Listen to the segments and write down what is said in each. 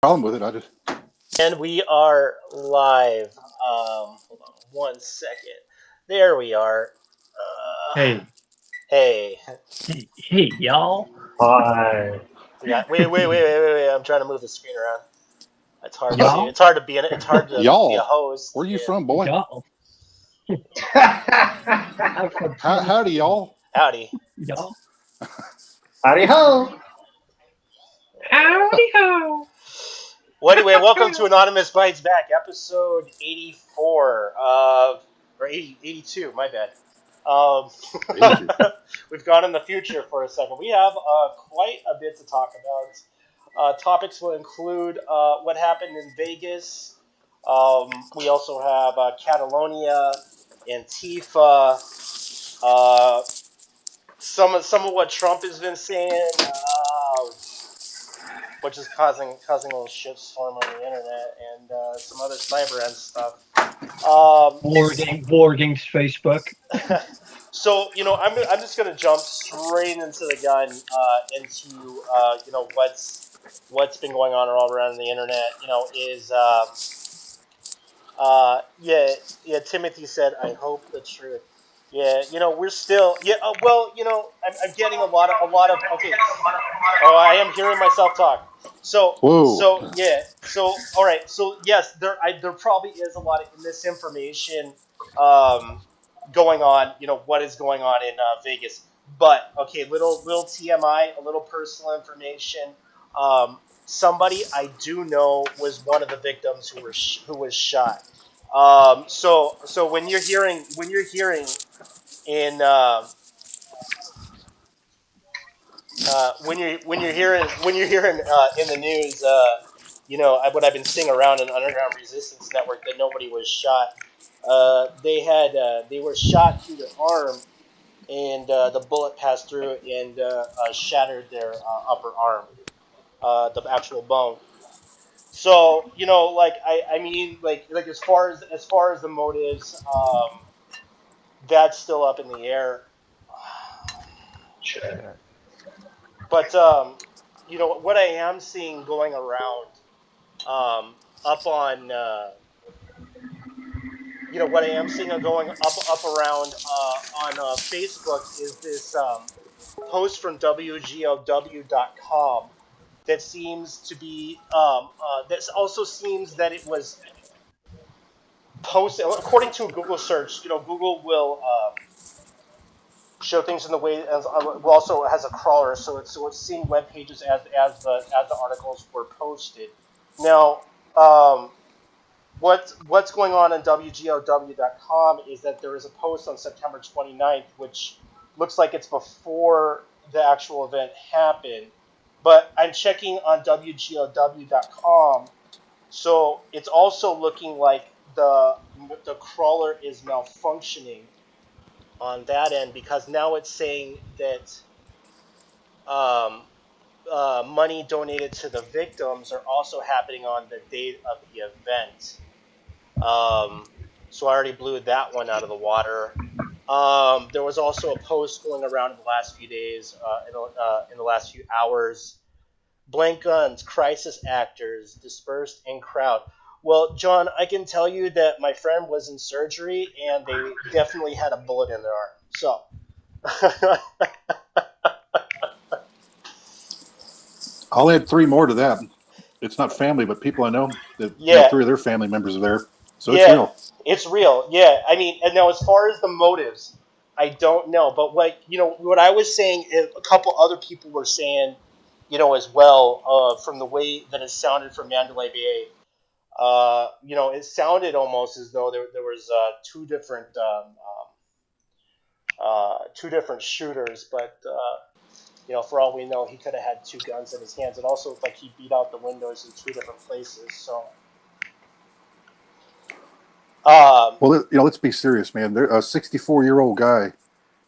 problem with it. I just And we are live. Hold on 1 second. There we are. Hey, Hey, hey, y'all. Hi. we got. Wait. I'm trying to move the screen around. It's hard to see. Y'all? It's hard to be in it. It's hard to be a y'all. host. Where you Yeah. from, boy? Y'all. I'm from Howdy, Tennessee. y'all. Howdy. Y'all. Howdy ho. Howdy ho. Well, anyway, welcome to Anonymous Bites Back, episode 84 or 82. My bad. Um, 82. we've gone in the future for a second. We have quite a bit to talk about. Topics will include what happened in Vegas. We also have Catalonia, Antifa, uh, some of what Trump has been saying, which is causing a little shitstorm on the internet, and some other cyber end stuff. Um, War Games Facebook. So I'm just gonna jump straight into the gun into what's been going on all around the internet. Is yeah. Timothy said, "I hope the truth." Yeah, we're still well, I'm getting a lot of okay. Oh, I am hearing myself talk. So Whoa. so yeah. So all right. So yes, there probably is a lot of misinformation um, going on. What is going on in Vegas? But okay, little TMI, a little personal information. Somebody I do know was one of the victims who was shot. So when you're hearing in when you're hearing in the news, what I've been seeing around an underground resistance network that nobody was shot. They were shot through their arm, and the bullet passed through and shattered their upper arm, the actual bone. So like I mean, like as far as the motives, that's still up in the air. Check. But what I am seeing going around up on what I am seeing going up around on Facebook is this post from WGOW.com that seems to be that also seems that it was posted according to a Google search. Google will show things in the way as also has a crawler, so it's seeing web pages as the articles were posted. Now, what's going on in WGOW.com is that there is a post on September 29th, which looks like it's before the actual event happened. But I'm checking on WGOW.com, so it's also looking like the crawler is malfunctioning on that end because now it's saying that um, money donated to the victims are also happening on the date of the event. So I already blew that one out of the water. There was also a post going around in the last few days, in the last few hours. Blank guns, crisis actors dispersed in crowd. Well, John, I can tell you that my friend was in surgery and they definitely had a bullet in their arm. So, I'll add three more to that. It's not family, but people I know that yeah, three of their family members are there. So it's yeah, real. it's real. Yeah, I mean, and now as far as the motives, I don't know, but what I was saying, a couple other people were saying, as well, from the way that it sounded from Mandalay Bay. It sounded almost as though there was two different shooters, but for all we know, he could have had two guns in his hands. It also looked like he beat out the windows in two different places. So, um, Well, let's be serious, man. A 64-year-old guy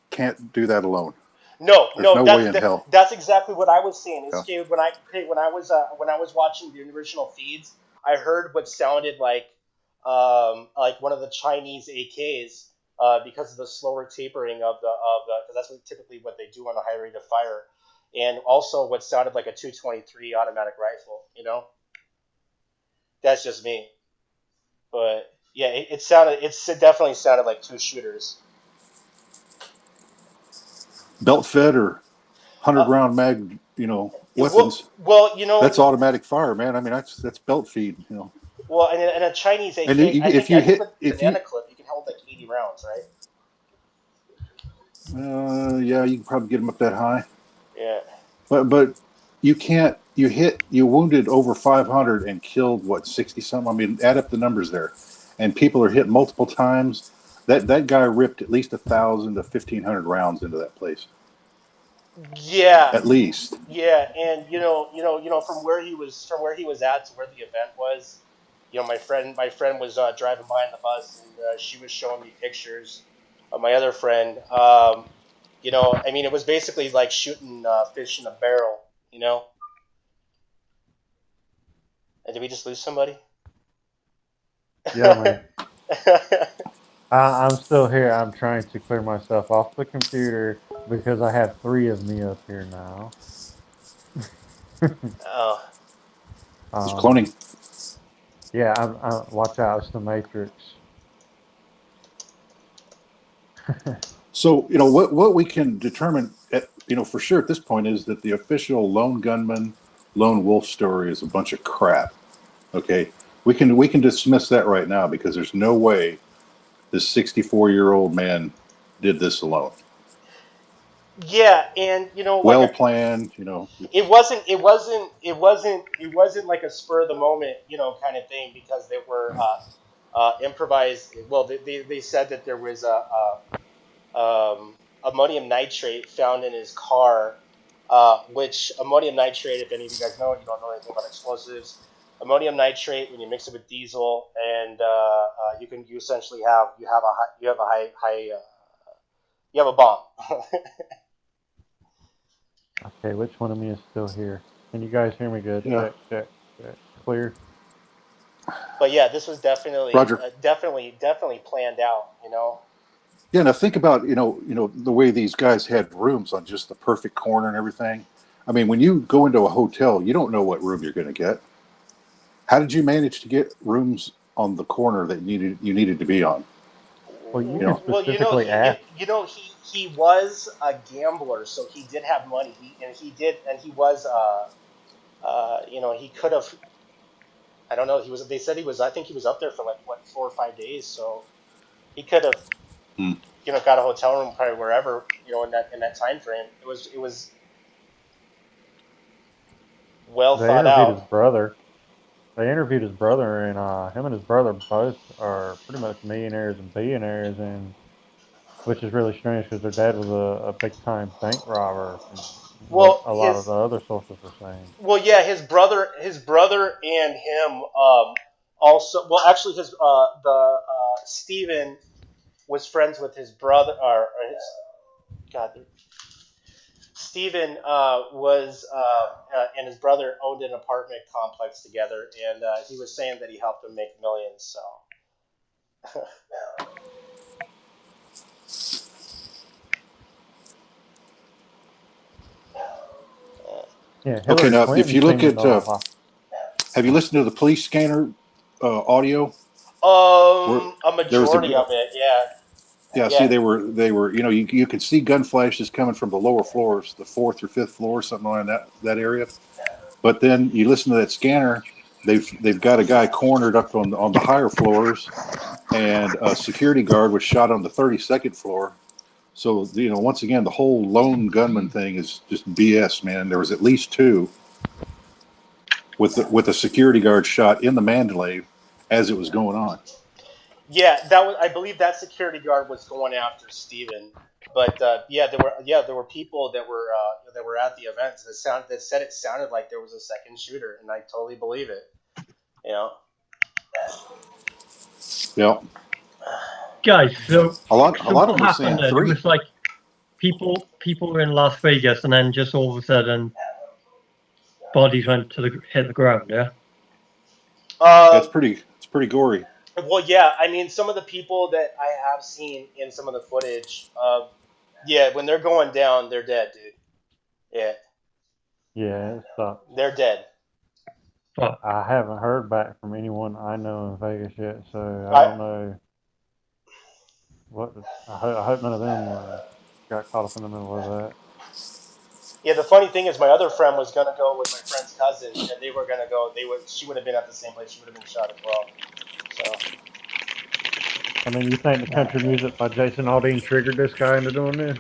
can't do that alone. no, There's no, no way in hell. that's exactly what I was saying. Is Yeah. okay, when I was watching the original feeds, I heard what sounded like one of the Chinese AKs, because of the slower tapering of the because that's typically what they do on a high rate of fire, and also what sounded like a 223 automatic rifle. That's just me. But yeah, it definitely sounded like two shooters. Belt fed or Uh, 100 round mag, well, weapons. well, That's automatic fire, man. I mean, that's belt feed. well, and a Chinese And AK, if you I think hit, with if you, banana clip, you can hold like 80 rounds, right? yeah, you can probably get them up that high. Yeah. But you can't. You wounded over 500 and killed what 60 something. I mean, add up the numbers there, and people are hit multiple times. That guy ripped at least 1,000 to 1,500 rounds into that place, Yeah, at least. yeah, and from where he was at to where the event was. My friend was driving behind the bus, and she was showing me pictures of my other friend. I mean, it was basically like shooting fish in a barrel. You know, and did we just lose somebody? Yeah, man. I'm still here. I'm trying to clear myself off the computer because I have three of me up here now. Oh, It's um, cloning. yeah, watch out. It's the Matrix. So what we can determine, for sure at this point is that the official lone gunman, lone wolf story is a bunch of crap. Okay, we can dismiss that right now because there's no way this 64-year-old man did this alone. yeah, and Well planned. it wasn't like a spur of the moment, kind of thing because they were improvised. Well, they said that there was ammonium nitrate found in his car, which ammonium nitrate, if any of you guys know, you don't know anything about explosives. Ammonium nitrate, when you mix it with diesel, and you essentially have a high you have a bomb. Okay, which one of me is still here? Can you guys hear me good? Yeah, Check, check, check. Clear. But yeah, this was definitely Roger. definitely planned out. Yeah, now think about the way these guys had rooms on just the perfect corner and everything. I mean, when you go into a hotel, you don't know what room you're going to get. How did you manage to get rooms on the corner that you needed to be on? Well, you You can know, Well, specifically ask. he was a gambler, so he did have money. He was he could have. I don't know. He was. They said he was. I think he was up there for like what 4 or 5 days. So he could have hmm. got a hotel room probably wherever in that time frame. It was well They thought interviewed out. his brother. They interviewed his brother, and him and his brother both are pretty much millionaires and billionaires, and which is really strange because their dad was a big time bank robber, from what Well, a lot of the other sources were saying. yeah, his brother and him also. Well, actually, his the Stephen was friends with his brother, or his God. Stephen was and his brother owned an apartment complex together, and he was saying that he helped them make millions. So, uh, Yeah, Okay, Hillary now if Clinton you look seemed at, all. have you listened to the police scanner audio? Where a there was majority a, of it, yeah, yeah. See, yeah, they were. You could see gun flashes coming from the lower floors, the fourth or fifth floor, something like that area. But then you listen to that scanner. They've got a guy cornered up on the higher floors, and a security guard was shot on the 32nd floor. So once again, the whole lone gunman thing is just BS, man. There was at least two with a security guard shot in the Mandalay as it was going on. yeah. That was, I believe, that security guard was going after Stephen. But there were people that were at the events that said it sounded like there was a second shooter, and I totally believe it. You know. Yeah, Guys, so a lot a so lot of what them are happened saying then? It three. was like people were in Las Vegas, and then just all of a sudden, bodies went to hit the ground. Yeah. It's Uh, pretty gory. Well, yeah. I mean, some of the people that I have seen in some of the footage, yeah, when they're going down, they're dead, dude. Yeah, Yeah, it sucks. they're dead. But I haven't heard back from anyone I know in Vegas yet, so I I don't know what. I hope none of them got caught up in the middle of that. Yeah, the funny thing is, my other friend was gonna go with my friend's cousin, and they were gonna go. She would have been at the same place. She would have been shot as well. So I mean, you think the country music by Jason Aldean triggered this guy into doing this?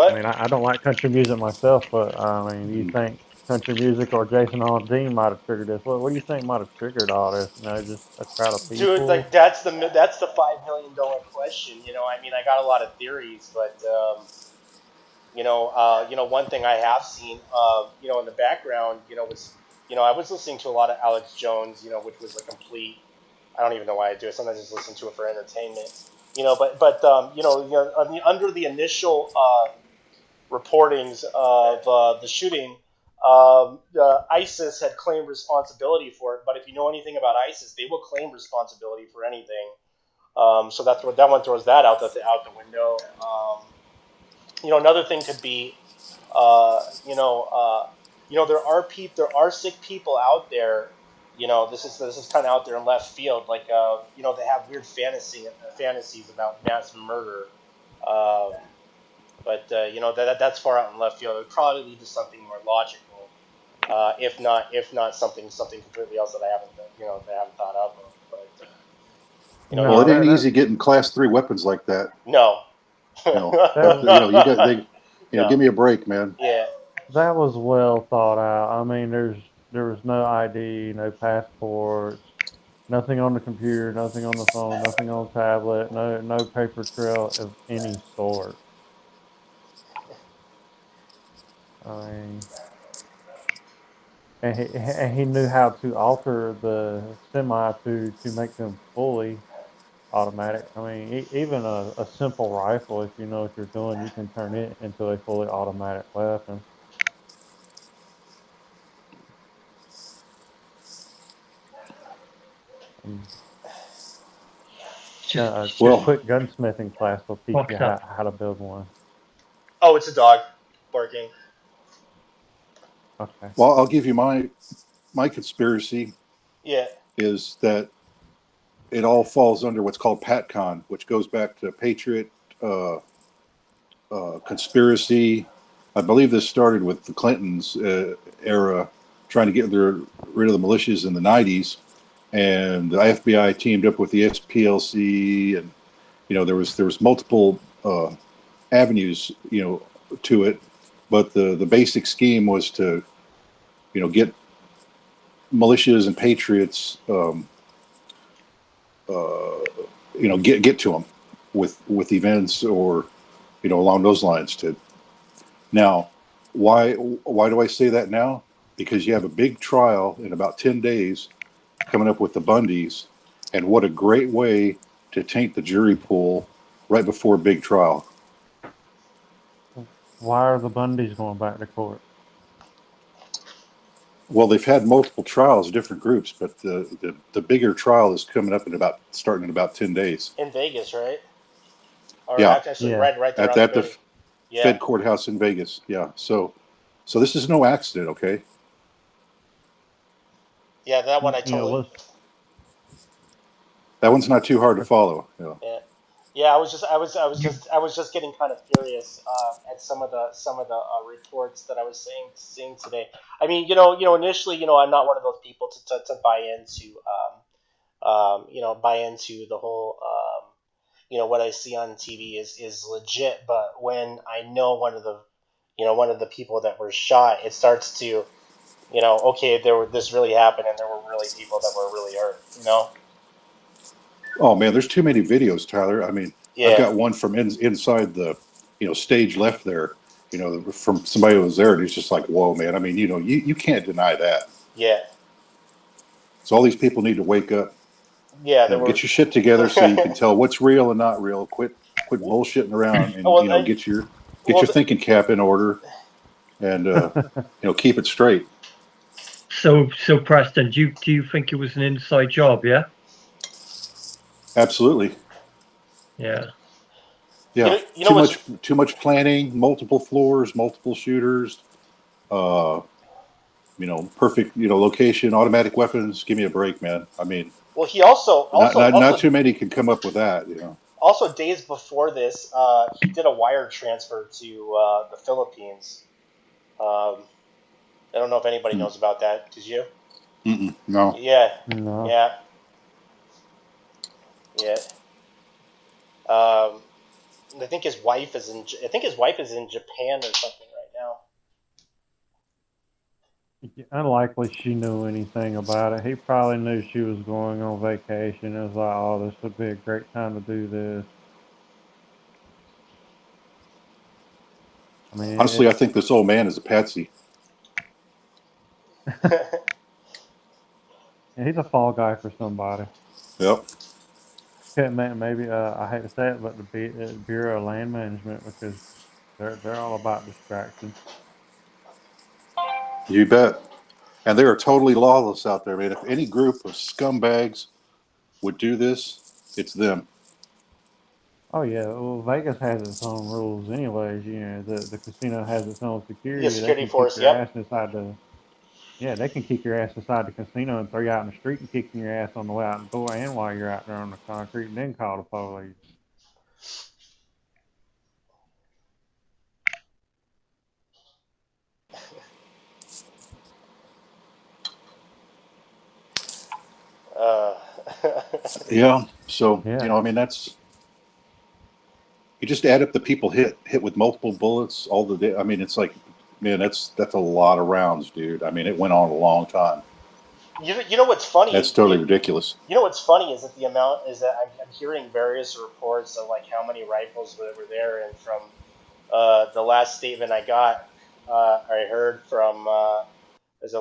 I what? mean, I don't like country music myself, but I mean, do you think country music or Jason Aldean might have triggered this? What do you think might have triggered all this? You know, just a crowd of Dude, people. like that's the $5 million question. I mean, I got a lot of theories, but one thing I have seen, in the background, was, I was listening to a lot of Alex Jones, which was a complete. I don't even know why I do it. Sometimes I just listen to it for entertainment, under the initial reportings of the shooting, ISIS had claimed responsibility for it. But if you know anything about ISIS, they will claim responsibility for anything. So that one throws that out the window. Another thing could be, uh, you know, uh, there are sick people out there. This is kind of out there in left field. Like, they have weird fantasies about mass murder. Um, but that's far out in left field. It would probably lead to something more logical, if not something completely else that I haven't thought of. But Well, No, it ain't that easy getting class 3 weapons like that. no, that After was you got they, no, give me a break, man. yeah, that was well thought out. I mean, there was no ID, no passports, nothing on the computer, nothing on the phone, nothing on the tablet, no paper trail of any sort. I mean, and he knew how to alter the semi to make them fully automatic. I mean, even a simple rifle, if you know what you're doing, you can turn it into a fully automatic weapon. And just a just Well, quick gunsmithing class will teach you boxed up. how to build one. oh, it's a dog barking. Okay. I'll give you my conspiracy Yeah, is that it all falls under what's called PatCon, which goes back to Patriot uh, conspiracy. I believe this started with the Clintons era, trying to get rid of the militias in the '90s, and the FBI teamed up with the SPLC, and there was multiple avenues to it, but the basic scheme was to get militias and patriots uh, get to them with events or along those lines. To now, why do I say that now? Because you have a big trial in about 10 days coming up with the Bundys, and what a great way to taint the jury pool right before a big trial. Why are the Bundys going back to court? Well, they've had multiple trials, different groups, but the bigger trial is coming up starting in about 10 days. in Vegas, right? Or Yeah, actually, Yeah. right there at on the that the Vegas. Yeah, Fed courthouse in Vegas. Yeah, so this is no accident. Okay. yeah, that one I You know, totally. That one's not too hard to follow. Yeah, yeah. You I was just getting kind of curious at some of the reports that I was seeing today. I mean, initially, I'm not one of those people to buy into the whole, what I see on TV is legit. But when I know one of the people that were shot, it starts to, okay, this really happened, and there were really people that were really hurt. Oh man, there's too many videos, Tyler. I mean, I've Yeah, got one from inside the stage left there. From somebody who was there, and he's just like, "Whoa, man!" I mean, you can't deny that. yeah, So all these people need to wake up. yeah. There were. Get your shit together so you can tell what's real and not real. Quit bullshitting around, and well, get your well, thinking cap in order, and keep it straight. so Preston, do you think it was an inside job? Yeah, Absolutely. yeah. Yeah. you know what's Too much planning, multiple floors, multiple shooters. Uh, perfect, location, automatic weapons. Give me a break, man. I mean, Well, he also not too many can come up with that. also days before this, he did a wire transfer to the Philippines. I don't know if anybody knows about that. Did you? No. Yeah, No. yeah, yeah. I think his wife is in. I think his wife is in Japan or something right now. Unlikely she knew anything about it. He probably knew she was going on vacation. It was like, oh, this would be a great time to do this. I mean, Honestly, I think this old man is a patsy. he's a fall guy for somebody. Yep. Maybe I hate to say it, but the Bureau of Land Management, because they're all about distraction. You bet. And they are totally lawless out there, man. If any group of scumbags would do this, it's them. Oh yeah, well Vegas has its own rules anyways. The casino has its own Yeah, security. They security can kick force. your Yep. ass inside the Yeah, they can kick your ass inside the casino and throw you out in the street and kicking your ass on the way out the door and while you're out there on the concrete and then call the police. Uh, Yeah. So, Yeah. I mean, you just add up the people hit with multiple bullets all the day. I mean, it's like, man, that's a lot of rounds, dude. I mean, it went on a long time. you know what's funny? That's totally ridiculous. You know what's funny is that the amount is that I'm hearing various reports of like how many rifles were there, and from the last statement I got, I heard from was a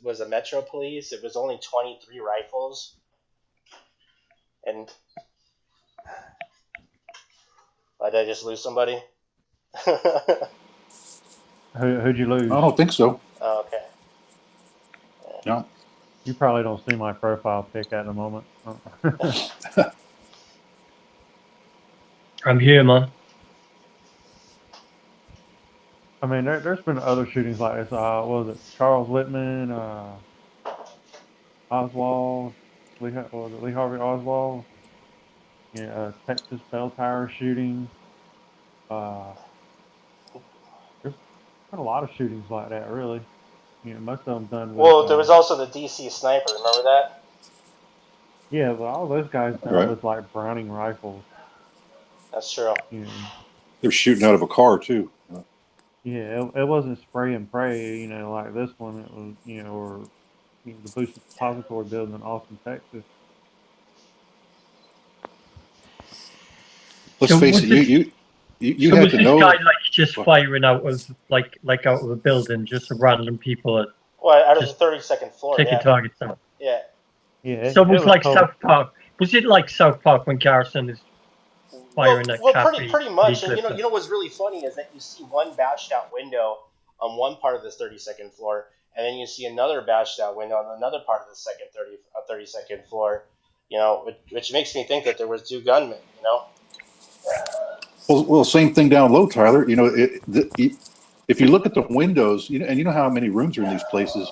was a Metro Police. It was only 23 rifles, and did I just lose somebody? Who'd you lose? I don't think so. Oh, okay. No. You probably don't see my profile pic at the moment. I'm here, man. I mean, there's been other shootings like this. What was it Charles Littman, Oswald, was it Lee Harvey Oswald? Texas bell tower shooting. Uh, there's been a lot of shootings like that, really. Most of them done with Well, there was also the DC sniper. Remember that? yeah, but all those guys done Right. with like Browning rifles. That's true. You know, They're shooting out of a car too. yeah, it wasn't spray and pray. Like this one. It was or the Bush Depository building in Austin, Texas. Let's So face was it. this You so have was to this guy know. like just firing out of like out of a building, just random people that Well, out of the just 32nd floor. taking Yeah. targets out? Yeah. Yeah, So it it was was like total. South Park. Was it like South Park when Garrison is Well, firing at well, pretty Cappy pretty much. And Lilithfund? what's really funny is that you see one bashed out window on one part of this 32nd floor, and then you see another bashed out window on another part of the 32nd floor. Which makes me think that there was two gunmen. Well, same thing down low, Tyler. If you look at the windows, and you know how many rooms are in these places,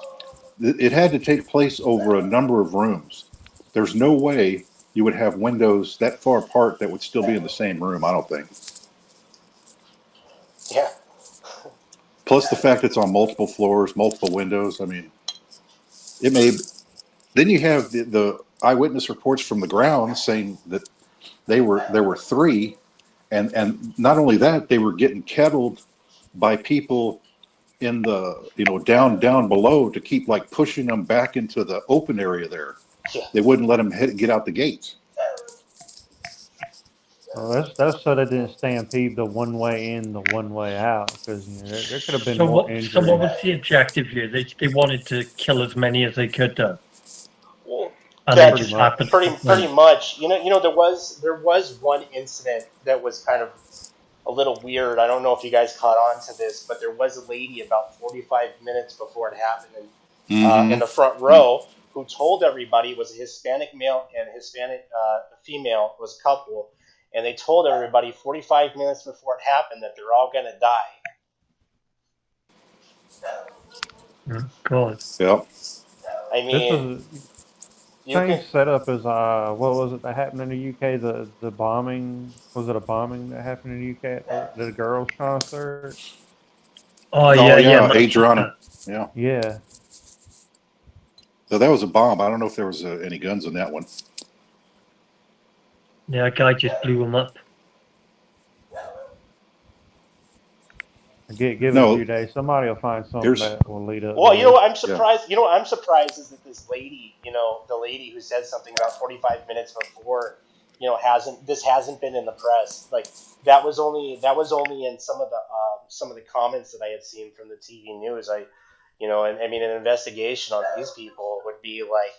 it had to take place over a number of rooms. There's no way you would have windows that far apart that would still be in the same room. I don't think. Yeah. Plus the fact it's on multiple floors, multiple windows. I mean, it may. Then you have the eyewitness reports from the ground saying that there were three, and not only that, they were getting kettled by people in the down below to keep like pushing them back into the open area there. Yeah. They wouldn't let them get out the gates. Well, that's so they didn't stampede the one way in, the one way out, because there could have been So more what injuries. was the objective here? They wanted to kill as many as they could, Well, and it Pretty that's just much. happened pretty quickly. much. There was one incident that was kind of a little weird. I don't know if you guys caught on to this, but there was a lady about 45 minutes before it happened, in Mm-hmm. the front row, who told everybody, it was a Hispanic male and Hispanic female, it was a couple, and they told everybody 45 minutes before it happened that they're all gonna die. Oh, God. Yep. I This mean, was you same can. setup as what was it that happened in the UK? The bombing, was it a bombing that happened in the UK at the girls' concert? Oh, Oh yeah, yeah, Manchester. Adriana. Yeah. Yeah, So that was a bomb. I don't know if there was any guns in that one. Yeah, a guy just blew him up. give it a few No, days. Somebody will find something here's that will lead up Well, to you know it. what? I'm yeah. surprised. You know what I'm surprised is that this lady, the lady who said something about 45 minutes before, hasn't been in the press. Like that was only in some of the comments that I had seen from the TV news. And I mean, an investigation on these people would be like,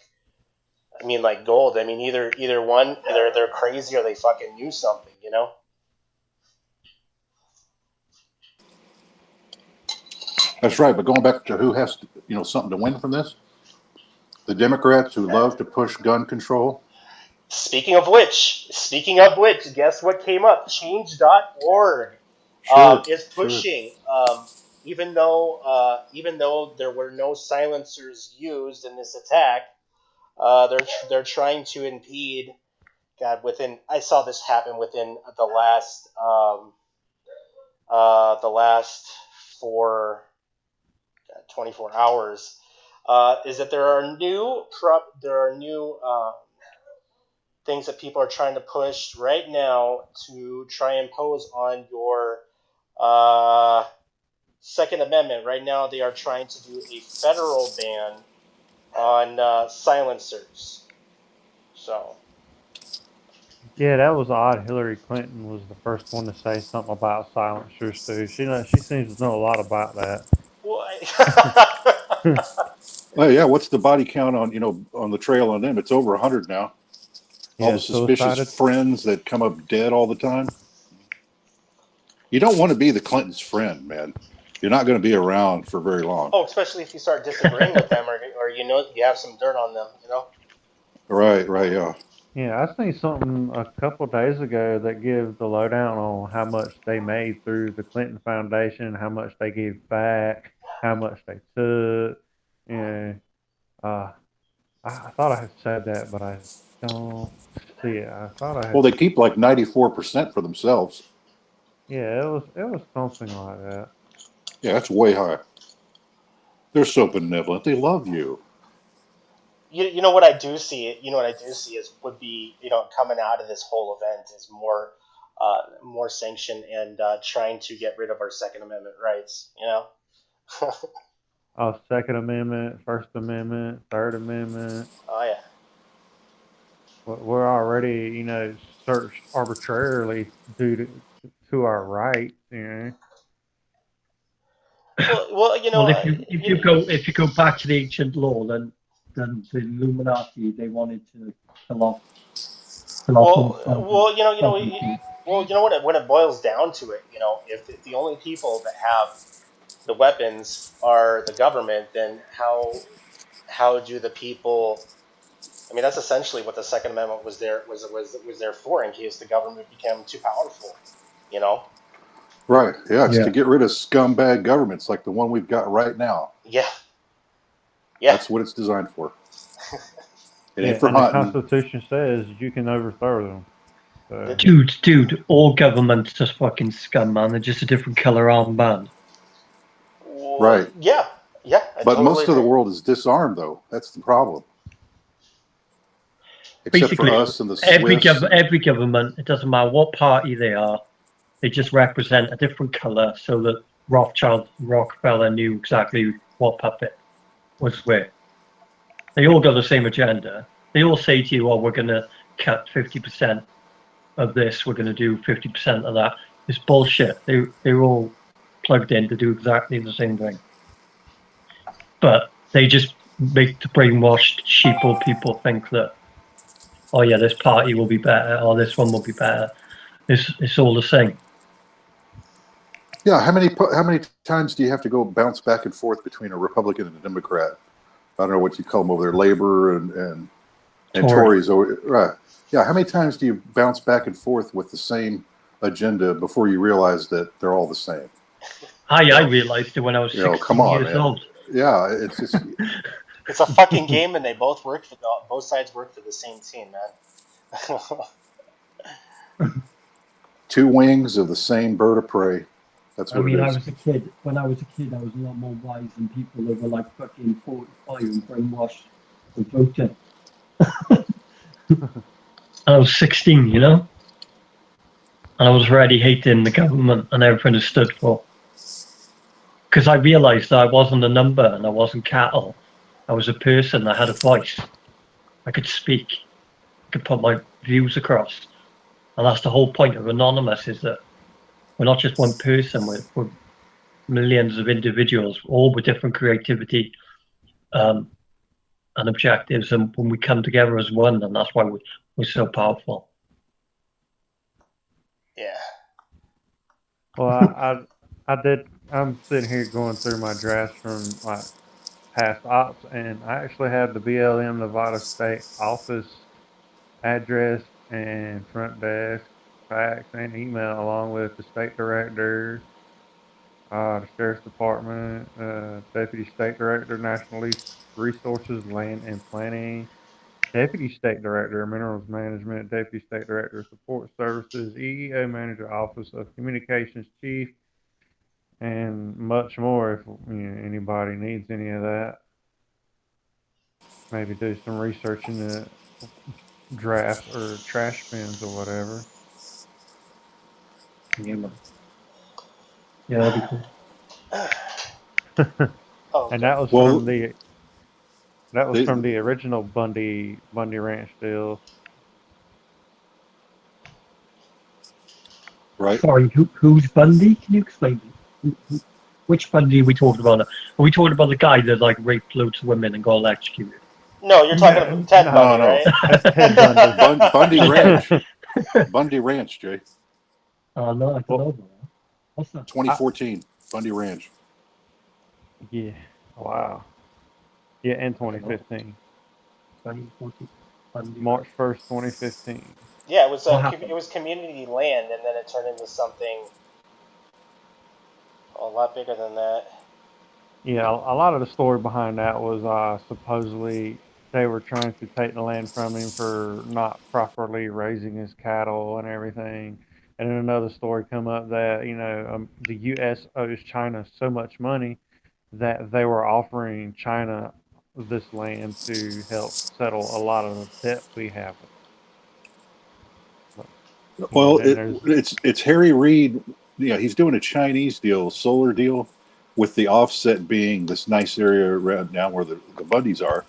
I mean, like gold. I mean, either they're crazy or they fucking knew something. That's right. But going back to who has something to win from this, the Democrats who love to push gun control. Speaking of which, guess what came up? Change.org Sure, is sure. pushing, even though there were no silencers used in this attack, they're trying to impede. God, I saw this happen within the last 24 hours. Is that there are new things that people are trying to push right now to try and impose on your uh, Second Amendment. Right now, they are trying to do a federal ban on silencers. So, Yeah, that was odd. Hillary Clinton was the first one to say something about silencers too. She seems to know a lot about that. well, Oh yeah, what's the body count on on the trail on them? It's over 100 now. All Yeah, the suspicious suicide. friends that come up dead all the time. You don't want to be the Clintons' friend, man. You're not going to be around for very long. especially if you start disagreeing with them, or you have some dirt on them. Right, right, yeah. Yeah, I seen something a couple days ago that gives the lowdown on how much they made through the Clinton Foundation, how much they gave back, how much they took. Yeah, uh, I thought I had said that, but I don't see it. I thought I Well, had. they keep like 94% for themselves. Yeah, it was something like that. Yeah, that's way high. They're so benevolent. They love you. You know what I do see. You know what I do see is would be coming out of this whole event is more sanction and trying to get rid of our Second Amendment rights. Oh, Second Amendment, First Amendment, Third Amendment. Oh yeah. We're already, searched arbitrarily due to our rights. Well, Well, if you go back to the ancient law, then the Illuminati, they wanted to kill off well, all well, you know, you know, sovereignty. well, you know when it boils down to it, if the only people that have the weapons are the government, then how do the people? I mean, that's essentially what the Second Amendment was there for, in case the government became too powerful. You know? Right. Yeah, it's to Yeah. get rid of scumbag governments like the one we've got right now. Yeah, yeah. That's what it's designed for. It ain't Yeah, for and the hunting. Constitution says you can overthrow them. So The- Dude, all governments just fucking scum, man. They're just a different color armband. well, Right. yeah, yeah. I But totally most of the agree. world is disarmed, though. That's the problem. Except for Basically, us and the every Swiss. every government, it doesn't matter what party they are, they just represent a different color so that Rothschild, Rockefeller knew exactly what puppet was where. They all got the same agenda. They all say to you, "Oh, we're going to cut 50% of this. We're going to do 50% of that." It's bullshit. They're all plugged in to do exactly the same thing, but they just make the brainwashed sheeple people think that, oh yeah, this party will be better, or this one will be better. It's all the same. Yeah, how many times do you have to go bounce back and forth between a Republican and a Democrat? I don't know what you call them over there, labor and Tory. Tories. Right. Yeah, how many times do you bounce back and forth with the same agenda before you realize that they're all the same? I You know, realized it when I was come 16 on, years man. old. Yeah, it's just It's a fucking game, and they both work for both sides work for the same team, man. two wings of the same bird of prey. That's I what it mean, I is. was a kid. When I was a kid, I was a lot more wise than people that were like fucking 45 and brainwashed and voted. I was 16, you know? And I was already hating the government and everything it stood for. Because I realized that I wasn't a number and I wasn't cattle. I was a person. I had a voice. I could speak. I could put my views across. And that's the whole point of Anonymous, is that we're not just one person. We're millions of individuals, all with different creativity and objectives. And when we come together as one, and that's why we're so powerful. Yeah. Well, I'm sitting here going through my drafts from like past ops, and I actually have the BLM Nevada State office address and front desk, fax, and email, along with the state director, the sheriff's department, deputy state director, national resources, land and planning, deputy state director, minerals management, deputy state director, support services, EEO manager, office of communications chief, and much more. If anybody needs any of that, maybe do some research in the drafts or trash bins or whatever. Yeah, man. Yeah, that'd be cool. Oh, And good. Well, that was they, from the original Bundy Ranch deal. right? Sorry, who's Bundy? Can you explain? Which Bundy are we talking about? Are we talking about the guy that like raped loads of women and got electrocuted? No, you're talking about Ted No, No, Bundy, no. right? that's Ted Bundy. Bundy Ranch. Bundy Ranch, Jay. Oh no, I don't Well, know. What's that? 2014. Bundy Ranch. yeah, wow. Yeah, in I don't know. 2015. 2014. Bundy Ranch. March 1st, 2015. Yeah, What it happened? was community land, and then it turned into something a lot bigger than that. Yeah, a lot of the story behind that was supposedly they were trying to take the land from him for not properly raising his cattle and everything. And then another story come up that the U.S. owes China so much money that they were offering China this land to help settle a lot of the debt we have with them. But, Well, then there's it's Harry Reid. Yeah, he's doing a Chinese deal, solar deal, with the offset being this nice area around now where the Bundys are,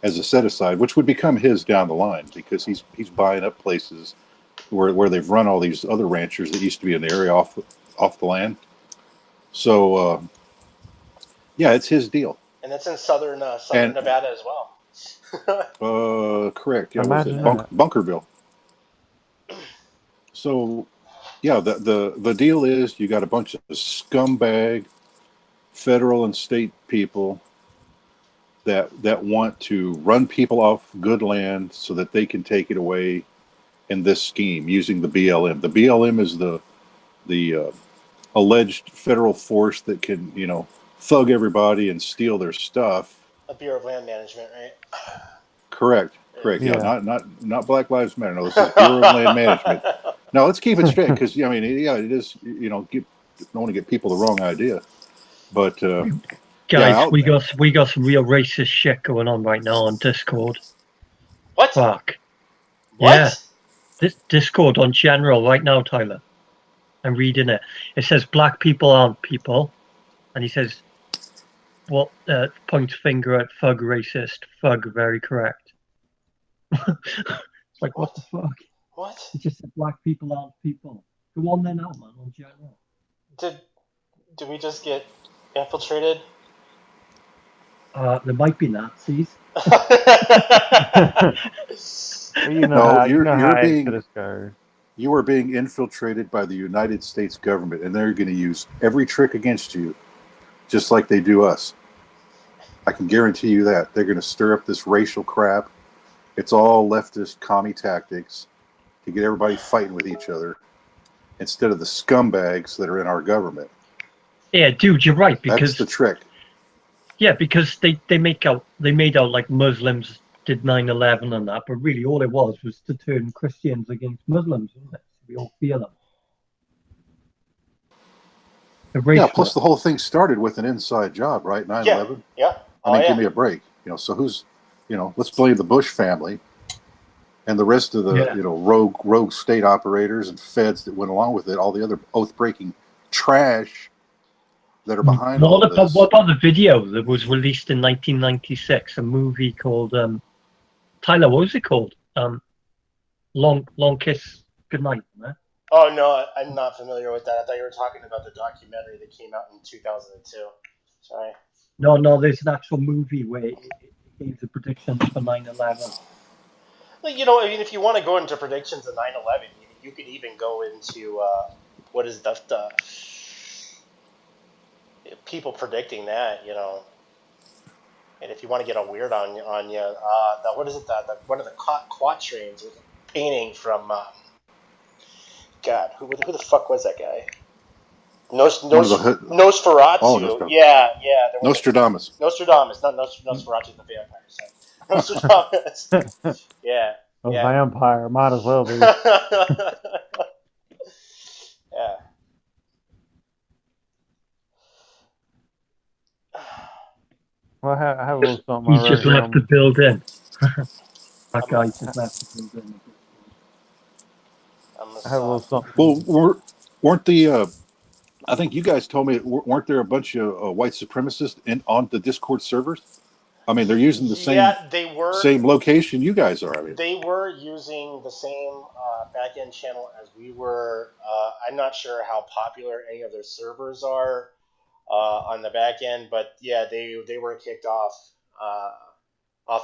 as a set aside, which would become his down the line because he's buying up places where they've run all these other ranchers that used to be in the area off the land. So yeah, it's his deal. And it's in southern And Nevada as well. correct. Yeah, what was it imagine Yeah. that. Bunkerville? So yeah, the deal is you got a bunch of scumbag federal and state people that want to run people off good land so that they can take it away in this scheme using the BLM. The BLM is the alleged federal force that can thug everybody and steal their stuff. A Bureau of Land Management, right? Correct, Yeah. correct. Yeah, Yeah. not Black Lives Matter. No, this is Bureau of Land Management. Now let's keep it straight because I mean, yeah, it is. Don't want to get people the wrong idea, but yeah, Guys, we got some real racist shit going on right now on Discord. What? Fuck. Yeah. What? This Discord on general right now, Tyler. I'm reading it. It says black people aren't people. And he says, what point finger at thug racist, thug very correct. It's like, what What? the fuck? What? He just said black people aren't people. Go on then out, man, on general. Did we just get infiltrated? There might be Nazis. Well, no, you know how you're being Exodus goes. you are being infiltrated by the United States government, and they're going to use every trick against you, just like they do us. I can guarantee you that they're going to stir up this racial crap. It's all leftist commie tactics to get everybody fighting with each other instead of the scumbags that are in our government. Yeah, dude, you're right, That's the because trick. Yeah, because they made out like Muslims did 9/11 and that, but really all it was to turn Christians against Muslims, wasn't it? So we all fear them. The race Yeah. war. Plus, the whole thing started with an inside job, right? 9/11. Yeah. I mean, give me a break. So who's, let's blame the Bush family and the rest of the, rogue state operators and feds that went along with it. All the other oath-breaking trash that are behind all of this. What about the video that was released in 1996? A movie called Tyler. What was it called? Long Kiss Goodnight. Right? Oh no, I'm not familiar with that. I thought you were talking about the documentary that came out in 2002. Sorry. No. There's an actual movie where it gave the predictions for 9/11. Well, I mean, if you want to go into predictions of 9/11, you could even go into what is the people predicting that. And if you want to get a weird on you, what is it? One of the quatrains was a painting from God. Who the fuck was that guy? One of the Nosferatu. Yeah. There was Nostradamus. Nostradamus, not Nosferatu the vampire. Sorry. Nostradamus. Yeah. A Yeah. vampire, might as well be. Yeah. Well, I have a little something He's I just wrote here left to on. build in. That I'm guy a, just left to build in. I'm a I have a little soft. something. Well, weren't the I think you guys told me, weren't there a bunch of white supremacists on the Discord servers? I mean, they're using the Yeah, they were. same location you guys are. I mean, They were using the same backend channel as we were. I'm not sure how popular any of their servers are on the back end, but yeah, they were kicked off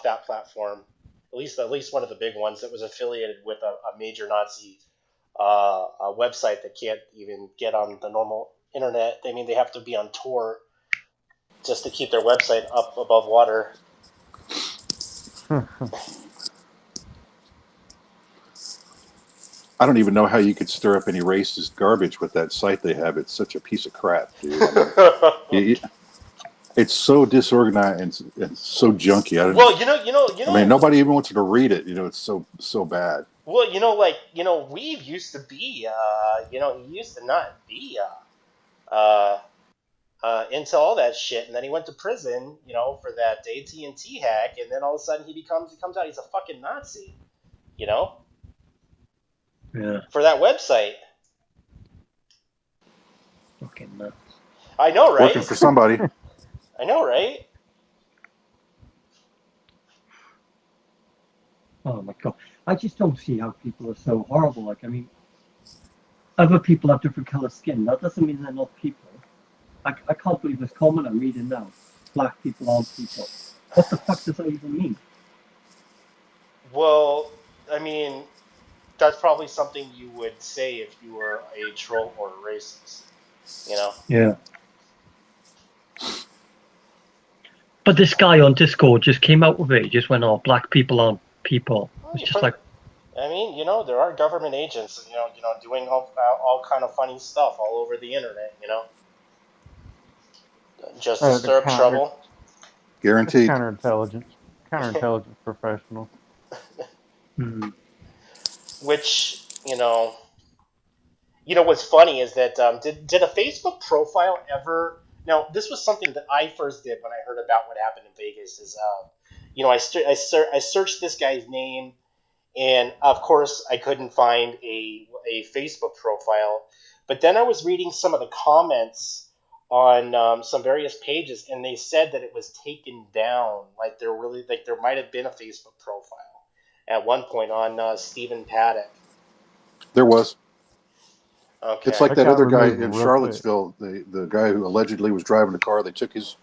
that platform. At least one of the big ones that was affiliated with a major Nazi a website that can't even get on the normal internet. I mean, they have to be on tour just to keep their website up above water. I don't even know how you could stir up any racist garbage with that site they have. It's such a piece of crap, dude. I mean, it's so disorganized and so junky. Well, I mean, nobody even wants to read it. It's so bad. Well, Weave used to be, he used to not be into all that shit, and then he went to prison, for that AT&T hack, and then all of a sudden he comes out, he's a fucking Nazi, Yeah, for that website. fucking nuts. I know, Working right? for somebody. I know, right? Oh my god, I just don't see how people are so horrible. Like, I mean, other people have different color skin. That doesn't mean they're not people. I can't believe this comment I'm reading now. Black people aren't people. What the fuck does that even mean? Well, I mean, that's probably something you would say if you were a troll or a racist, Yeah. But this guy on Discord just came out with it. He just went, "Oh, black people aren't people." It's just like, I mean, there are government agents, doing all kind of funny stuff all over the internet, just to stir up trouble. It's Guaranteed. counterintelligence professional. Which, what's funny is that did a Facebook profile ever? Now, this was something that I first did when I heard about what happened in Vegas. Is I searched this guy's name, and of course I couldn't find a Facebook profile. But then I was reading some of the comments on some various pages, and they said that it was taken down. Like there might have been a Facebook profile at one point on Stephen Paddock. There was. It's Okay. like That that got other guy removed in real quick. Charlottesville, the guy who allegedly was driving the car. They took his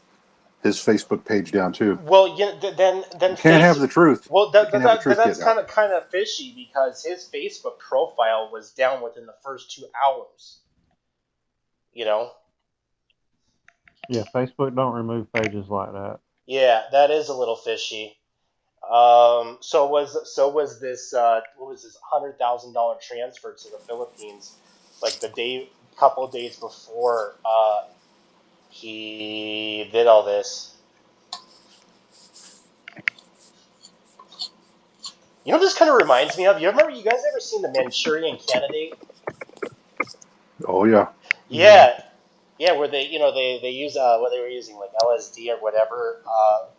Facebook page down too. Well, then You can't have the truth. Well, You can't have the truth that's getting out. kind of fishy because his Facebook profile was down within the first 2 hours. You know. Yeah, Facebook don't remove pages like that. Yeah, that is a little fishy. So was this what was this $100,000 transfer to the Philippines, like couple of days before he did all this. You know what this kind of reminds me of? You guys ever seen the Manchurian Candidate? Oh yeah. Yeah. Yeah, where they they use what they were using, like LSD or whatever,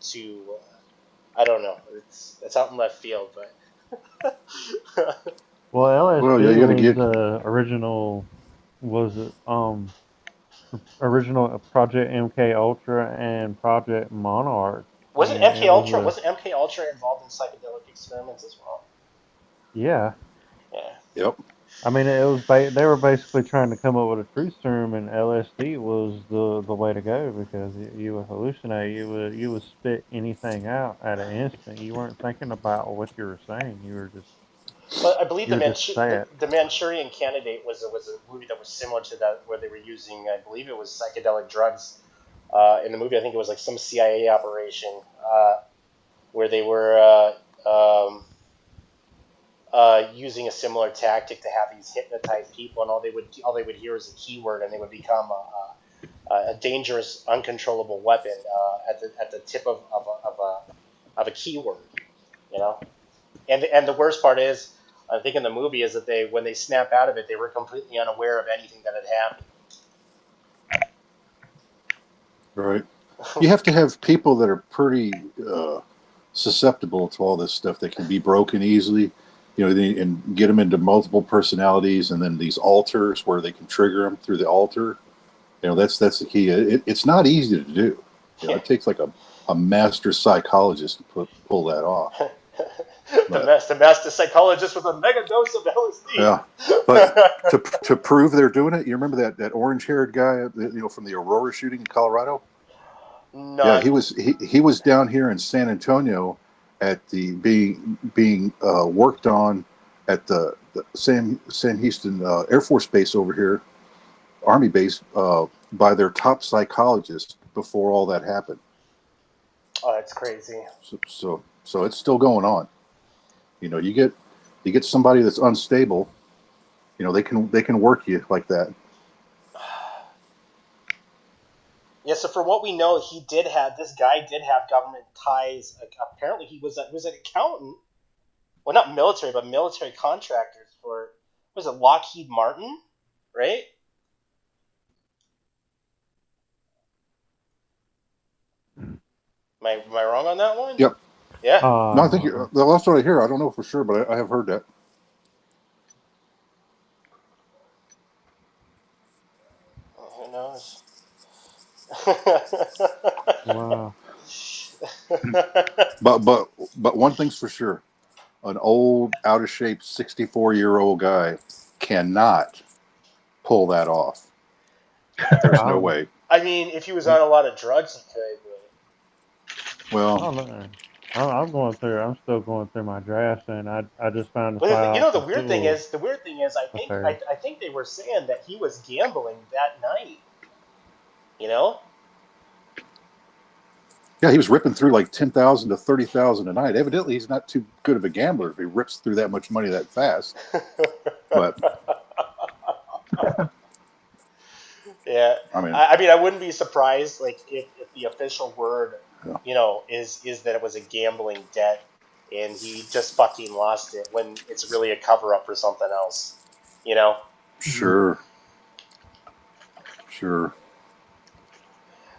to I don't know. It's out in left field, but Well, Well, yeah, LSD you got to was get. the original. Was it original Project MK Ultra and Project Monarch? wasn't And MK it was Ultra a wasn't MK Ultra involved in psychedelic experiments as well? yeah. Yeah. Yep. I mean, it was they were basically trying to come up with a truth serum, and LSD was the way to go because you would hallucinate, you would spit anything out at an instant. You weren't thinking about what you were saying. Well, I believe You would just say it. The Manchurian Candidate was a movie that was similar to that, where they were using, I believe it was psychedelic drugs. In the movie, I think it was like some CIA operation, where they were using a similar tactic to have these hypnotized people, and all they would hear is a keyword, and they would become a dangerous, uncontrollable weapon at the tip of a keyword, you know. And the worst part is, I think in the movie, is that when they snap out of it, they were completely unaware of anything that Right. had You happened. have to have people that are pretty susceptible to all this stuff that can be broken easily. And get them into multiple personalities, and then these alters where they can trigger them through the alter. That's the key. It's not easy to do. Yeah. It takes like a master psychologist to pull that off. But The master psychologist with a mega dose of yeah, but to prove they're doing it, you remember that orange haired guy, from the Aurora shooting in Colorado? Yeah, Not. he was down here in San Antonio at the being worked on at the Sam Houston Air Force Base over here, Army base, by their top psychologist before all that happened. Oh, that's crazy. So it's still going on. You get somebody that's unstable. They can work you like that. Yeah, so from what we know, this guy did have government ties. Like, apparently, he was an accountant. Well, not military, but military contractors for, was it Lockheed Martin, right? Am I wrong on that one? Yep. Yeah. No, I think Uh, the last one I hear, I don't know for sure, but I have heard that. Who knows? wow. But one thing's for sure: an old, out of shape, 64-year-old guy cannot pull that off. There's no I'm, way. I mean, if he was on a lot of drugs, he could. I Well, don't know. I'm going through. I'm still going through my drafts, and I just found the But file the from weird thing school. is, Okay. I think they were saying that he was gambling that night. You know? yeah, he was ripping through like 10,000 to 30,000 a night. Evidently, he's not too good of a gambler if he rips through that much money that fast. But Yeah, I mean, I mean, I wouldn't be surprised, like, if the official word, yeah, is that it was a gambling debt, and he just fucking lost it when it's really a cover up for something else. You know? sure, sure.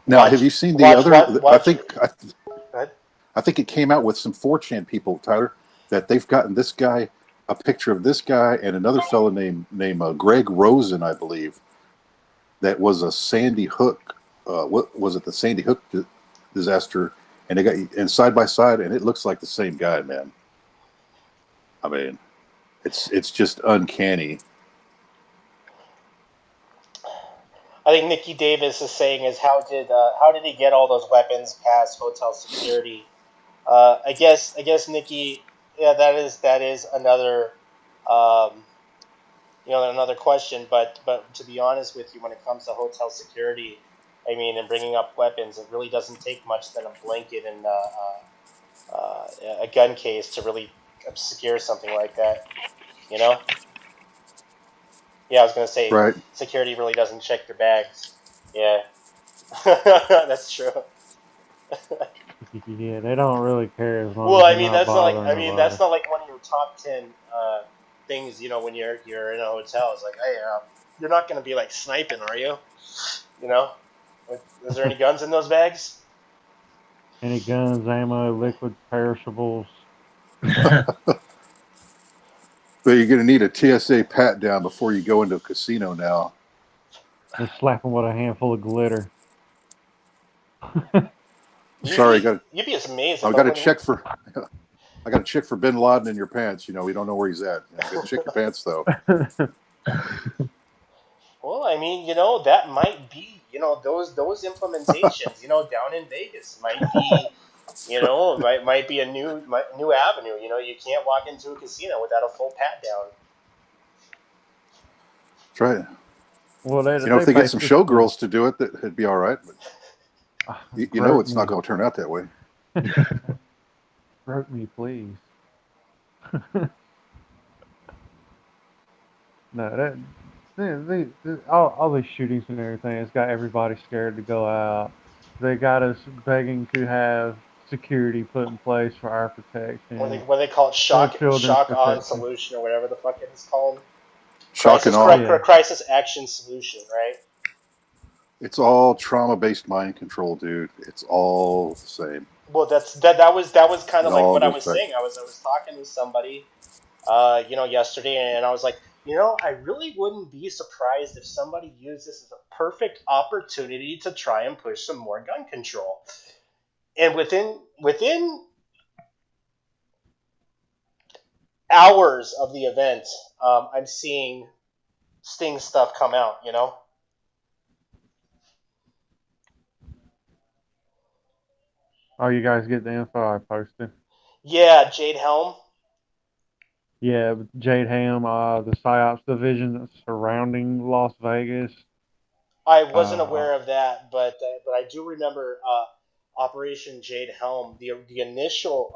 Now, have Watch, you seen the other? watch it. Go ahead. I think it came out with some 4chan people, Tyler, that they've gotten this guy, a picture of this guy and another fellow named Greg Rosen, I believe, that was a Sandy Hook. What was it? The Sandy Hook disaster, and they got and side by side, and it looks like the same guy, man. I mean, it's just uncanny. I think Nikki Davis is saying, is how did he get all those weapons past hotel security? I guess Nikki, yeah, that is another, um, another question. But to be honest with you, when it comes to hotel security, I mean, and bringing up weapons, it really doesn't take much than a blanket and a gun case to really obscure something like that. You know? Yeah, I was gonna say Right. security really doesn't check your bags. Yeah, that's true. Yeah, they don't really care as long Well, as I you're mean not that's not like bothering nobody. that's not like one of your top 10 things. When you're in a hotel, it's like, hey, you're not going to be like sniping, are you? You know, is there any guns in those bags? Any guns, ammo, liquid, perishables. But you're going to need a TSA pat down before you go into a casino now. Just slap them with a handful of glitter. You Sorry, you you'd be amazed I about got to when. check for I got to check for Bin Laden in your pants. We don't know where he's at. You got to check your pants though. Well, I mean, that might be, those implementations, down in Vegas might be, might be a new avenue. You can't walk into a casino without a full pat down. Try it. Well, If they they get some basically showgirls to do it, it'd be all right. But grope it's not me, going to turn out that way. grope me, please. No, all these shootings and everything has got everybody scared to go out. They got us begging to have security put in place for our protection, When they call it for shock children's shock on protection. solution or whatever the fuck it is called, Shock and awe. Yeah. crisis action solution, right? It's all trauma based mind control, dude. It's all the same. Well, that was kind It of like all what I goes was back. saying. I was talking to somebody, yesterday, and I was like, I really wouldn't be surprised if somebody used this as a perfect opportunity to try and push some more gun control. And within hours of the event, I'm seeing Sting stuff come out. Oh, you guys get the info I posted. Yeah, Jade Helm. Yeah, but Jade Ham, the PsyOps division that's surrounding Las Vegas. I wasn't Uh, aware of that, but I do remember Operation Jade Helm. The initial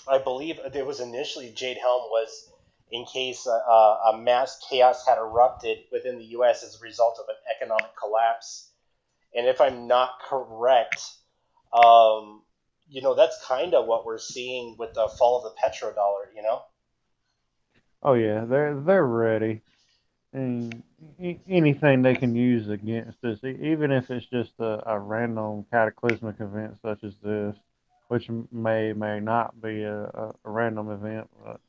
I believe it was initially Jade Helm was in case a mass chaos had erupted within the U.S. as a result of an economic collapse. And if I'm not correct, um, that's kind of what we're seeing with the fall of the petrodollar. oh yeah, they're ready. And anything they can use against us, even if it's just a random cataclysmic event such as this, which may not be a random event, but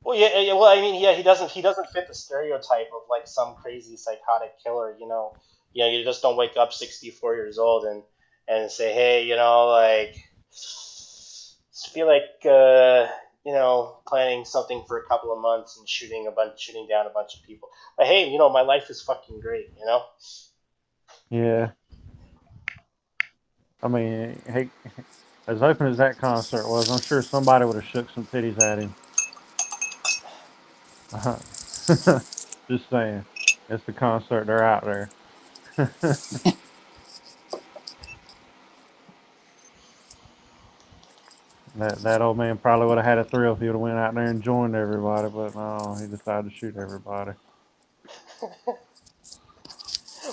Well, yeah, yeah. Well, I mean, yeah, he doesn't fit the stereotype of like some crazy psychotic killer. Yeah, you just don't wake up 64 years old and say, hey, like, just feel like planning something for a couple of months and shooting down a bunch of people. But hey, my life is fucking great. yeah. I mean, hey, as open as that concert was, I'm sure somebody would have shook some titties at him. Just saying, it's the concert. They're out there. That old man probably would have had a thrill if he would have went out there and joined everybody, but no, he decided to shoot everybody.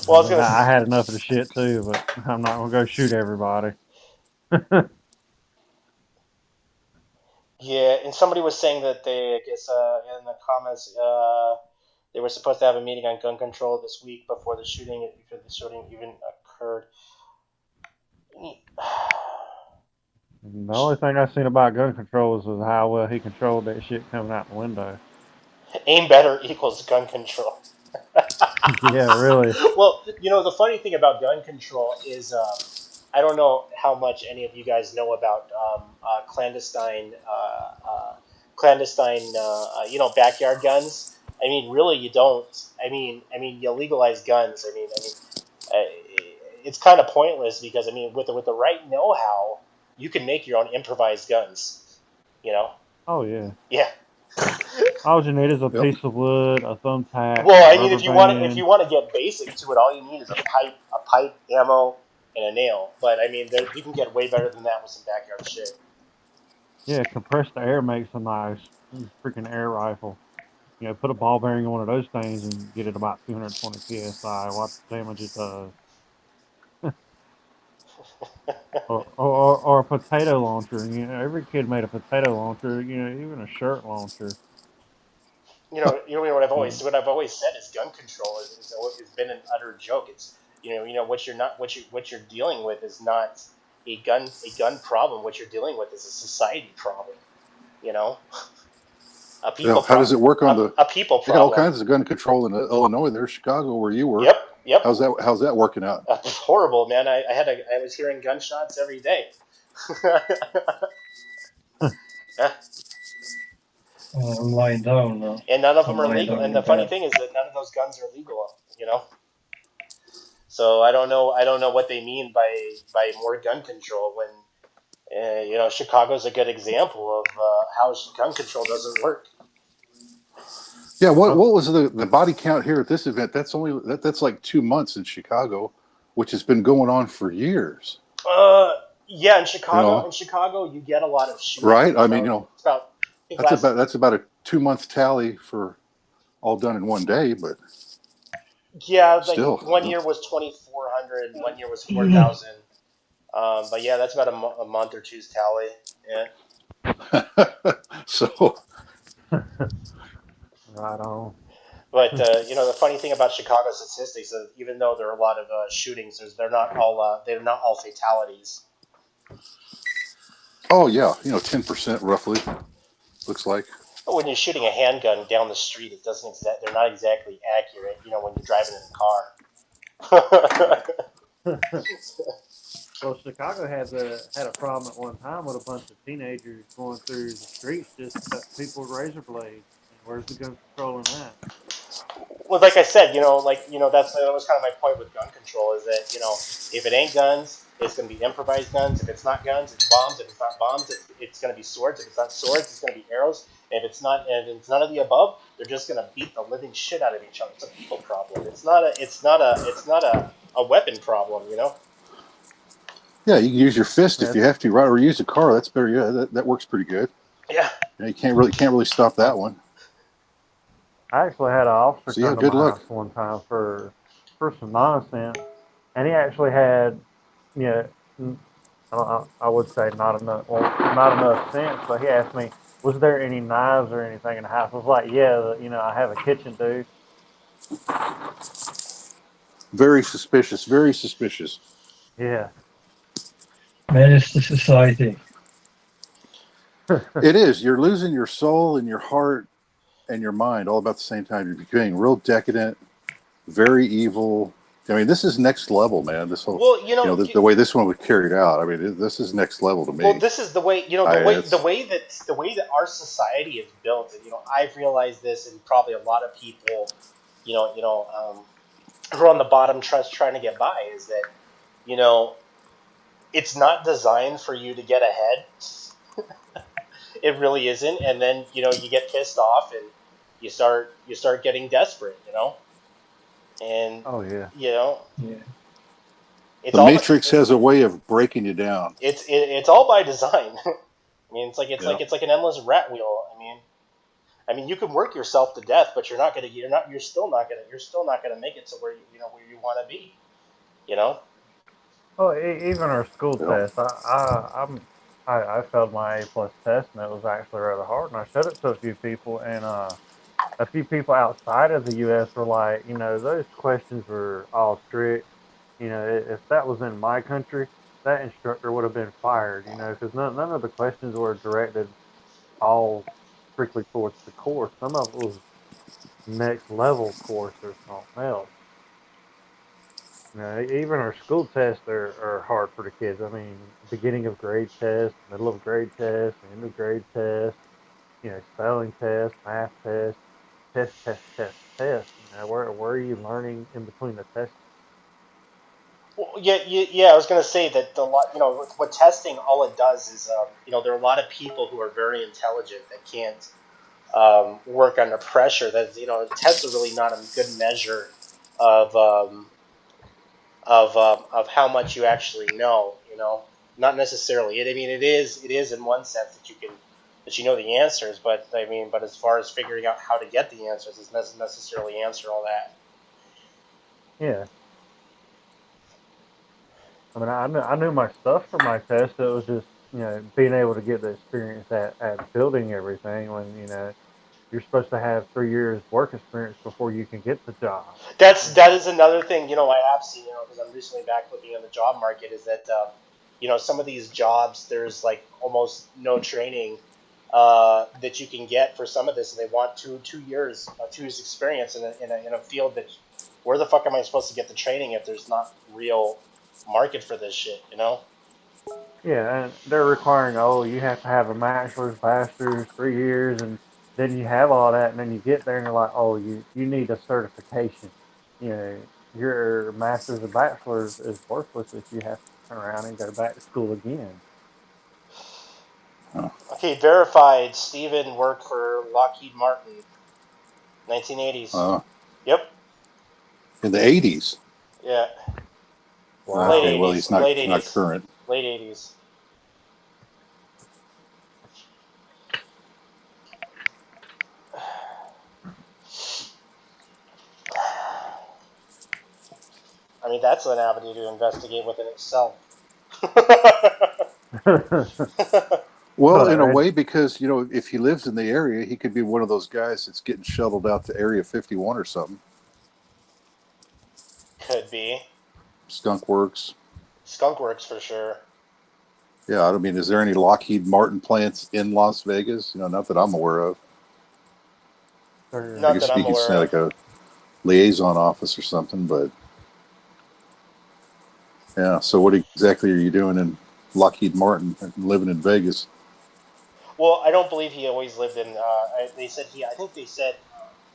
Well, I I was mean, gonna. I had enough of the shit too, but I'm not gonna go shoot everybody. Yeah, and somebody was saying that I guess, in the comments, they were supposed to have a meeting on gun control this week before the shooting even occurred. The only thing I seen about gun control was how well he controlled that shit coming out the window. Aim better equals gun control. Yeah, really. Well, the funny thing about gun control is, I don't know how much any of you guys know about backyard guns. I mean, really, you don't. I mean, you legalize guns. Uh, it's kind of pointless because with the right know-how, you can make your own improvised guns. You know? Oh yeah. Yeah. All you need is a Yep. piece of wood, a thumbtack, Well, a I mean, rubber if you band. want to get basic to it, all you need is a pipe, ammo, and a nail. But I mean, you can get way better than that with some backyard shit. Yeah, compressed air makes a nice freaking air rifle. Put a ball bearing on one of those things and get it about 220 psi. Watch the damage it does. or a potato launcher. Every kid made a potato launcher. Even a shirt launcher. What I've Uh, always said is gun control is been an utter joke. It's what you're not what you're dealing with is not a gun problem. What you're dealing with is a society problem. You know, a people How does it work on the? a people They got all problem. kinds of gun control in Illinois. There's Chicago, where you were. Yep, yep. How's that working out? Horrible, man. I was hearing gunshots every day. Yeah. I'm lying down now. And none of them I'm are lying legal. down And the in funny bed. thing is that none of those guns are legal. You know. So I don't know. I don't know what they mean by more gun control when Chicago's a good example of how gun control doesn't work. Yeah, oh, what was the body count here at this event? That's like 2 months in Chicago, which has been going on for years. Uh, yeah, in You Chicago, know, you get a lot of shootings. right? It's I mean, about it's about I think last that's about a 2 month tally for all done in one day, but yeah, like still, one year was 2,400, 1 year was 4,000. But yeah, that's about a month or two's tally. Yeah. so right on. But the funny thing about Chicago statistics is even though there are a lot of shootings, they're not all fatalities. oh yeah, 10% roughly looks like. But when you're shooting a handgun down the street, they're not exactly accurate. When you're driving in a car. Well, Chicago had a problem at one time with a bunch of teenagers going through the streets just cutting people with razor blades. And where's the gun control in that? Well, like I said, that was kind of my point with gun control is that if it ain't guns, it's going to be improvised guns. If it's not guns, it's bombs. If it's not bombs, it's going to be swords. If it's not swords, it's going to be arrows. And if it's none of the above, they're just going to beat the living shit out of each other. It's a people problem. It's not a weapon problem. Yeah, you can use your fist if Yeah, you have to, right? Or use a car. That's better. Yeah, that works pretty good. Yeah. You can't really stop I, that one. I actually had an officer So yeah, come to good my luck. house one time for some nonsense, and he actually had, you know, I would say not enough sense, but he asked me, was there any knives or anything in the house? I was like, yeah, I have a kitchen, dude. Very suspicious. Very suspicious. Yeah. Menace to society. It is. You're losing your soul and your heart and your mind all about the same time. You're becoming real decadent, very evil. I mean, this is next level, man. This whole, Well, the way this one was carried out. I mean, this is next level to well, me. this is the way It's the way that our society is built, and I've realized this, and probably a lot of people, who are on the bottom trust trying to get by, is that you know it's not designed for you to get ahead. It really isn't, and then you get pissed off and you start getting desperate, and Oh yeah. you know Yeah. it's the all Matrix has a way of breaking you down. it's all by design. I mean, Yeah. it's like an endless rat wheel. I mean, you can work yourself to death, but you're still not gonna make it to where you want to be. You know. Oh, even our school Yeah. test, I failed my A+ test, and it was actually rather hard. And I showed it to a few people, and a few people outside of the U.S. were like, those questions were all trick. If that was in my country, that instructor would have been fired. Because none of the questions were directed all strictly towards the course. Some of it was next level course or something else. Even our school tests are hard for the kids. I mean, beginning of grade test, middle of grade test, end of grade test, spelling test, math test, test. Where are you learning in between the tests? Well, yeah, yeah. I was gonna say that the lot. What testing all it does is, there are a lot of people who are very intelligent that can't work under pressure. That tests are really not a good measure of of how much you actually know. Not necessarily. I mean, it is in one sense that you know the answers, but but as far as figuring out how to get the answers, it doesn't necessarily answer all that. Yeah. I mean, I knew my stuff for my test. It was just being able to get the experience at building everything when you're supposed to have 3 years work experience before you can get the job. That is another thing, I have seen, because I'm recently back looking on the job market, is that some of these jobs there's like almost no training that you can get for some of this, and they want 2 years 2 years experience in a field that where the fuck am I supposed to get the training if there's not real market for this shit, Yeah, and they're requiring, oh, you have to have a bachelor's, 3 years, and then you have all that, and then you get there and you're like, oh, you need a certification. You know, your master's or bachelor's is worthless if you have to turn around and go back to school again. Okay, verified. Steven worked for Lockheed Martin, 1980s. Yep. In the 80s. Yeah. Late Okay, Wow. well, 80s. he's not Late not 80s. current. Late 80s. I mean, that's an avenue to investigate within itself. Well, in a Right. way, because if he lives in the area, he could be one of those guys that's getting shuttled out to Area 51 or something. Could be. Skunk Works. Skunk Works for sure. Yeah, I mean, is there any Lockheed Martin plants in Las Vegas? Not that I'm aware of. I Not guess that you I'm could say aware of. like a liaison office or something, but yeah. So what exactly are you doing in Lockheed Martin living in Vegas? Well, I don't believe he always lived in. They said he. I think they said.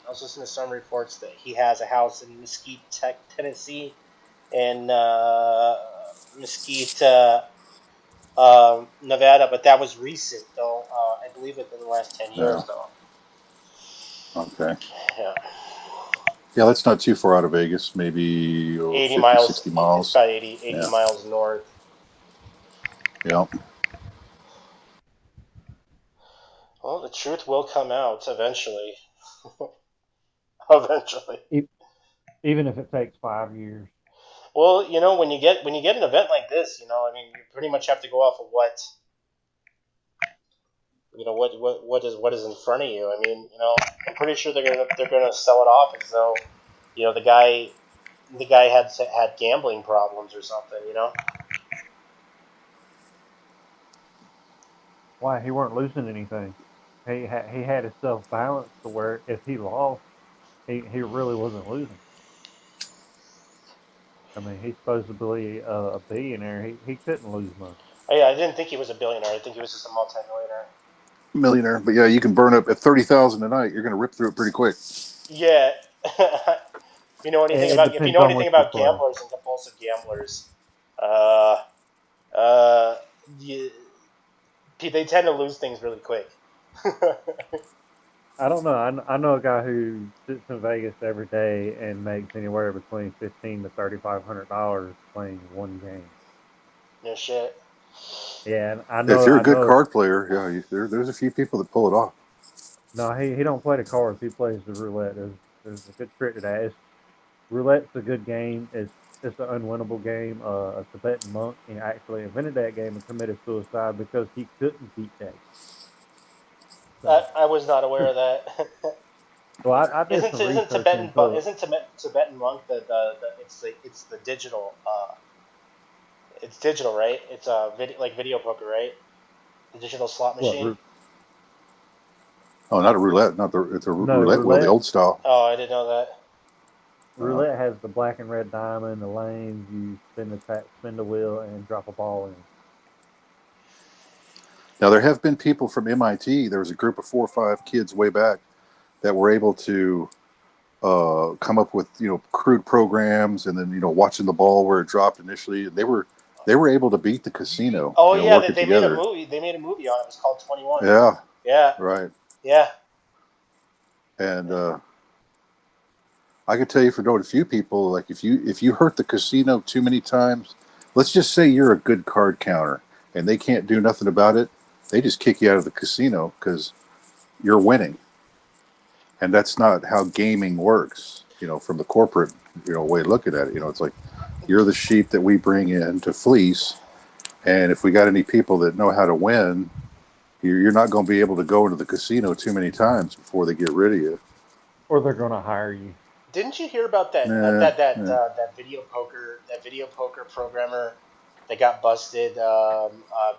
I was listening to some reports that he has a house in Mesquite, Tennessee, and Mesquite, Nevada. But that was recent, though. I believe within the last 10 years, Yeah. though. Okay. Yeah. Yeah, that's not too far out of Vegas. Maybe 80 50, miles. 60 It's miles. about 80 Yeah. miles north. Yeah. Well, the truth will come out eventually. Eventually. Even if it takes 5 years. Well, when you get an event like this, I mean, you pretty much have to go off of what is in front of you. I mean, I'm pretty sure they're gonna sell it off as though, the guy had gambling problems or something. Why? He weren't losing anything. He had himself balanced to where if he lost, he really wasn't losing. I mean, he's supposed to be a billionaire. He couldn't lose money. Yeah, I didn't think he was a billionaire. I think he was just a multimillionaire. Millionaire. But yeah, you can burn up at 30,000 a night. You're going to rip through it pretty quick. Yeah. It If you depends know on anything what you about play. gamblers and compulsive gamblers, uh, uh, you, they tend to lose things really quick. I don't know. I know a guy who sits in Vegas every day and makes anywhere between $1,500 to $3,500 playing one game. No shit. Yeah, and If you're a I good know. card player, yeah, there's a few people that pull it off. No, he don't play the cards. He plays the roulette. There's a good trick to that. Roulette's a good game. It's an unwinnable game. A Tibetan monk actually invented that game and committed suicide because he couldn't beat that game. So, I was not aware of that. well, I did some research into it. Tibetan monk it's the digital it's digital, right? It's like video poker, right? The digital slot What? machine. Oh, not a roulette, not the it's a No, roulette wheel, the old style. Oh, I didn't know that. roulette has the black and red diamond, the lanes. You spin the wheel, and drop a ball in. Now there have been people from MIT. There was a group of 4 or 5 kids way back that were able to come up with crude programs, and then watching the ball where it dropped initially. They were able to beat the casino. Oh yeah, Working they made a together. movie. They made a movie on it. It was called 21. Yeah, Yeah, right. yeah. And I could tell you for knowing a few people, like if you hurt the casino too many times, let's just say you're a good card counter and they can't do nothing about it, they just kick you out of the casino because you're winning, and that's not how gaming works. From the corporate way of looking at it. It's like You're the sheep that we bring in to fleece. And if we got any people that know how to win, you're not going to be able to go into the casino too many times before they get rid of you. Or they're going to hire you. Didn't you hear about that Nah, nah. that video poker programmer that got busted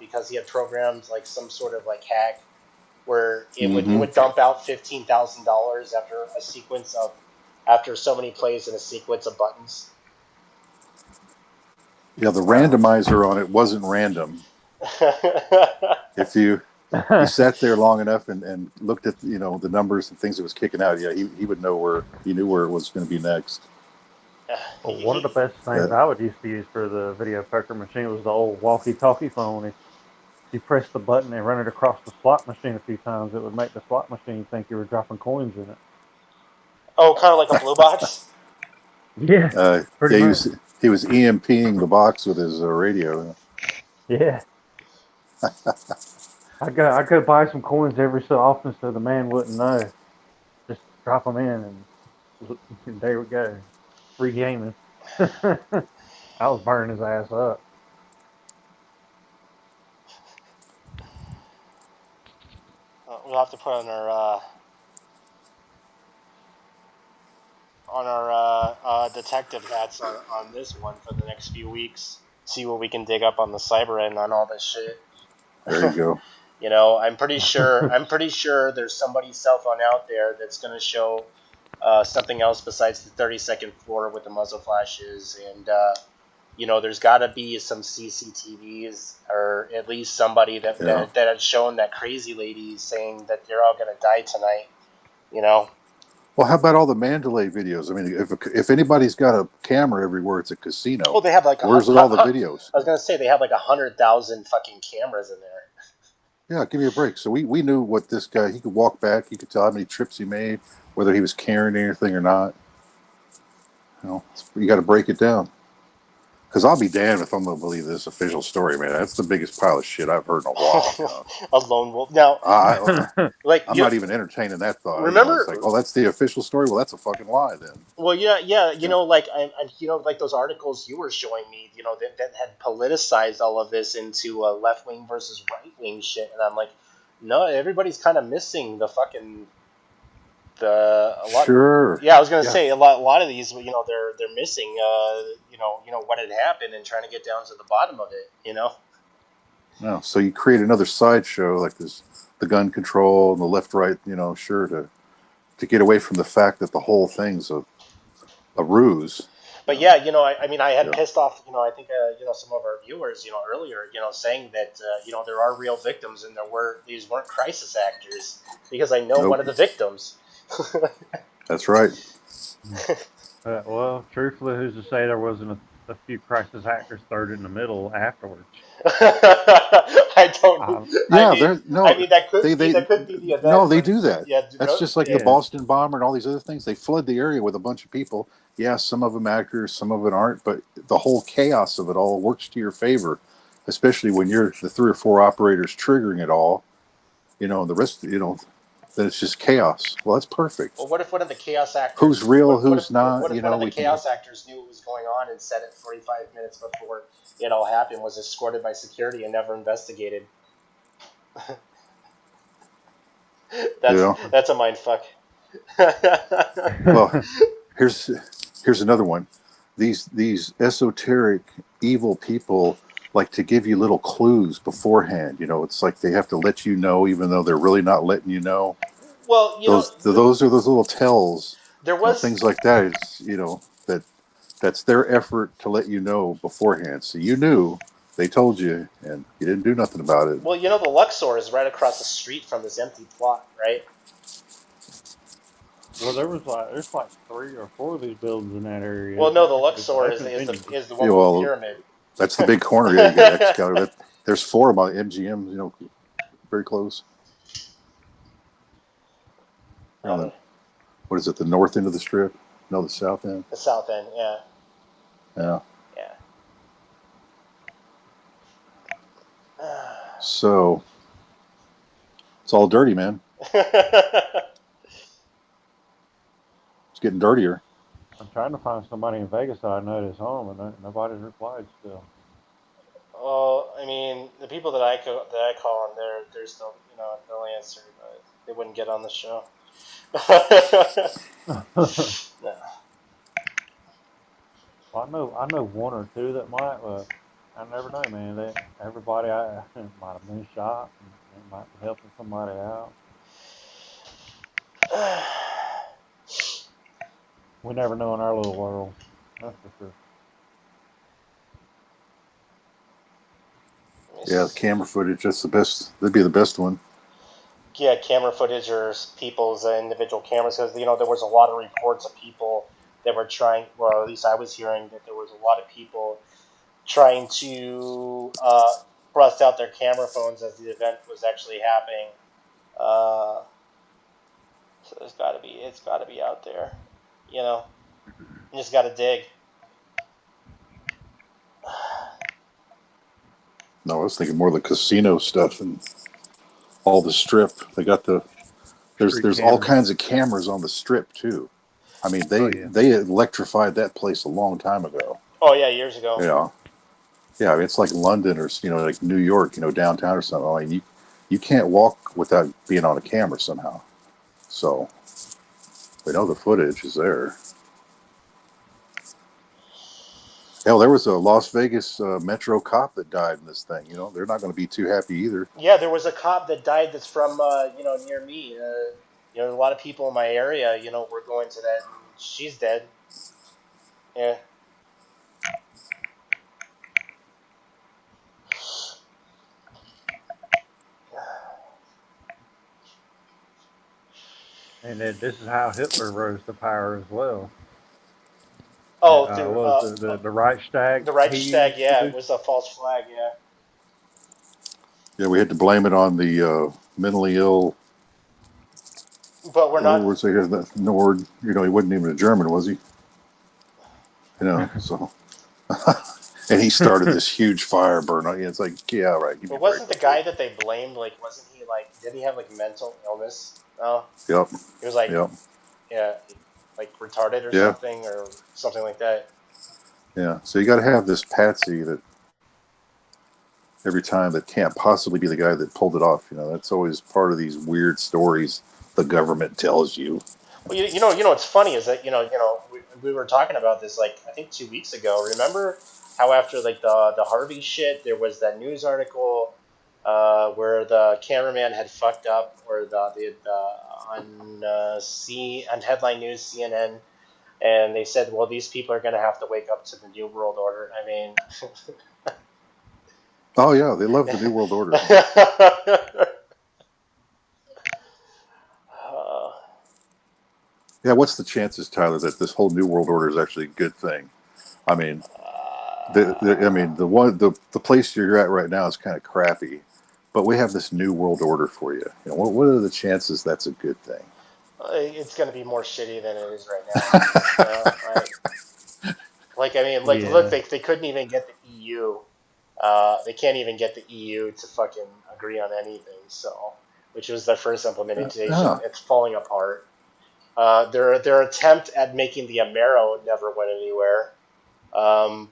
because he had programmed like some sort of like hack where it Mm-hmm. would dump out $15,000 after so many plays in a sequence of buttons. Yeah, the Wow. randomizer on it wasn't random. If you sat there long enough and looked at the numbers and things it was kicking out, yeah, he would know where he knew where it was going to be next. Well, one of the best things Uh, I would used to use for the video poker machine was the old walkie-talkie phone. If you press the button and run it across the slot machine a few times, it would make the slot machine think you were dropping coins in it. Oh, kind of like a blue box. Yeah, pretty yeah, much. he was EMPing the box with his radio. Yeah. I go buy some coins every so often so the man wouldn't know. Just drop them in and there we go. Free gaming. I was burning his ass up. We'll have to put on our detective hats on this one for the next few weeks. See what we can dig up on the cyber end on all this shit. There you go. I'm pretty sure there's somebody's cell phone out there that's going to show something else besides the 30-second floor with the muzzle flashes, and there's got to be some CCTVs or at least somebody that, Yeah. that had shown that crazy lady saying that they're all going to die tonight. You know. Well, how about all the Mandalay videos? I mean, if anybody's got a camera everywhere, it's a Oh, casino. they have like Where's all the videos? I was gonna say they have like 100,000 fucking cameras in there. Yeah, give me a break. So we knew what this guy. He could walk back. He could tell how many trips he made, whether he was carrying anything or not. You got to break it down. Because I'll be damned if I'm going to believe this official story, man. That's the biggest pile of shit I've heard in a while. A lone wolf. Now, like I'm not even entertaining that thought. It's like, remember? oh, that's the official story. Well, that's a fucking lie then. Well, yeah. Yeah. Like like those articles you were showing me, that had politicized all of this into left wing versus right wing shit, and I'm like, no, everybody's kind of missing the fucking a lot. Sure. Yeah, I was gonna Yeah. say a lot of these, they're missing, what had happened and trying to get down to the bottom of it. No. So you create another sideshow like this, the gun control and the left, right. Sure to get away from the fact that the whole thing's a ruse. But yeah, I mean, I had Yeah. pissed off, I think, some of our viewers, earlier, saying that, there are real victims and these weren't crisis actors because I know Nope. one of the victims. That's right. Well, truthfully, who's to say there wasn't a few crisis actors thrown in the middle afterwards? I don't. Yeah, I mean, that could be the event, no, they but do that. yeah, That's just like the Yeah. Boston bomber and all these other things. They flood the area with a bunch of people. Yeah, some of them actors, some of it aren't, but the whole chaos of it all works to your favor, especially when you're the 3 or 4 operators triggering it all. And the rest, then it's just chaos. Well, that's perfect. Well, what if one of the chaos Who's actors? real? What Who's if not? one of the We can. chaos actors knew what was going on and said it 45 minutes before it all happened? Was escorted by security and never investigated. That's a mind fuck. Well, here's another one. These esoteric evil people like to give you little clues beforehand. It's like they have to let you know, even though they're really not letting you know. Well, Those are those little tells. there was. Things like that. That's their effort to let you know beforehand. So you knew they told you, and you didn't do nothing about it. Well, the Luxor is right across the street from this empty plot, right? Well, there's like 3 or 4 of these buildings in that area. Well, no, the It's a Luxor vacant venue. is the Yeah, one with the well, pyramid. that's the big corner. Yeah, you got Excalibur. There's 4 of them on MGM. Very close. On what is it? The north end of the strip? No, the south end. The south end, yeah. Yeah. Yeah. So it's all dirty, man. It's getting dirtier. I'm trying to find somebody in Vegas that I know that's home, and nobody's replied still. Well, I mean, the people that I call on, they're still, they'll answer, but they wouldn't get on the show. No. Well, I know one or two that might, but I never know, man. Everybody I might have been shot, and they might be helping somebody out. We never know in our little world. That's for sure. Yeah, the camera footage. That's the best. That'd be the best one. Yeah, camera footage or people's individual cameras, because there was a lot of reports of people that were trying. Well, at least I was hearing that there was a lot of people trying to bust out their camera phones as the event was actually happening. Uh, so it's got to be out there. You just got to dig. No, I was thinking more of the casino stuff and all the strip. They got Street there's all cameras. kinds of cameras on the strip too. I mean, Oh yeah. they electrified that place a long time ago. Oh yeah, years ago. Yeah, yeah. I mean, it's like London or like New York, downtown or something. I mean, you can't walk without being on a camera somehow. So we know the footage is there. Hell, there was a Las Vegas Metro cop that died in this thing. They're not going to be too happy either. Yeah, there was a cop that died that's from near me. A lot of people in my area, were going to that, and she's dead. Yeah. And this is how Hitler rose to power as well. Oh, through What was the Reichstag the he Reichstag. used to Yeah, do? it was a false flag. Yeah, Yeah, we had to blame it on the mentally ill. but we're What not. was it? The Nord. He wasn't even a German, was he? So. And he started this huge fire burn. It's like, yeah, all right, give me But a break, wasn't the okay? guy that they blamed wasn't he did he have mental illness? No, Yep, he was yep, yeah, retarded yeah, or something like that. yeah. So you got to have this patsy that every time that can't possibly be the guy that pulled it off. That's always part of these weird stories the government tells you. Well, what's funny is that we were talking about this I think 2 weeks ago. Remember how after the Harvey shit, there was that news article where the cameraman had fucked up, or on headline news CNN, and they said, well, these people are going to have to wake up to the new world order. I mean, Oh yeah, they love the New World Order. Yeah, what's the chances, Tyler, that this whole New World Order is actually a good thing? I mean, the place you're at right now is kind of crappy, but we have this New World Order for you. What are the chances that's a good thing? it's going to be more shitty than it is right now. I mean, look, Yeah. they couldn't even get the EU. They can't even get the EU to fucking agree on anything. So, which was their first implementation. Yeah, It's falling apart. Their attempt at making the Amero never went anywhere.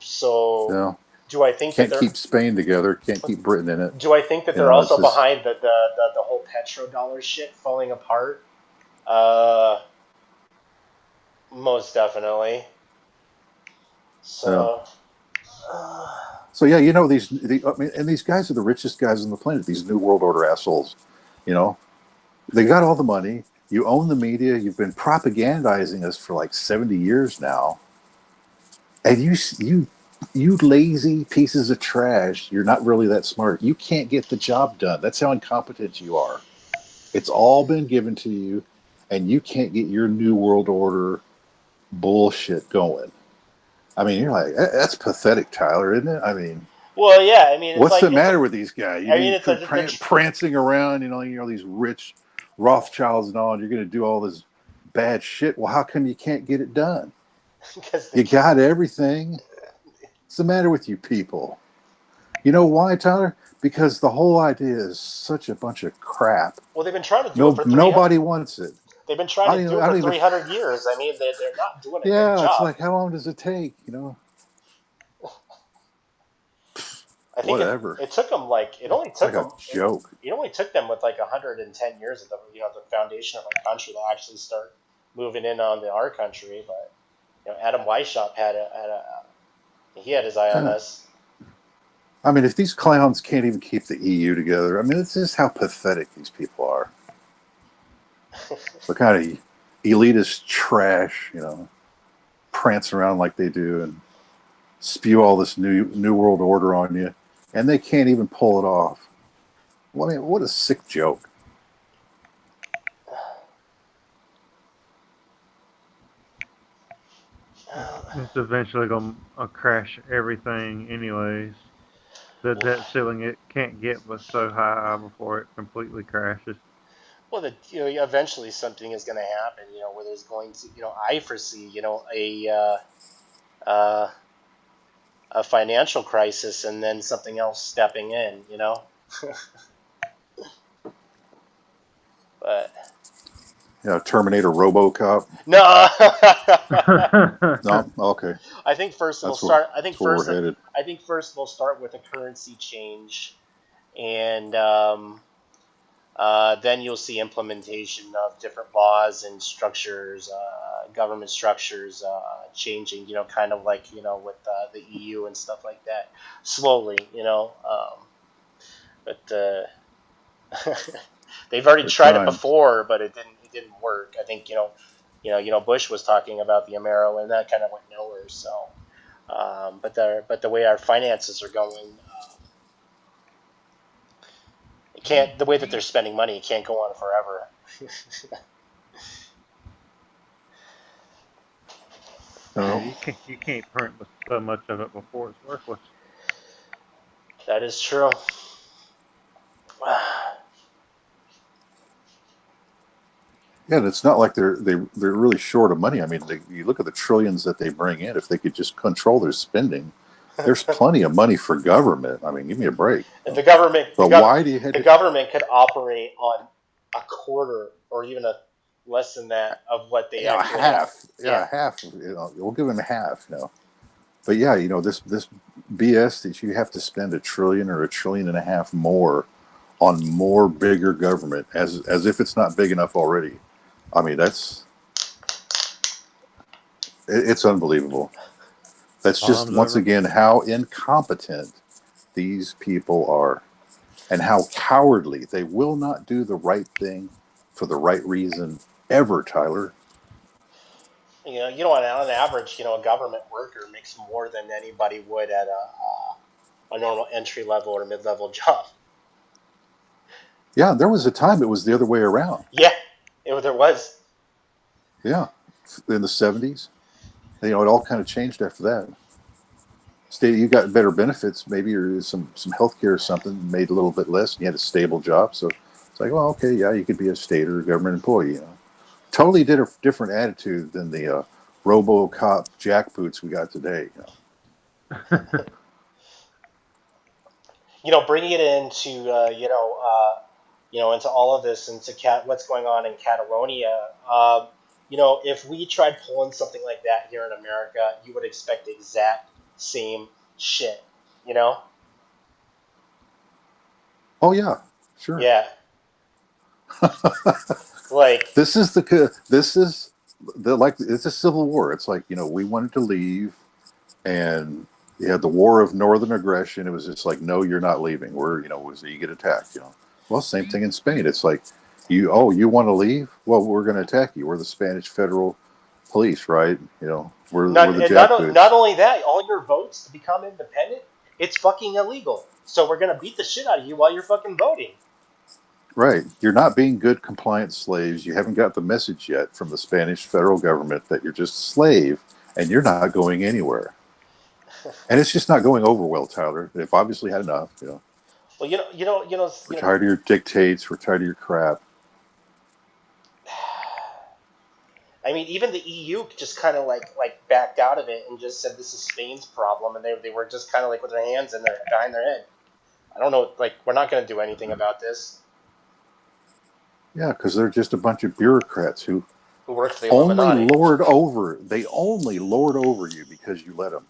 So, yeah. do I think that Can't they're keep Spain together. Can't keep Britain in it. do I think that they're It's also just behind the whole petrodollar shit falling apart? Uh, Most definitely. yeah. So, uh, So yeah, I mean, and these guys are the richest guys on the planet. These New World Order assholes. You know, they got all the money. You own the media. You've been propagandizing us for like 70 years now, and you lazy pieces of trash. You're not really that smart. You can't get the job done. That's how incompetent you are. It's all been given to you, and you can't get your New World Order bullshit going. I mean, you're like, That's pathetic, Tyler, isn't it? I mean, well, yeah. I mean, what's the matter with these guys? I mean, it's Prancing around, these rich Rothschilds and all, and you're going to do all this bad shit. Well, how come you can't get it done? because You got everything. What's the matter with you people? You know why, Tyler? Because the whole idea is such a bunch of crap. well, they've been trying to do it No, for 300. nobody wants it. They've been trying to do it I for don't even. 300 years. I mean, they're not doing a good Yeah, it's job. like how long does it take? I think Whatever. it took them like It's like a joke. it only took them with like 110 years of the foundation of our country to actually start moving in on our country. But Adam Weishaupt he had his eye on Uh, us. I mean, if these clowns can't even keep the EU together, I mean, it's just how pathetic these people are. What kind of elitist trash, prance around like they do and spew all this new world order on you, and they can't even pull it off. Well, I mean, what a sick joke. It's eventually going to crash everything, anyways. The debt ceiling it can't get but so high before it completely crashes. Well, eventually something is going to happen. Where there's going to, I foresee, uh, a financial crisis and then something else stepping in. But Terminator RoboCop. no, No, okay, I think first it'll that's where start. that's where we're headed. I think first we'll start with a currency change, and then you'll see implementation of different laws and structures, government structures changing. Kind of like with the EU and stuff like that, slowly. But they've already Good tried it times. before, but it didn't work. I think Bush was talking about the Amero, and that kind of went nowhere. So, but the way our finances are going, it can't. The way that they're spending money, it can't go on forever. Yeah, No. you can't print so much of it before it's worthless. That is true. Yeah, and it's not like they're really short of money. I mean, you look at the trillions that they bring in. If they could just control their spending, there's plenty of money for government. I mean, give me a break. the government, But why do you have the to? government could operate on a quarter or even a less than that of what they actually have. Half. Yeah. Yeah, half. We'll give them half. But yeah, this BS that you have to spend a trillion or a trillion and a half more on more bigger government as if it's not big enough already. I mean, it's unbelievable. That's just Bombs once over. again how incompetent these people are and how cowardly. They will not do the right thing for the right reason ever, Tyler. On average, a government worker makes more than anybody would at a normal entry level or mid level job. Yeah, there was a time it was the other way around. Yeah, there was. Yeah, in the 70s. It all kind of changed after that. State you got better benefits, maybe, or some health care or something, made a little bit less, and you had a stable job. So it's like, well, okay, yeah, you could be a state or a government employee. Totally did a different attitude than the RoboCop jackboots we got today. Bringing it into into all of this, into what's going on in Catalonia. If we tried pulling something like that here in America, you would expect the exact same shit. You know? Oh yeah, sure. Yeah. Like, This is the like it's a civil war. It's like we wanted to leave, and you had the war of northern aggression. It was just like, no, you're not leaving. We're was you get attacked. Well, same thing in Spain. It's like you want to leave? Well, we're going to attack you. We're the Spanish federal police, right? We're the not jackboots. only that, all your votes to become independent, it's fucking illegal. So we're gonna beat the shit out of you while you're fucking voting. Right. You're not being good compliant slaves. You haven't got the message yet from the Spanish federal government that you're just a slave and you're not going anywhere. And it's just not going over well, Tyler. They've obviously had enough. Well, We're tired of your dictates. We're tired of your crap. I mean, even the EU just kind of like backed out of it and just said this is Spain's problem, and they were just kind of like with their hands in behind their head. I don't know, like we're not going to do anything about this. Yeah, because they're just a bunch of bureaucrats who work for the only Illuminati. lord over. They only lord over you because you let them.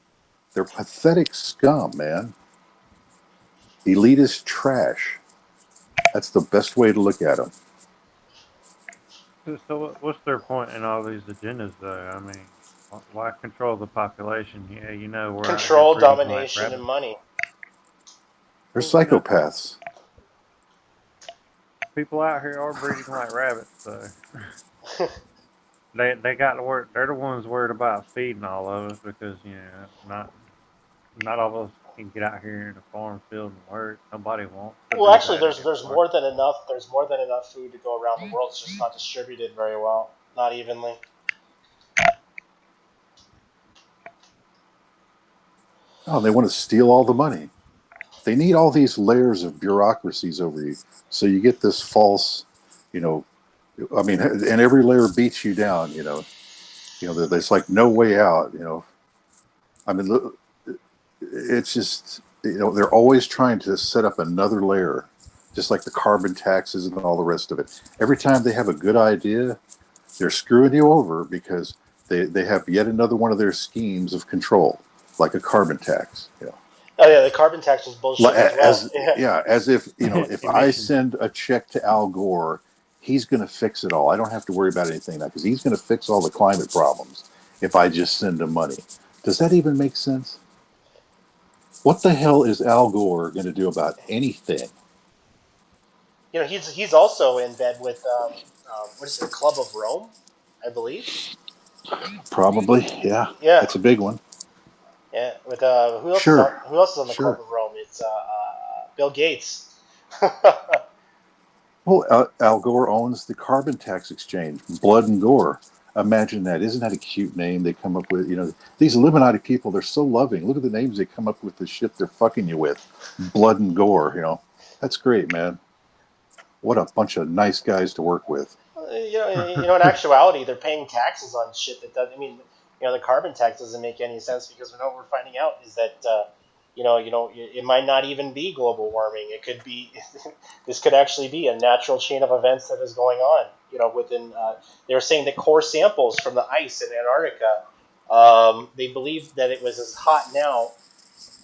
They're pathetic scum, man. Elitist trash. That's the best way to look at them. So what's their point in all these agendas, though? I mean, why control the population? Yeah, we're out here Control, breeding like domination, and rabbits. money. They're Well, psychopaths. people out here are breeding like rabbits, so they got to work. They're the ones worried about feeding all of us because not all of us can get out here in a farm field and work. Nobody wants to Well, do actually, that there's anymore. more than enough. There's more than enough food to go around the world. It's just not distributed very well, not evenly. Oh, they want to steal all the money. They need all these layers of bureaucracies over you, so you get this false, you know. I mean, and every layer beats you down. There's like no way out. I mean, it's just they're always trying to set up another layer, just like the carbon taxes and all the rest of it. Every time they have a good idea, they're screwing you over because they have yet another one of their schemes of control, like a carbon tax. Oh yeah, the carbon tax was bullshit as well. As Yeah. yeah, as if I Emissions. send a check to Al Gore, he's going to fix it all. I don't have to worry about anything now because he's going to fix all the climate problems if I just send him money. Does that even make sense? What the hell is Al Gore going to do about anything? He's also in bed with what is it, the Club of Rome, I believe. Probably, yeah. Yeah, That's a big one. yeah. With Sure, who else is on the Club sure. of Rome? It's Bill Gates. Well, Al Gore owns the carbon tax exchange, Blood and Gore. Imagine that. Isn't that a cute name they come up with? These Illuminati people, they're so loving. Look at the names they come up with, the shit they're fucking you with. Blood and Gore. That's great, man. What a bunch of nice guys to work with. In actuality, they're paying taxes on shit that doesn't. I mean, the carbon tax doesn't make any sense because what we're finding out is that it might not even be global warming. It could be this could actually be a natural chain of events that is going on. Within they're saying that core samples from the ice in Antarctica, they believe that it was as hot now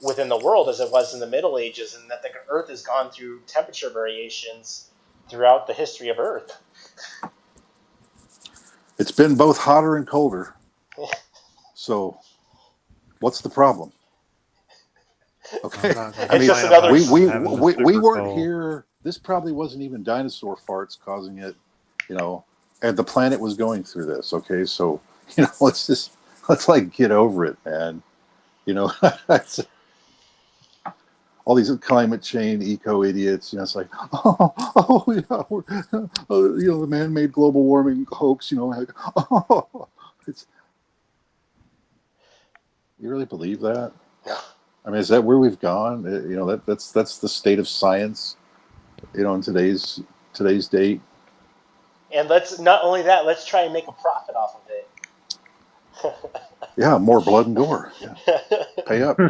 within the world as it was in the Middle Ages, and that the Earth has gone through temperature variations throughout the history of Earth. It's been both hotter and colder. So, what's the problem? I'm Okay, not gonna I It's mean, just complain another. about we not we having the we super weren't cold. here. This probably wasn't even dinosaur farts causing it, you know, and the planet was going through this. Okay, so let's like get over it, man. You know, all these climate change eco idiots. It's like, yeah, the man-made global warming hoax. Like, it's you really believe that? I mean, is that where we've gone? That's the state of science. In today's date. And let's not only that, let's try and make a profit off of Yeah, more blood and gore. Yeah, it. pay up.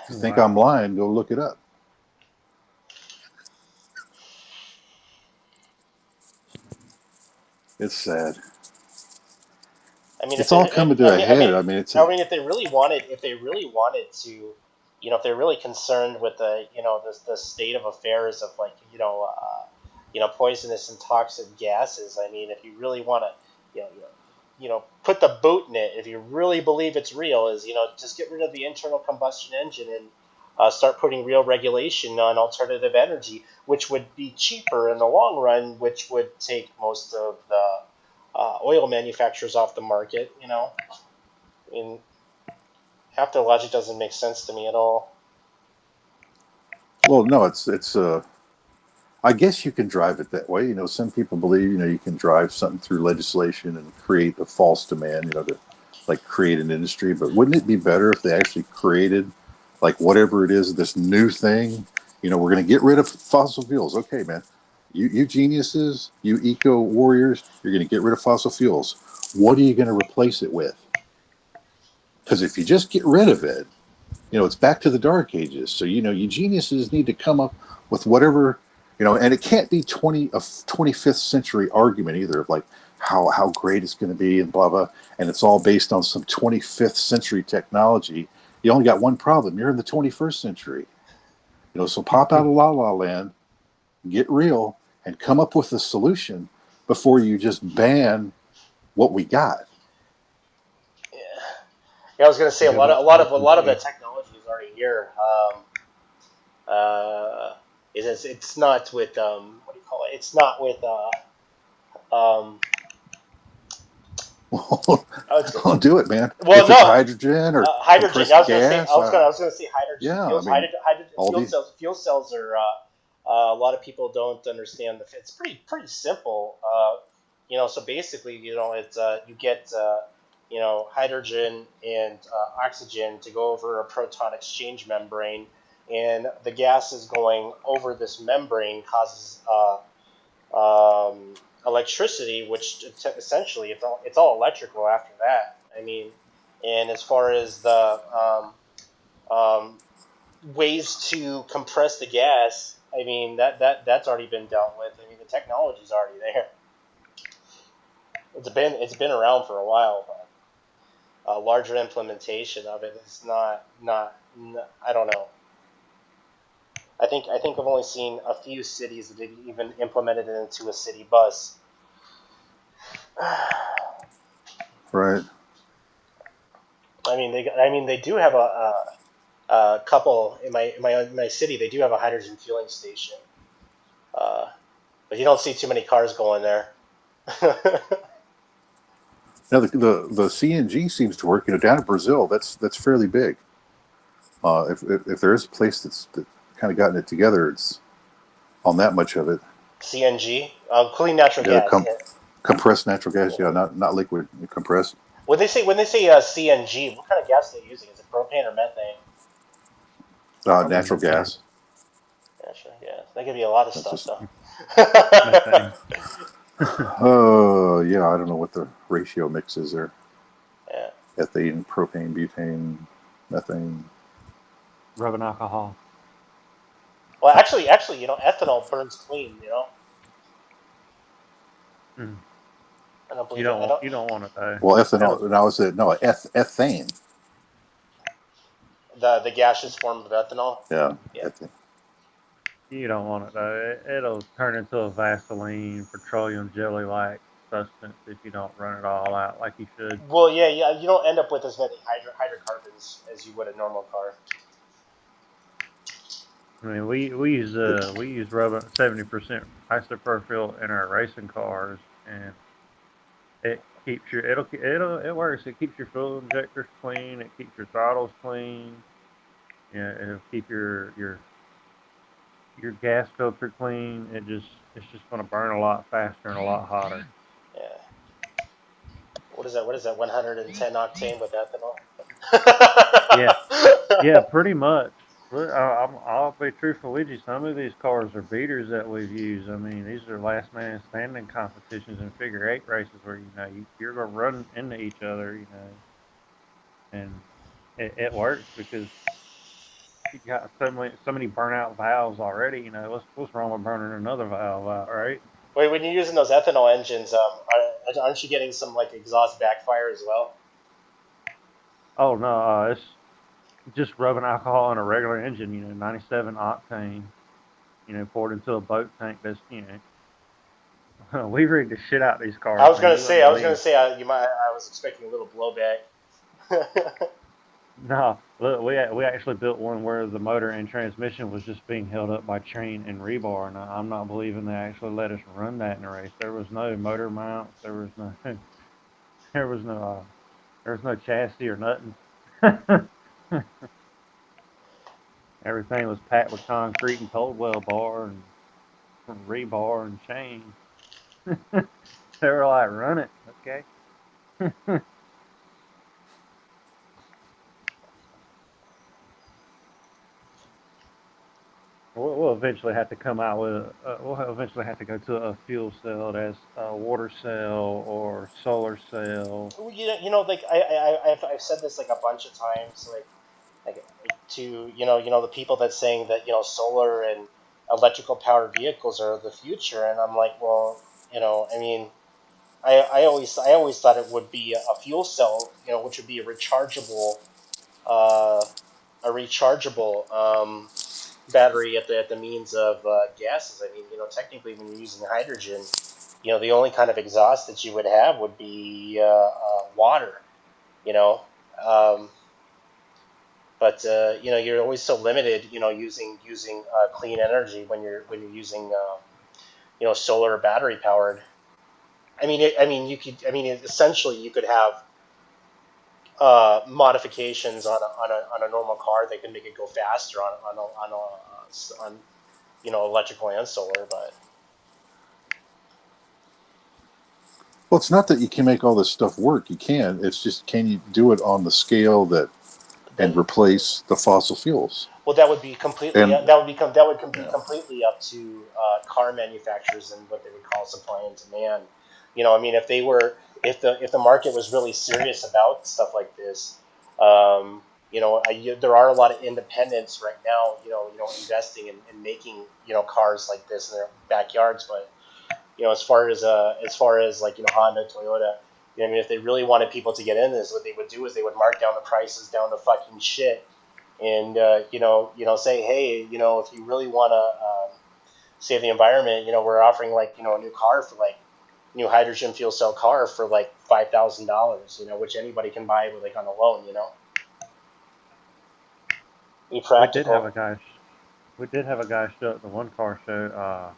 If you think I'm Wow. lying, go look it up. It's sad. I mean, if It's they, all coming to I a mean, I head. mean, I mean, it's I mean, if they really wanted to, if they're really concerned with the state of affairs of poisonous and toxic gases. I mean, if you really want to, put the boot in it. If you really believe it's real, is just get rid of the internal combustion engine and start putting real regulation on alternative energy, which would be cheaper in the long run, which would take most of the oil manufacturers off the market. I mean, half the logic doesn't make sense to me at all. well, no, it's. I guess you can drive it that way. Some people believe you can drive something through legislation and create a false demand. To like create an industry. But wouldn't it be better if they actually created like whatever it is, this new thing? We're going to get rid of fossil fuels. Okay, man. You geniuses, you eco warriors, you're going to get rid of fossil fuels. What are you going to replace it with? Because if you just get rid of it, It's back to the dark ages. So you geniuses need to come up with whatever, and it can't be 25th century argument either of like how great it's going to be and blah blah, and it's all based on some 25th century technology. You only got one problem: you're in the 21st century. So pop out of La La Land, get real, and come up with a solution before you just ban what we got. Yeah. Yeah, I was gonna say a Good lot of luck a lot of a lot of to that technology is already here. It's not with what do you call it? It's not with it's, Don't do it, man. well, If it's no, hydrogen or hydrogen. I compressed was gonna say gas, I was gonna say hydrogen yeah, I fuels. mean, Hydrogen all fuel the cells. Fuel cells are a lot of people don't understand the. It's pretty simple. So basically, it's you get hydrogen and oxygen to go over a proton exchange membrane, and the gas is going over this membrane causes electricity, which essentially it's all electrical after that. I mean, and as far as the um, ways to compress the gas, I mean that's already been dealt with. I mean the technology's already there. It's been around for a while, but a larger implementation of it is not I don't know. I think I've only seen a few cities that have even implemented it into a city bus. right. I mean, they do have a couple in my city. They do have a hydrogen fueling station, uh, but you don't see too many cars going there. Now the CNG seems to work. Down in Brazil, that's fairly big. If there is a place that kind of gotten it together, it's on that much of it. CNG, clean natural Yeah, gas. Yeah. compressed natural gas. Yeah, Yeah. not liquid, compressed. When they say CNG, what kind of gas are they using? Is it propane or methane? probably Natural methane. gas. Natural gas. That could be a lot of That's stuff, just. though. Methane. Oh yeah, I don't know what the ratio mix is there. Yeah. Ethane, propane, butane, methane. Rubbing alcohol. Well, actually, ethanol burns clean. Mm. I don't You believe it. don't I want don't. you don't want it though. Well, That'll ethanol. Now is it no ethane? The gaseous form of ethanol. Yeah, Yeah. ethane. you don't want it though. It'll turn into a Vaseline, petroleum jelly like substance if you don't run it all out like you should. Well, yeah, yeah. You don't end up with as many hydrocarbons as you would a normal car. I mean, we use rubber 70% isopropyl in our racing cars, and it keeps it works. It keeps your fuel injectors clean. It keeps your throttles clean. Yeah, it'll keep your gas filter clean. It's just going to burn a lot faster and a lot hotter. Yeah. What is that? What is that? 110 octane with ethanol. Yeah, yeah, pretty much. I'll be truthful with you. Some of these cars are beaters that we've used. I mean, these are last man standing competitions and figure eight races where you're going to run into each other, and it works because you got so many burnout valves already. What's wrong with burning another valve out, right? Wait, when you're using those ethanol engines, aren't you getting some like exhaust backfire as well? Oh no, it's just rubbing alcohol in a regular engine. 97 octane. Poured into a boat tank. We rigged the shit out of these I cars, was man. gonna You wouldn't say, believe. you might. I was expecting a little blowback. No, look, we actually built one where the motor and transmission was just being held up by chain and rebar, and I'm not believing they actually let us run that in a race. There was no motor mounts. There was no. There was no. There was no chassis or nothing. Everything was packed with concrete and cold weld bar and rebar and chain. They were like, "Run it, okay." We'll eventually have to come out with we'll eventually have to go to a fuel cell that's a water cell or solar cell. Like I've said this like a bunch of times. Like to the people that's saying that solar and electrical powered vehicles are the future, and I'm like, well, I mean, I always thought it would be a fuel cell, which would be uh, a rechargeable battery at the means of gases. I mean, technically, when you're using hydrogen, the only kind of exhaust that you would have would be water. You know, um, but you're always so limited. Using clean energy when you're using solar or battery powered. You could. I mean, essentially, you could have modifications on a normal car that can make it go faster on electrical and solar. But Well, it's not that you can make all this stuff work. You can. It's just, can you do it on the scale that and then, replace the fossil fuels? well, that would be completely And be yeah, completely up to car manufacturers and what they would call supply and demand. I mean, if the market was really serious about stuff like this, there are a lot of independents right now, investing in making cars like this in their backyards. But as far as like Honda, Toyota, I mean, if they really wanted people to get in this, what they would do is they would mark down the prices down to fucking shit, and say, hey, if you really want to save the environment, we're offering like a new car for like new hydrogen fuel cell car for like $5,000, which anybody can buy with like on a loan, be We did have practical. a guy. We did have a guy show at the one car show.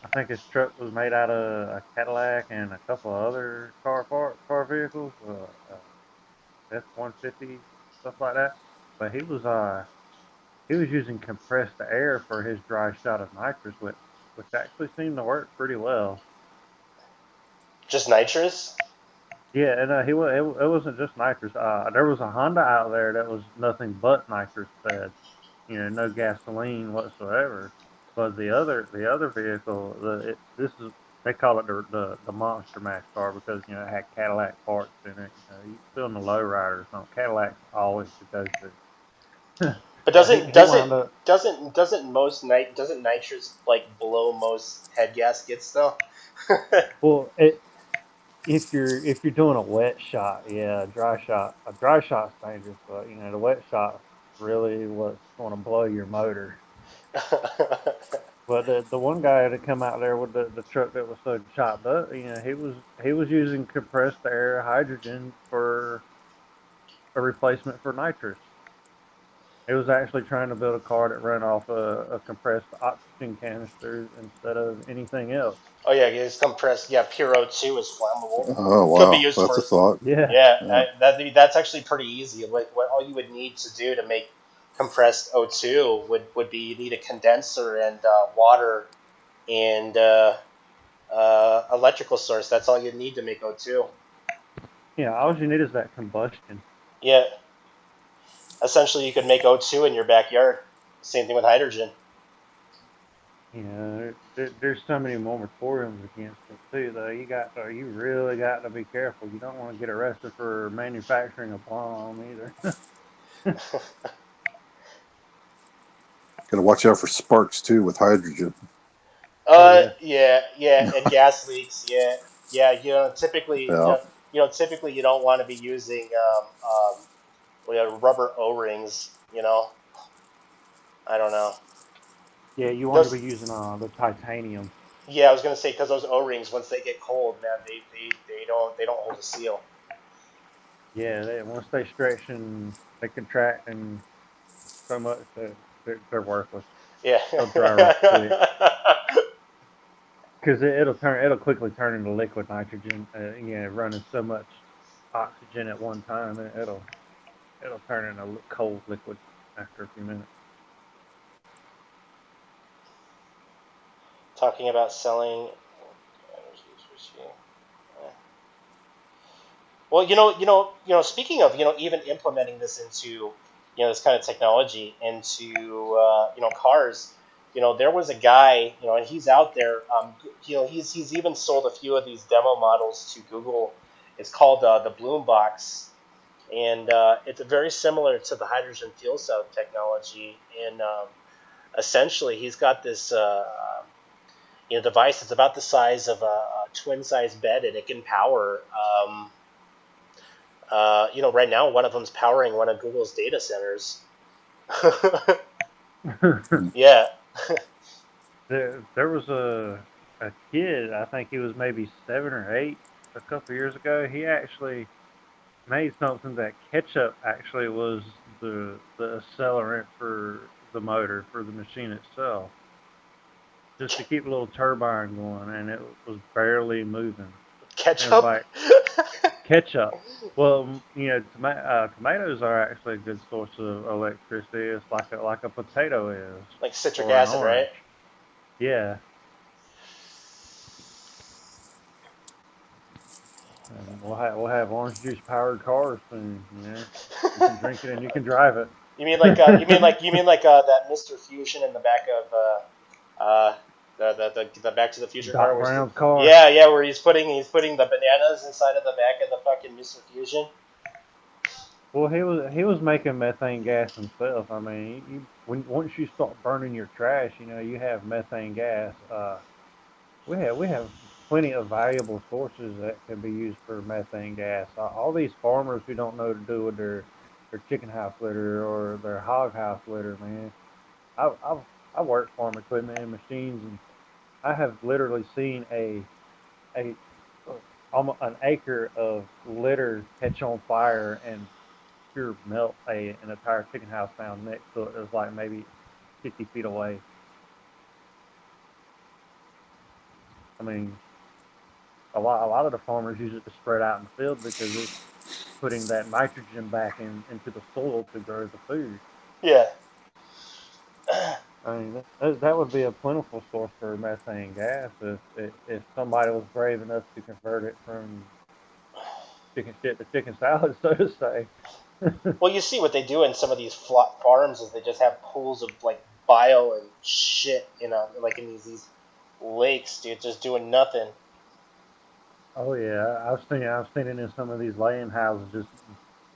I think his truck was made out of a Cadillac and a couple of other car vehicles, F-150 stuff like that. But he was using compressed air for his dry shot of nitrous, which actually seemed to work pretty well. Just nitrous. Yeah, and it wasn't just nitrous. There was a Honda out there that was nothing but nitrous fed. No gasoline whatsoever. But the other vehicle, this is they call it the Monster Mash car because it had Cadillac parts in it. You still in the lowriders, don't Cadillac's always the go-to. But But doesn't he does it wound up. doesn't nitrous like blow most head gaskets though? Well, if you're doing a wet shot, yeah, a dry shot's dangerous, but the wet shot's really what's going to blow your motor. But the one guy that come out there with the truck that was so chopped up, he was using compressed air hydrogen for a replacement for nitrous. He was actually trying to build a car that ran off a compressed oxygen canister instead of anything else. Oh yeah, it's compressed. Yeah, pure O2 is flammable. oh Could be wow, used that's a for. thought. Yeah, Yeah, Yeah. that's actually pretty easy. What all you would need to do to make compressed O2 would be you need a condenser and water and electrical source. That's all you need to make O2. yeah. All you need is that combustion. Yeah, essentially you could make O2 in your backyard. Same thing with hydrogen. There's so many moratoriums against it too, though. You really got to be careful. You don't want to get arrested for manufacturing a bomb either. Got to watch out for sparks too with hydrogen. Oh yeah. Yeah, and gas leaks. Yeah, yeah. Yeah. Typically you don't want to be using rubber O-rings. I don't know. Yeah, you want to Those, be using the titanium. yeah, I was gonna say because those O-rings, once they get cold, man, they don't hold a seal. Yeah, once they stretch and they contract and so much that they're worthless. Yeah. They'll dry real quick because it'll quickly turn into liquid nitrogen. Running so much oxygen at one time, it'll turn into cold liquid after a few minutes. Talking about selling. Well, Speaking of, even implementing this into, this kind of technology into, cars. There was a guy, and he's out there. He's even sold a few of these demo models to Google. It's called the Bloom Box, and it's very similar to the hydrogen fuel cell technology. And essentially, he's got this device that's about the size of a twin-size bed, and it can power. Right now, one of them's powering one of Google's data centers. Yeah. There was a kid, I think he was maybe 7 or 8, a couple years ago. He actually made something that ketchup actually was the accelerant for the motor for the machine itself, just to keep a little turbine going, and it was barely moving. And it was Ketchup. like ketchup. Well, tomatoes are actually a good source of electricity. It's like a potato is, Like citric or an acid, right? orange. Yeah, and we'll have orange juice powered cars soon. You can drink it and you can drive it. that Mr. Fusion in the back of the Back to the Future car Doc was Brown's car. yeah, where he's putting the bananas inside of the back of the fucking Mr. Fusion. Well, he was making methane gas himself. I mean, once you start burning your trash, you have methane gas. We have plenty of valuable sources that can be used for methane gas. All these farmers who don't know what to do with their chicken house litter or their hog house litter, man. I work farm equipment and machines, and I have literally seen a almost an acre of litter catch on fire and pure melt an entire chicken house down next to it. It was like maybe 50 feet away. I mean, a lot of the farmers use it to spread out in the field because it's putting that nitrogen back into the soil to grow the food. Yeah. I mean, that would be a plentiful source for methane gas if somebody was brave enough to convert it from chicken shit to chicken salad, so to say. Well, you see what they do in some of these farms is they just have pools of like bile and shit, like in these lakes, dude, just doing nothing. Oh yeah, I've seen it in some of these laying houses just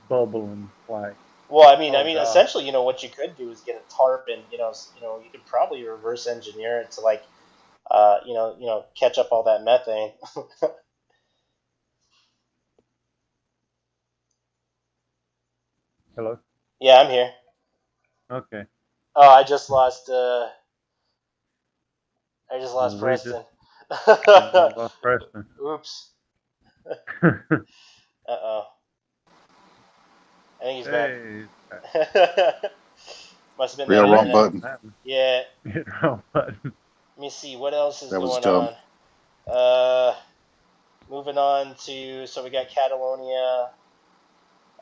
bubbling like, Well, I oh mean, god. essentially, what you could do is get a tarp, and you could probably reverse engineer it to like, catch up all that methane. Hello. Yeah, I'm here. Okay. Oh, I just lost We just Preston. lost Preston. Oops. Uh-oh. I think he's back. Hey, Must have been We that got yeah, wrong internet. something button. happened. Yeah. Hit the wrong button. Let me see what else is That was going dumb. on. Uh, Moving on to so we got Catalonia.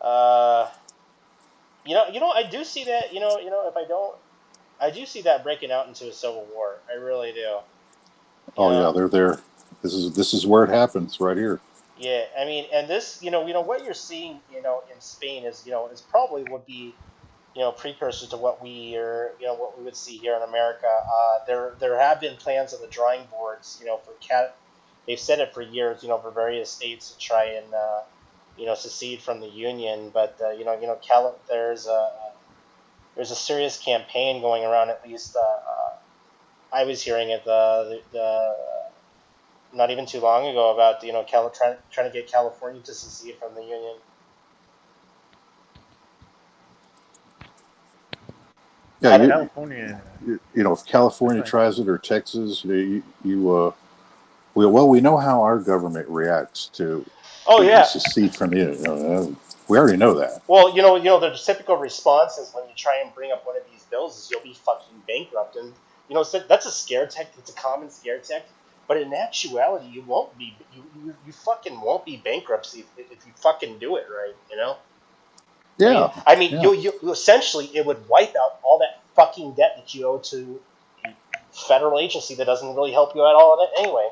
Uh, I do see that. If I don't, I do see that breaking out into a civil war. I really do. You Oh know, yeah, they're there. This is where it happens right here. yeah. I mean, and this, what you're seeing, in Spain is probably would be, precursor to what what we would see here in America. There have been plans on the drawing boards, for cat. They've said it for years, for various states to try and, secede from the union. But there's a serious campaign going around. At least I was hearing it not even too long ago about trying to get California to secede from the union. Yeah, I don't, California, if I California think. tries it or Texas, we know how our government reacts oh to yeah. secede from the Union. We already know that. Well, the typical response is when you try and bring up one of these bills is you'll be fucking bankrupt, and so that's a scare tactic. It's a common scare tactic, but in actuality, you won't be. You fucking won't be bankruptcy if you fucking do it right. Yeah, yeah, You essentially it would wipe out all that fucking debt that you owe to a federal agency that doesn't really help you at all anyway.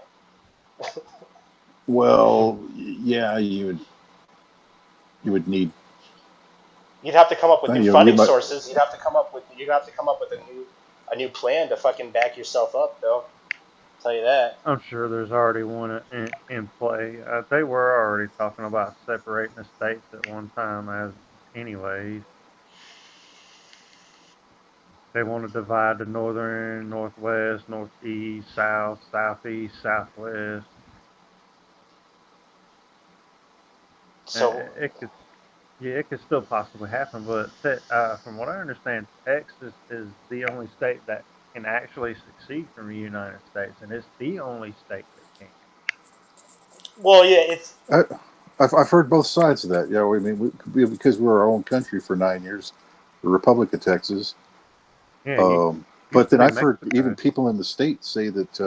well, yeah, you would need. You'd have to come up with new You funding might. sources. You'd have to come up with a new plan to fucking back yourself up, though. tell you that. I'm sure there's already one in play. They were already talking about separating the states at one time, as anyways. They want to divide the northern, northwest, northeast, south, southeast, southwest. So, It could, yeah, it could still possibly happen. But from what I understand, Texas is the only state that can actually succeed from the United States, and it's the only state that can. well, yeah, it's I, I've heard both sides of that. Yeah, I mean, because we're our own country for 9 years, the Republic of Texas. Yeah, it But used to then be I've heard even Mexico. people in the states say that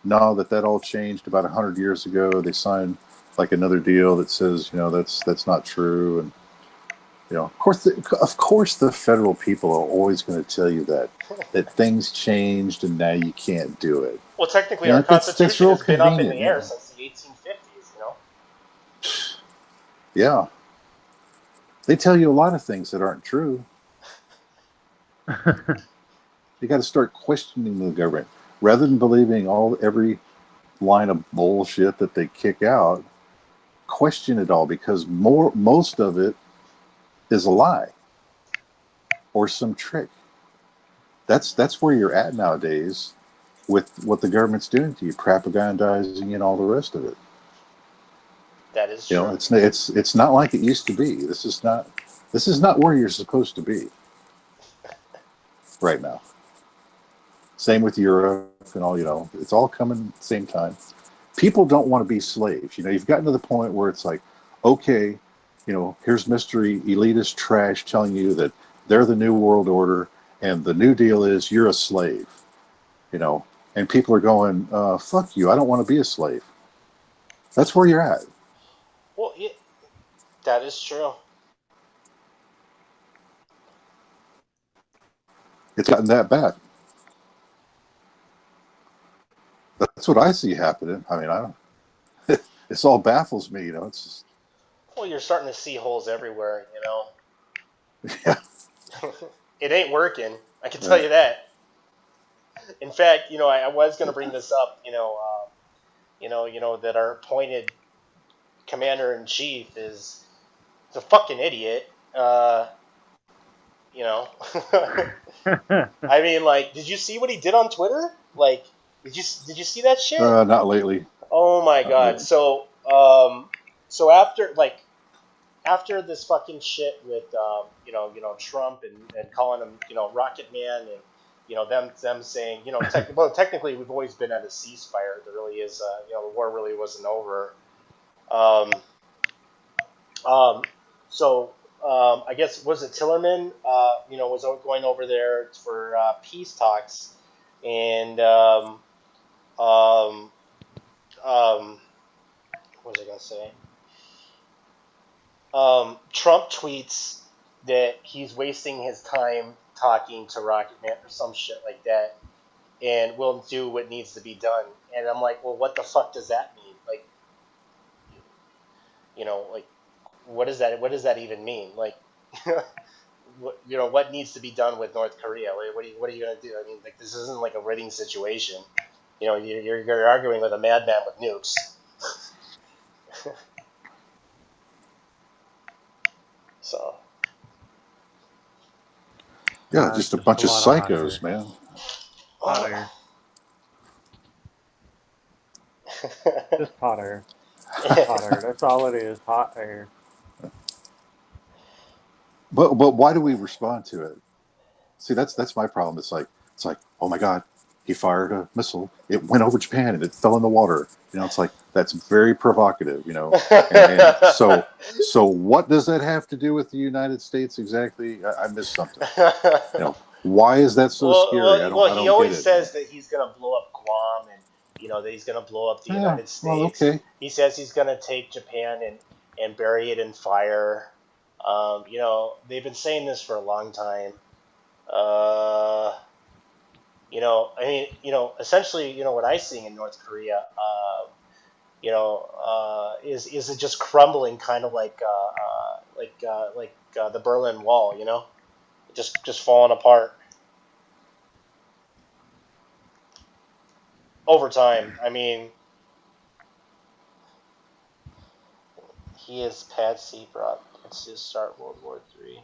no, that all changed about 100 years ago. They signed like another deal that says that's not true, and of course, the federal people are always going to tell you that things changed and now you can't do it. well, technically, You our know, that's Constitution real has been up in convenient. the air Yeah, since the 1850s. yeah. They tell you a lot of things that aren't true. You got to start questioning the government rather than believing every line of bullshit that they kick out. Question it all because most of it is a lie or some trick. That's where you're at nowadays with what the government's doing to you, propagandizing and all the rest of it. That is true. It's not like it used to be. This is not where you're supposed to be right now. Same with Europe and all. It's all coming at the same time. People don't want to be slaves. You've gotten to the point where it's like, okay, here's mystery elitist trash telling you that they're the new world order, and the new deal is you're a slave. You know, and people are going, fuck you. I don't want to be a slave. That's where you're at. Well, yeah, that is true. It's gotten that bad. That's what I see happening. I mean, I don't. It's all baffles me. It's just, Well, you're starting to see holes everywhere. yeah. It ain't working. I can tell Uh, you that. In fact, I was going to bring this up. That our appointed commander in chief is a fucking idiot. You know, I mean, like, did you see what he did on Twitter? Like, did you see that shit? not lately. Oh my Not god. lately. So after this fucking shit with Trump and calling him Rocket Man and them saying technically we've always been at a ceasefire. There really is the war really wasn't over. Um, so I guess was it Tillerman was going over there for peace talks and um, what was I gonna say? Trump tweets that he's wasting his time talking to Rocket Man or some shit like that, and will do what needs to be done. And I'm like, well, what the fuck does that mean? Like, like what does that? What does that even mean? Like, what needs to be done with North Korea? What are you gonna do? I mean, like, this isn't like a ridding situation. You're arguing with a madman with nukes. So. Yeah, It's just a just a bunch of lot of hot psychos, air. man. Hot air. Just hot air. Hot air. That's all it is. Hot air. But why do we respond to it? See, that's my problem. It's like, oh my god, he fired a missile. It went over Japan and it fell in the water. It's like that's very provocative. And so what does that have to do with the United States exactly? I missed something. Why is that so scary? I don't I He don't get always it. says that he's gonna blow up Guam, and that he's gonna blow up the Yeah, United well, States. okay. He says he's gonna take Japan and bury it in fire. They've been saying this for a long time. I mean, essentially, what I see in North Korea, is it just crumbling, kind of like the Berlin Wall, just falling apart. over time. I mean, he is Patsy brought it's to start World War III.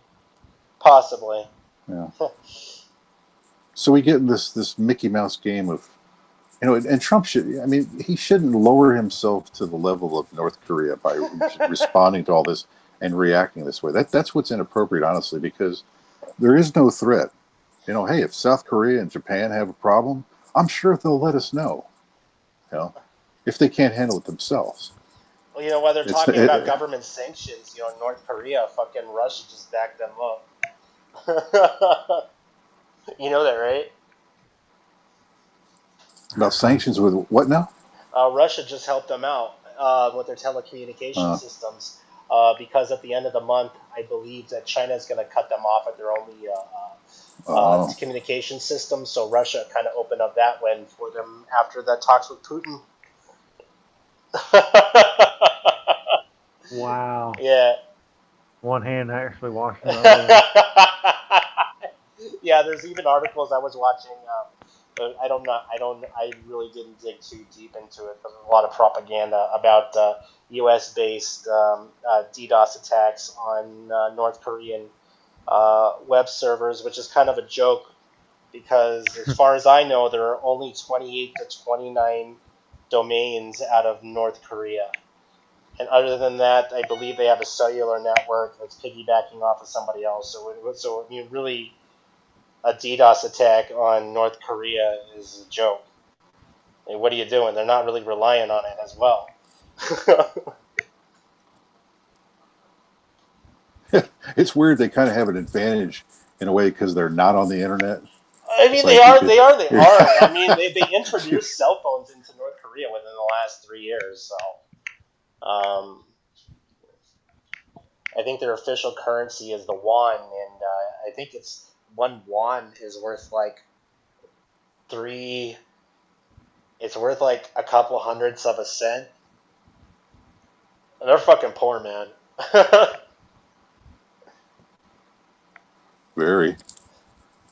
Possibly. Yeah. So we get in this Mickey Mouse game of, and Trump should. I mean, he shouldn't lower himself to the level of North Korea by responding to all this and reacting this way. That's what's inappropriate, honestly, because there is no threat. Hey, if South Korea and Japan have a problem, I'm sure they'll let us know. You know, if they can't handle it themselves. Well, while they're It's talking about government sanctions, North Korea, fucking Russia just backed them up. You know that, right? about sanctions with what now? Russia just helped them out with their telecommunication Uh, systems because at the end of the month, I believe that China is going to cut them off at their only oh, communication system. So Russia kind of opened up that one for them after the talks with Putin. Wow. Yeah. One hand actually washing the other. Yeah, there's even articles I was watching. I really didn't dig too deep into it, but there's a lot of propaganda about U.S. based DDoS attacks on North Korean web servers, which is kind of a joke because, as far as I know, there are only 28 to 29 domains out of North Korea. And other than that, I believe they have a cellular network that's piggybacking off of somebody else. So really, a DDoS attack on North Korea is a joke. Like, what are you doing? They're not really relying on it as well. it's weird. They kind of have an advantage in a way because they're not on the internet. I It's mean, they like you are, could. they are, they are. I mean, they introduced cell phones into North Korea within the last 3 years. So, I think their official currency is the won, and I think it's 1 won is worth like three. It's worth like a couple hundredths of a cent. And they're fucking poor, man. Very.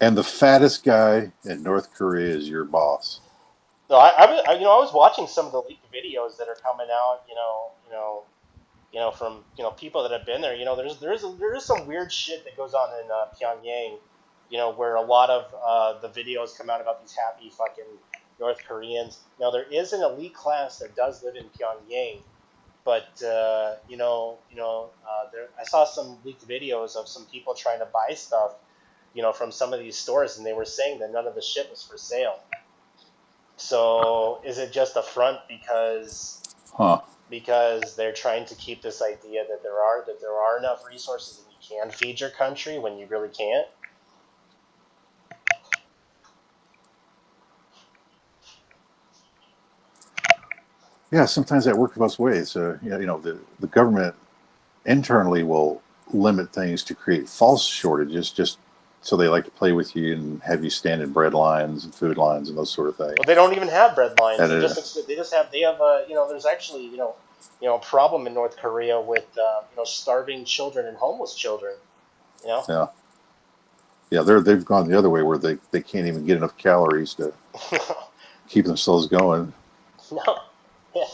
And the fattest guy in North Korea is your boss. No, I was watching some of the leaked videos that are coming out. From people that have been there. There is some weird shit that goes on in Pyongyang. Where a lot of the videos come out about these happy fucking North Koreans. Now there is an elite class that does live in Pyongyang, but I saw some leaked videos of some people trying to buy stuff, from some of these stores, and they were saying that none of the shit was for sale. So is it just a front Huh. because they're trying to keep this idea that there are enough resources and you can feed your country when you really can't? Yeah, sometimes that works both ways. The government internally will limit things to create false shortages, just so they like to play with you and have you stand in bread lines and food lines and those sort of Well, things. they don't even have bread lines. And They have there's actually a problem in North Korea with starving children and homeless children. You know. yeah, yeah, they've gone the other way where they can't even get enough calories to keep themselves going. No. Yeah.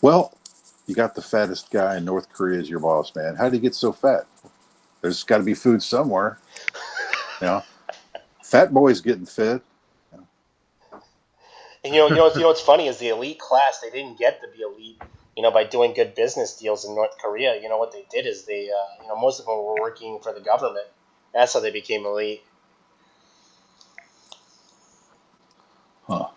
Well, you got the fattest guy in North Korea as your boss, man. How did he get so fat? There's got to be food somewhere. You know, fat boys getting fit. And what's funny is the elite class. They didn't get to be elite, by doing good business deals in North Korea. What they did is most of them were working for the government. That's how they became elite. Huh.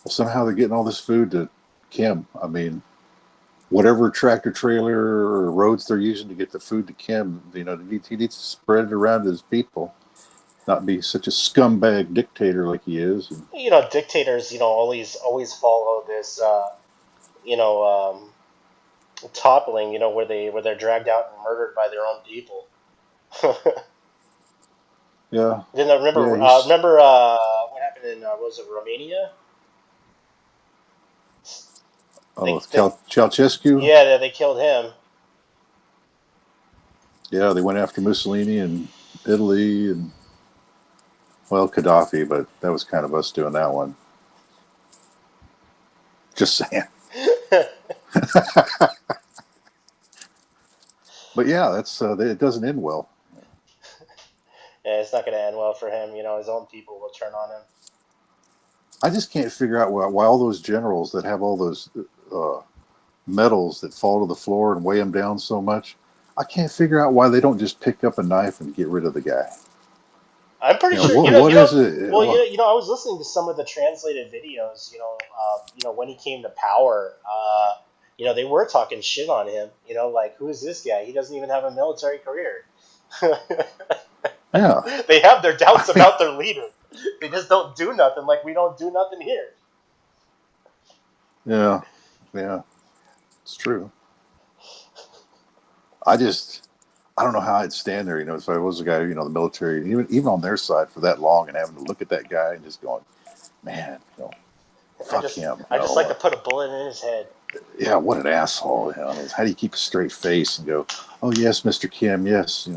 Well, somehow they're getting all this food to Kim. I mean, whatever tractor trailer or roads they're using to get the food to Kim, he needs to spread it around to his people, not be such a scumbag dictator like he is. And, Dictators, always follow this, toppling, where they're dragged out and murdered by their own people. yeah, Then I yeah, remember he's remember what happened in was it Romania? oh They Ceausescu. yeah, they killed him. Yeah, they went after Mussolini and Italy and, well, Gaddafi, but that was kind of us doing that one. Just saying. But yeah, that's it doesn't end well. Yeah, it's not going to end well for him. His own people will turn on him. I just can't figure out why all those generals that have all those medals that fall to the floor and weigh them down so much, I can't figure out why they don't just pick up a knife and get rid of the guy. I'm pretty sure. What is it? Well, I was listening to some of the translated videos. When he came to power, they were talking shit on him. Like, who is this guy? He doesn't even have a military career. Yeah. They have their doubts I mean, about their leader. They just don't do nothing. Like, we don't do nothing here. yeah, yeah, it's true. I don't know how I'd stand there, if I was a guy, the military, even on their side for that long and having to look at that guy and just going, man, fuck him. I just like to put a bullet in his head. Yeah, what an asshole. I mean, how do you keep a straight face and go, oh, yes, Mr. Kim, yes,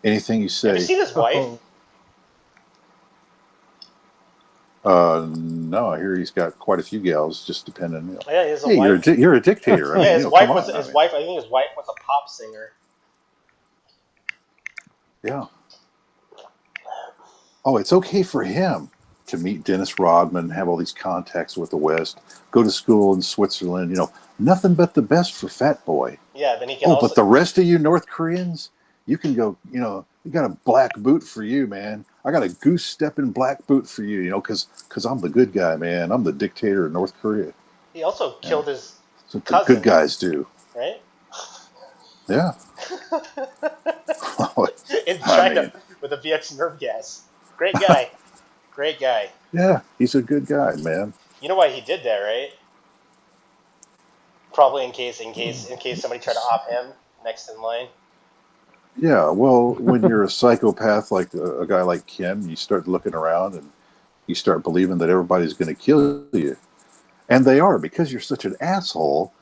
anything you Have you say. seen his wife? Oh, No, I hear he's got quite a few gals, just depending. Yeah, he has a Hey, wife. you're a dictator. I Yeah, mean, his come wife was on. I his mean, wife. I think his wife was a pop singer. yeah. Oh, it's okay for him to meet Dennis Rodman, have all these contacts with the West, go to school in Switzerland. Nothing but the best for Fat Boy. Yeah, then he can Oh, also. but the rest of you North Koreans, you can go. You got a black boot for you, man. I got a goose stepping black boot for you. Because I'm the good guy, man. I'm the dictator of North Korea. He also Yeah, killed his that's what the good cousin, guys do. right? Yeah. In I China mean, with a VX nerve gas. Great guy. Great guy. yeah, he's a good guy, man. You know why he did that, right? Probably in case somebody tried to op him next in line. Yeah, well, when you're a psychopath like a guy like Kim, you start looking around and you start believing that everybody's going to kill you. And they are, because you're such an asshole,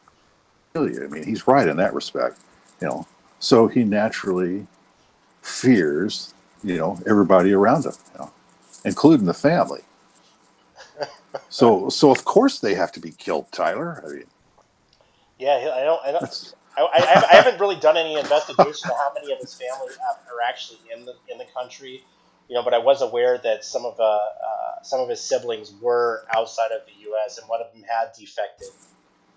kill you. I mean, he's right in that respect. You know, so he naturally fears, everybody around him, including the family. So of course they have to be killed, Tyler. I mean, Yeah, I don't. that's I haven't really done any investigation of how many of his family are actually in the country, but I was aware that some of his siblings were outside of the U.S. and one of them had defected,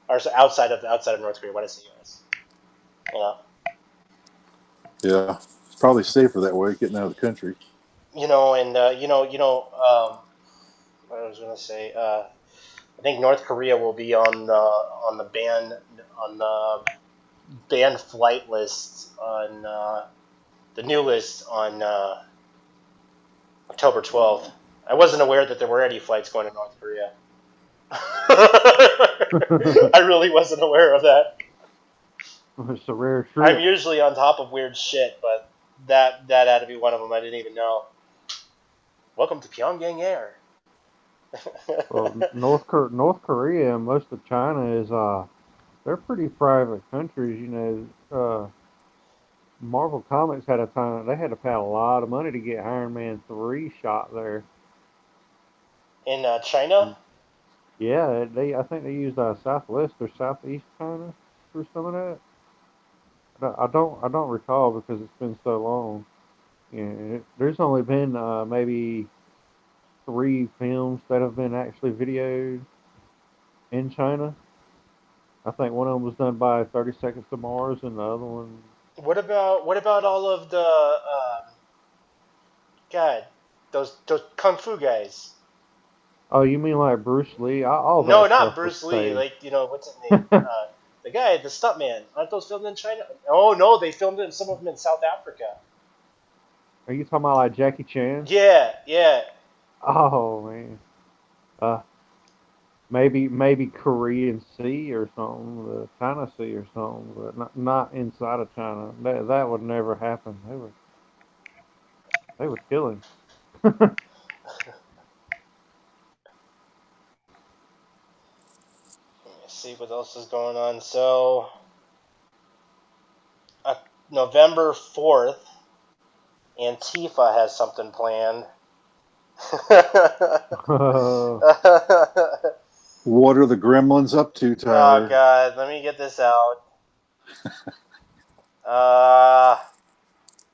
or so outside of North Korea. What is the U.S.? You know, yeah, it's probably safer that way, getting out of the country. and what I was gonna say. I think North Korea will be on the ban flight list on the new list on October 12th. I wasn't aware that there were any flights going to North Korea. I really wasn't aware of that. it's a rare I'm trip. usually on top of weird shit, but that had to be one of them. I didn't even know. Welcome to Pyongyang Air. Well, North Korea and most of China is they're pretty private countries. Marvel Comics had a time they had to pay a lot of money to get Iron Man 3 shot there. In China? Yeah, I think they used Southwest or Southeast China for some of that. I don't recall because it's been so long. There's only been maybe 3 films that have been actually videoed in China. I think one of them was done by 30 Seconds to Mars, and the other one. What about all of the God, those kung fu guys? Oh, you mean like Bruce Lee? All No, that not stuff was Bruce Lee. staged. Like, what's his name? The guy, the stuntman. Aren't those filmed in China? Oh no, they filmed it, some of them in South Africa. Are you talking about like Jackie Chan? Yeah, yeah. Oh man. Uh, maybe Korean Sea or something, the China Sea or something, but not inside of China. That would never happen. They would kill him. Let me see what else is going on. So, November 4th, Antifa has something planned. What are the gremlins up to, Oh Tyler? God, let me get this out.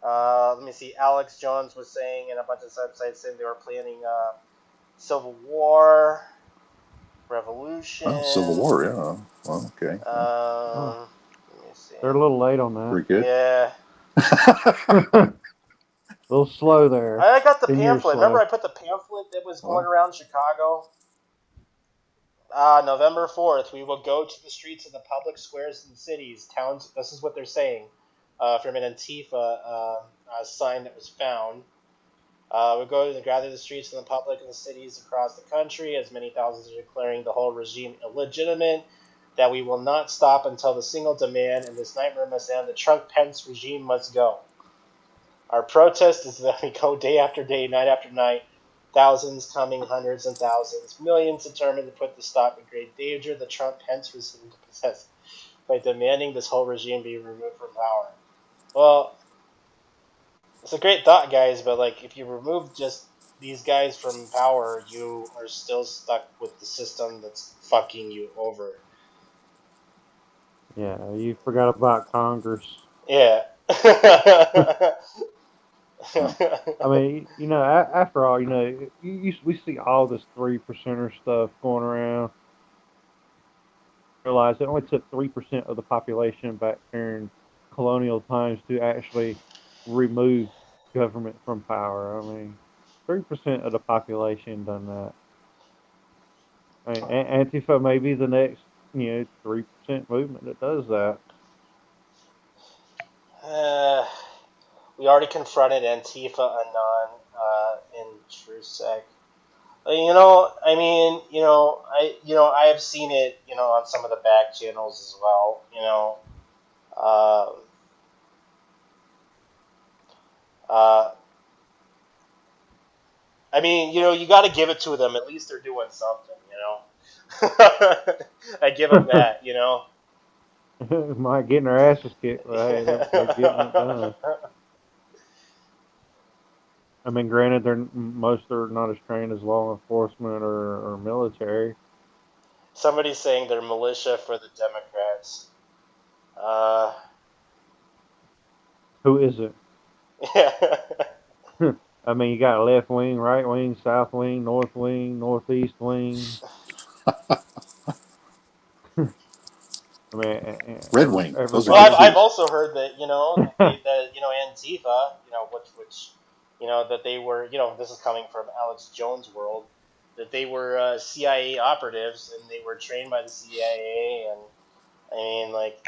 Let me see. Alex Jones was saying, and a bunch of websites saying they were planning Civil War, Revolution. Oh, Civil War, yeah. Well, okay. Let me see. They're a little late on that. Pretty good. Yeah, A little slow there. I got the 10 years pamphlet. slow. Remember, I put the pamphlet that was going around Chicago. November 4th, we will go to the streets of the public squares and cities, towns. This is what they're saying from an Antifa sign that was found. We'll go to gather the streets in the public and the cities across the country, as many thousands are declaring the whole regime illegitimate, that we will not stop until the single demand and this nightmare must end. The Trump-Pence regime must go. Our protest is that we go day after day, night after night, thousands coming, hundreds and thousands, millions determined to put the stop in great danger the Trump-Pence regime to possess by demanding this whole regime be removed from power. Well, it's a great thought, guys, but like if you remove just these guys from power, you are still stuck with the system that's fucking you over. Yeah, you forgot about Congress. Yeah. I mean, after all, we see all this 3%er stuff going around. Realize it only took 3% of the population back during colonial times to actually remove government from power. I mean, 3% of the population done that. I mean, Antifa may be the next, 3% movement that does that. We already confronted Antifa Anon in TrueSec. I have seen it, on some of the back channels as well. You got to give it to them. At least they're doing something. I give them that. Might getting their asses kicked, but hey, they're getting it done. I mean, granted, most are not as trained as law enforcement or military. Somebody's saying they're militia for the Democrats. Who is it? Yeah. I mean, you got left wing, right wing, south wing, northeast wing. I mean, Red Wing. Those are Well, good everybody. I've too. also heard that Antifa, which that they were, this is coming from Alex Jones' world, that they were CIA operatives and they were trained by the CIA, and I mean, like,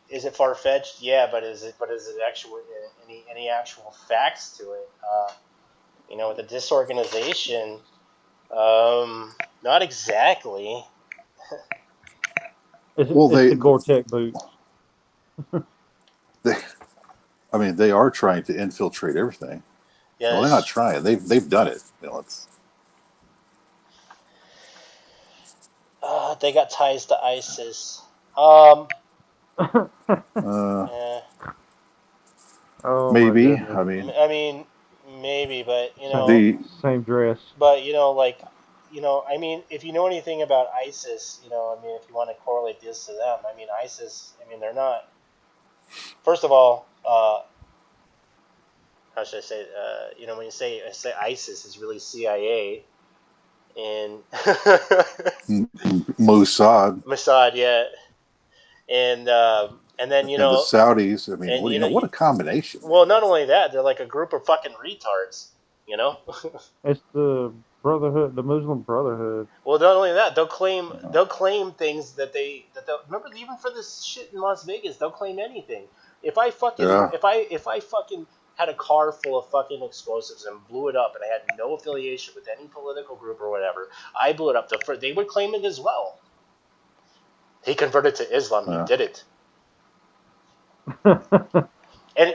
is it far fetched? Yeah, but is it actual any actual facts to it? With the disorganization, not exactly. It's the Gore-Tex boots. they, I mean, they are trying to infiltrate everything. Yeah, Well, they're not trying. They've done it. they got ties to ISIS. Yeah. Oh my Maybe. goodness. I mean, I mean, maybe, but the Same dress. if you know anything about ISIS, if you want to correlate this to them, I mean, ISIS, they're not. First of all, how should I say? When you say ISIS, is really CIA and Mossad Mossad, yeah, and then and the Saudis. I mean, and what a combination. well, not only that, they're like a group of fucking retards, It's the Brotherhood, the Muslim Brotherhood. Well, not only that, they'll claim things that they'll remember, even for this shit in Las Vegas, they'll claim anything. If I fucking Yeah. if I fucking had a car full of fucking explosives and blew it up, and I had no affiliation with any political group or whatever, I blew it up. They would claim it as well. He converted to Islam. He did it. And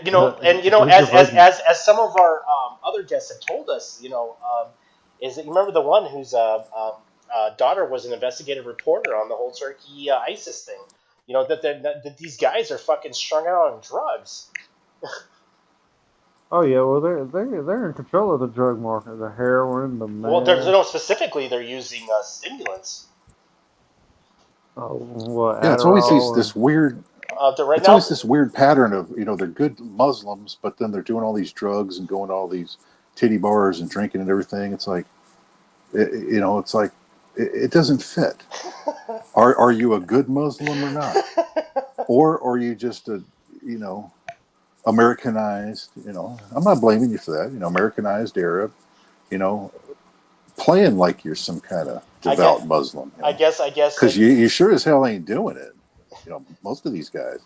He's a virgin. as some of our other guests have told us, is that you remember the one whose daughter was an investigative reporter on the whole Turkey ISIS thing. That these guys are fucking strung out on drugs. Oh yeah, well they're in control of the drug market, the heroin, the Well, there's meth. no specifically they're using stimulants. Oh, what Yeah, it's always Adderall this or weird. Right It's now, always this weird pattern of they're good Muslims, but then they're doing all these drugs and going to all these titty bars and drinking and everything. It's like it's like it doesn't fit. Are you a good Muslim or not, or are you just a you know Americanized? I'm not blaming you for that. Americanized Arab. You know, playing like you're some kind of I guess, devout Muslim. I guess Because like you sure as hell ain't doing it. Most of these guys.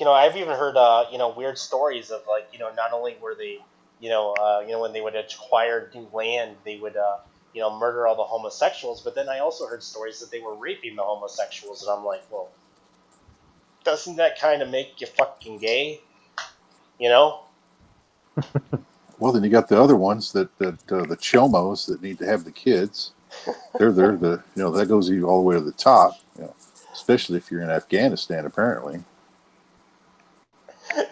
I've even heard weird stories of like not only were they when they would acquire new land they would murder all the homosexuals, but then I also heard stories that they were raping the homosexuals, and I'm like, well, doesn't that kind of make you fucking gay? You know? Well, then you got the other ones that the chomos that need to have the kids. They're the that goes you all the way to the top. Especially if you're in Afghanistan, apparently.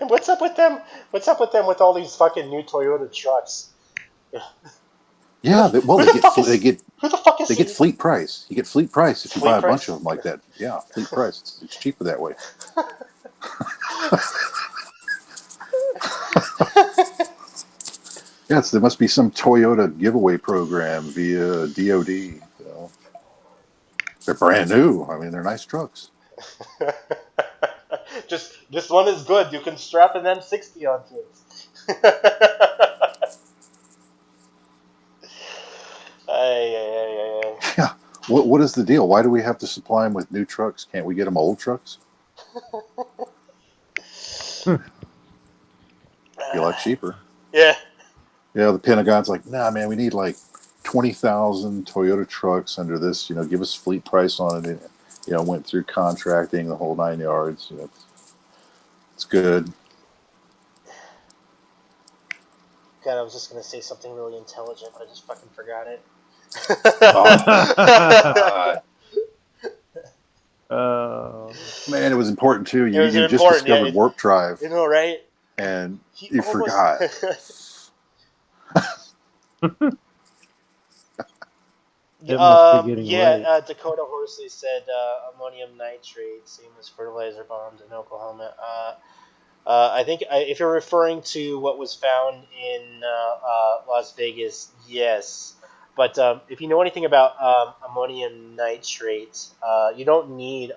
What's up with them? What's up with them with all these fucking new Toyota trucks? Who the Yeah, who they the get fuck they is get who the fuck they is get fleet price. You get fleet price if you buy Fleet a bunch of Price? them like that. Yeah, fleet price. It's cheaper that way. Yes, there must be some Toyota giveaway program via DoD. They're brand new. I mean, they're nice trucks. Just this one is good. You can strap an M60 onto it. Ay, ay, ay, ay, ay. Yeah. What is the deal? Why do we have to supply them with new trucks? Can't we get them old trucks? Be a lot cheaper. Yeah. Yeah, the Pentagon's like, nah, man, we need like 20,000 Toyota trucks under this. Give us fleet price on it. Went through contracting the whole 9 yards. It's good. God, I was just gonna say something really intelligent, but I just fucking forgot it. Oh God, uh, man, it was important too. It You was you just important, yeah. discovered warp drive Right? and He you almost. forgot. it must be getting Yeah, late. Dakota Horsley said ammonium nitrate, same as fertilizer bombs in Oklahoma. I think if you're referring to what was found in Las Vegas, yes. But if you know anything about ammonium nitrate, you don't need.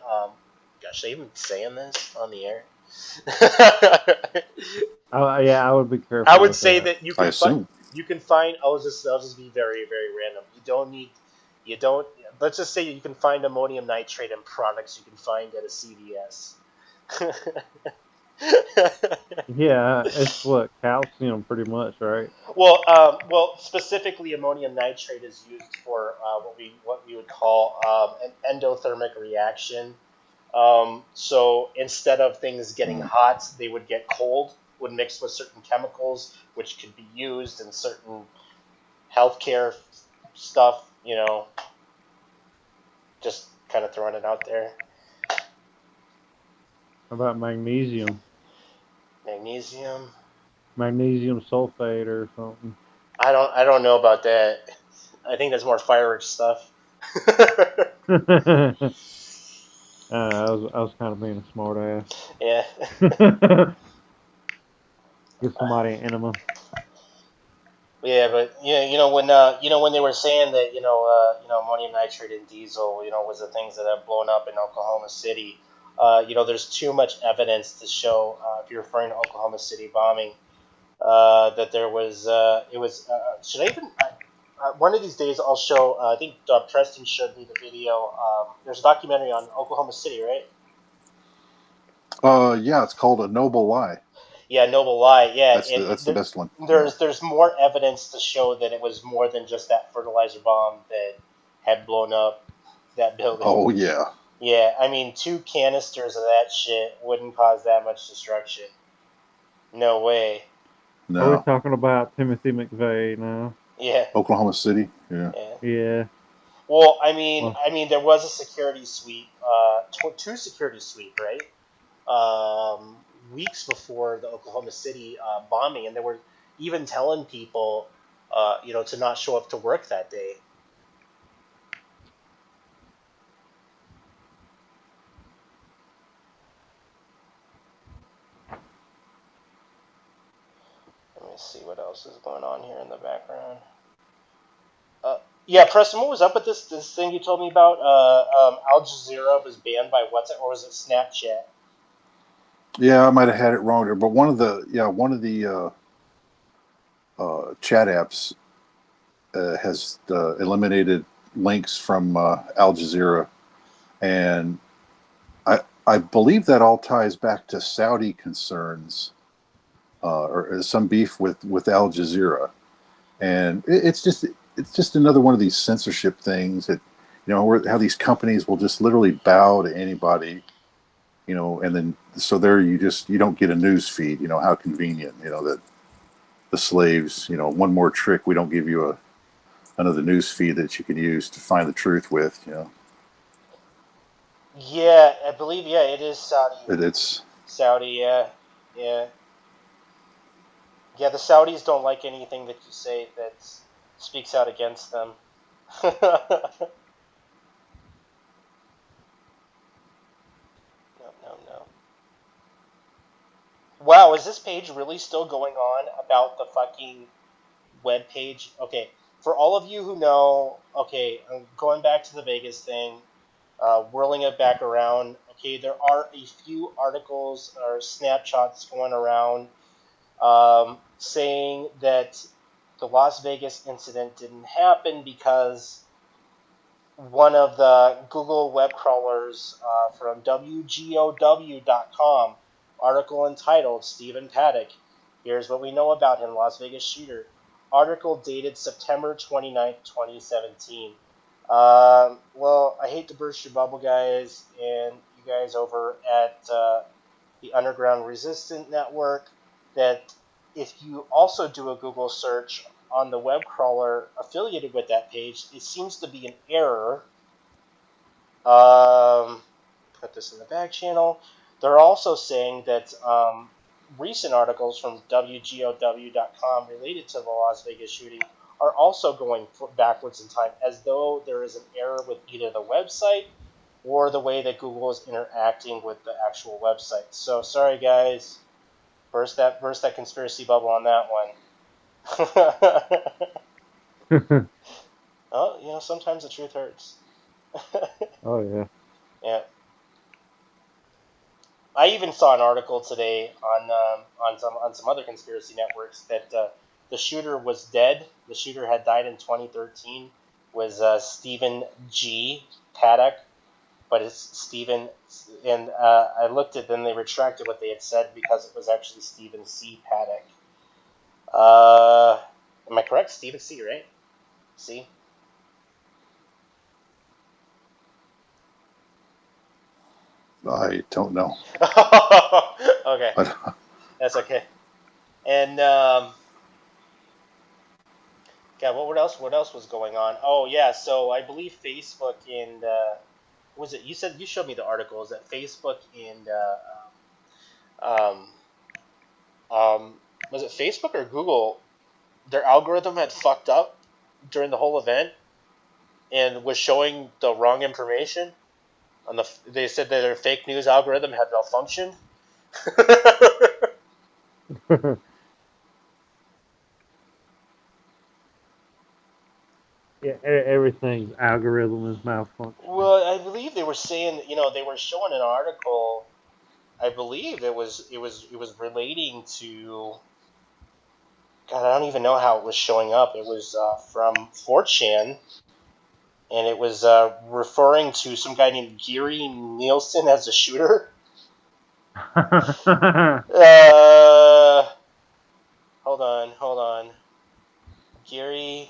Gosh, should I even saying this on the air? Yeah, I would be I careful would with say that. that I assume. you can find. I'll just be very very random. You don't need. You don't. Let's just say you can find ammonium nitrate in products you can find at a CVS. Yeah, it's what calcium, pretty much, right? well, specifically, ammonium nitrate is used for what we would call an endothermic reaction. So instead of things getting Mm. hot, they would get cold. Would mix with certain chemicals, which could be used in certain healthcare stuff. Just kind of throwing it out there. How about Magnesium. magnesium sulfate or something? I don't know about that. I think that's more fireworks stuff. I was kind of being a smart Yeah. ass. Give somebody an enema. Yeah, but yeah, when they were saying that ammonium nitrate and diesel was the things that have blown up in Oklahoma City. There's too much evidence to show if you're referring to Oklahoma City bombing that there was it was should I even one of these days I'll show I think Preston showed me the video. There's a documentary on Oklahoma City, right? Yeah, it's called A Noble Lie. Yeah, Noble Lie. Yeah, That's the best one. Yeah. there's more evidence to show that it was more than just that fertilizer bomb that had blown up that building. Oh yeah. Yeah, I mean, 2 canisters of that shit wouldn't cause that much destruction. No way. Are we No. talking about Timothy McVeigh now? Yeah, Oklahoma City. Yeah. yeah. Yeah. Well, Well, there was a security sweep, two security sweep, right? weeks before the Oklahoma City bombing, and they were even telling people, to not show up to work that day. Let me see what else is going on here in the background. Yeah, Preston, what was up with this thing you told me about? Al Jazeera was banned by WhatsApp, or was it Snapchat? Yeah, I might have had it wrong there, but one of the chat apps has eliminated links from Al Jazeera, and I believe that all ties back to Saudi concerns or some beef with Al Jazeera, and it's just another one of these censorship things that how these companies will just literally bow to anybody, and then so there you don't get a news feed. How convenient, that the slaves, one more trick, we don't give you another news feed that you can use to find the truth with. Yeah, I believe, yeah, it is Saudi. It's Saudi, yeah. Yeah. Yeah, the Saudis don't like anything that you say that speaks out against them. No, no, no. Wow, is this page really still going on about the fucking web page? Okay, for all of you who know, okay, I'm going back to the Vegas thing, whirling it back around. Okay, there are a few articles or snapshots going around saying that the Las Vegas incident didn't happen because one of the Google web crawlers from WGOW.com, article entitled Stephen Paddock, Here's What We Know About Him, Las Vegas Shooter, article dated September 29th, 2017. Well, I hate to burst your bubble, guys, and you guys over at the Underground Resistant Network, that if you also do a Google search on the web crawler affiliated with that page, it seems to be an error. Put this in the back channel. They're also saying that recent articles from WGOW.com related to the Las Vegas shooting are also going backwards in time, as though there is an error with either the website or the way that Google is interacting with the actual website. So sorry, guys. Burst that conspiracy bubble on that one. Oh, sometimes the truth hurts. Oh yeah. Yeah. I even saw an article today on some other conspiracy networks that the shooter was dead. The shooter had died in 2013. Was Stephen G. Paddock, but it's Stephen. And I looked at them. They retracted what they had said because it was actually Stephen C. Paddock. Am I correct? Stephen C. Right? C. I don't know. Okay, that's okay. And God, what else? What else was going on? Oh yeah, so I believe Facebook and what was it? You said you showed me the articles that Facebook and um, was it Facebook or Google? Their algorithm had fucked up during the whole event and was showing the wrong information. They said that their fake news algorithm had malfunctioned. Yeah, everything's algorithm is malfunctioning. Well, I believe they were saying, they were showing an article. I believe it was relating to. God, I don't even know how it was showing up. It was from 4chan, and it was referring to some guy named Gary Nielsen as a shooter. Uh, hold on. Gary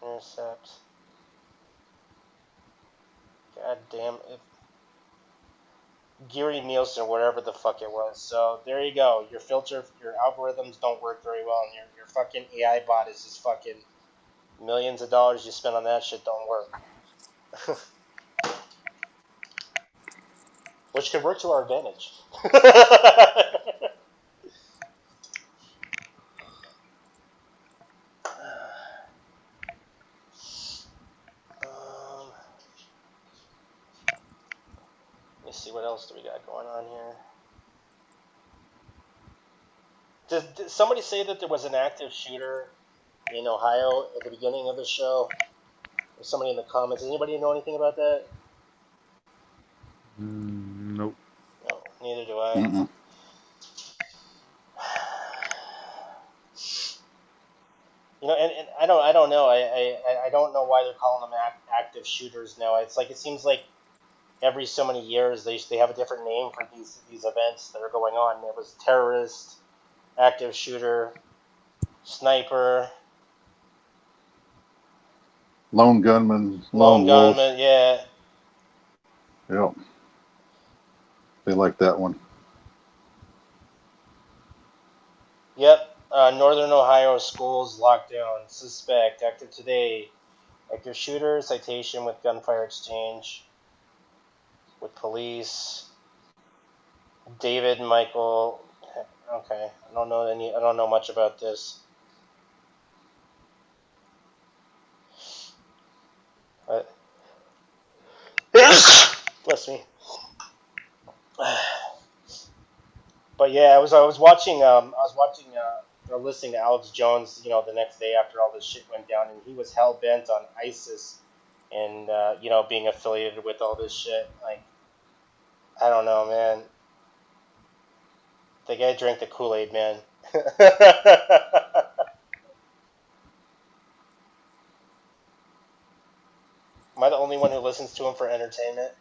intercept. God damn it. Gary Nielsen, whatever the fuck it was. So there you go. Your algorithms don't work very well, and your fucking AI bot is just fucking millions of dollars you spend on that shit don't work. which could work to our advantage. Let me see, what else do we got going on here? Did somebody say that there was an active shooter in Ohio at the beginning of the show? There's somebody in the comments. Does anybody know anything about that? Nope. No, neither do I. Mm-mm. You know, and I don't know. I don't know why they're calling them active shooters now. It's like, it seems like every so many years they have a different name for these events that are going on. There was terrorist, active shooter, sniper, Lone gunman, lone lone wolf. gunman. Yeah. Yep. They like that one. Yep. Northern Ohio schools locked down. Suspect active today. Active shooter, citation with gunfire exchange with police. David Michael. Okay, I don't know much about this. Bless me. But yeah, I was watching or listening to Alex Jones, the next day after all this shit went down, and he was hell bent on ISIS and being affiliated with all this shit. Like, I don't know, man. The guy drank the Kool-Aid, man. Am I the only one who listens to him for entertainment?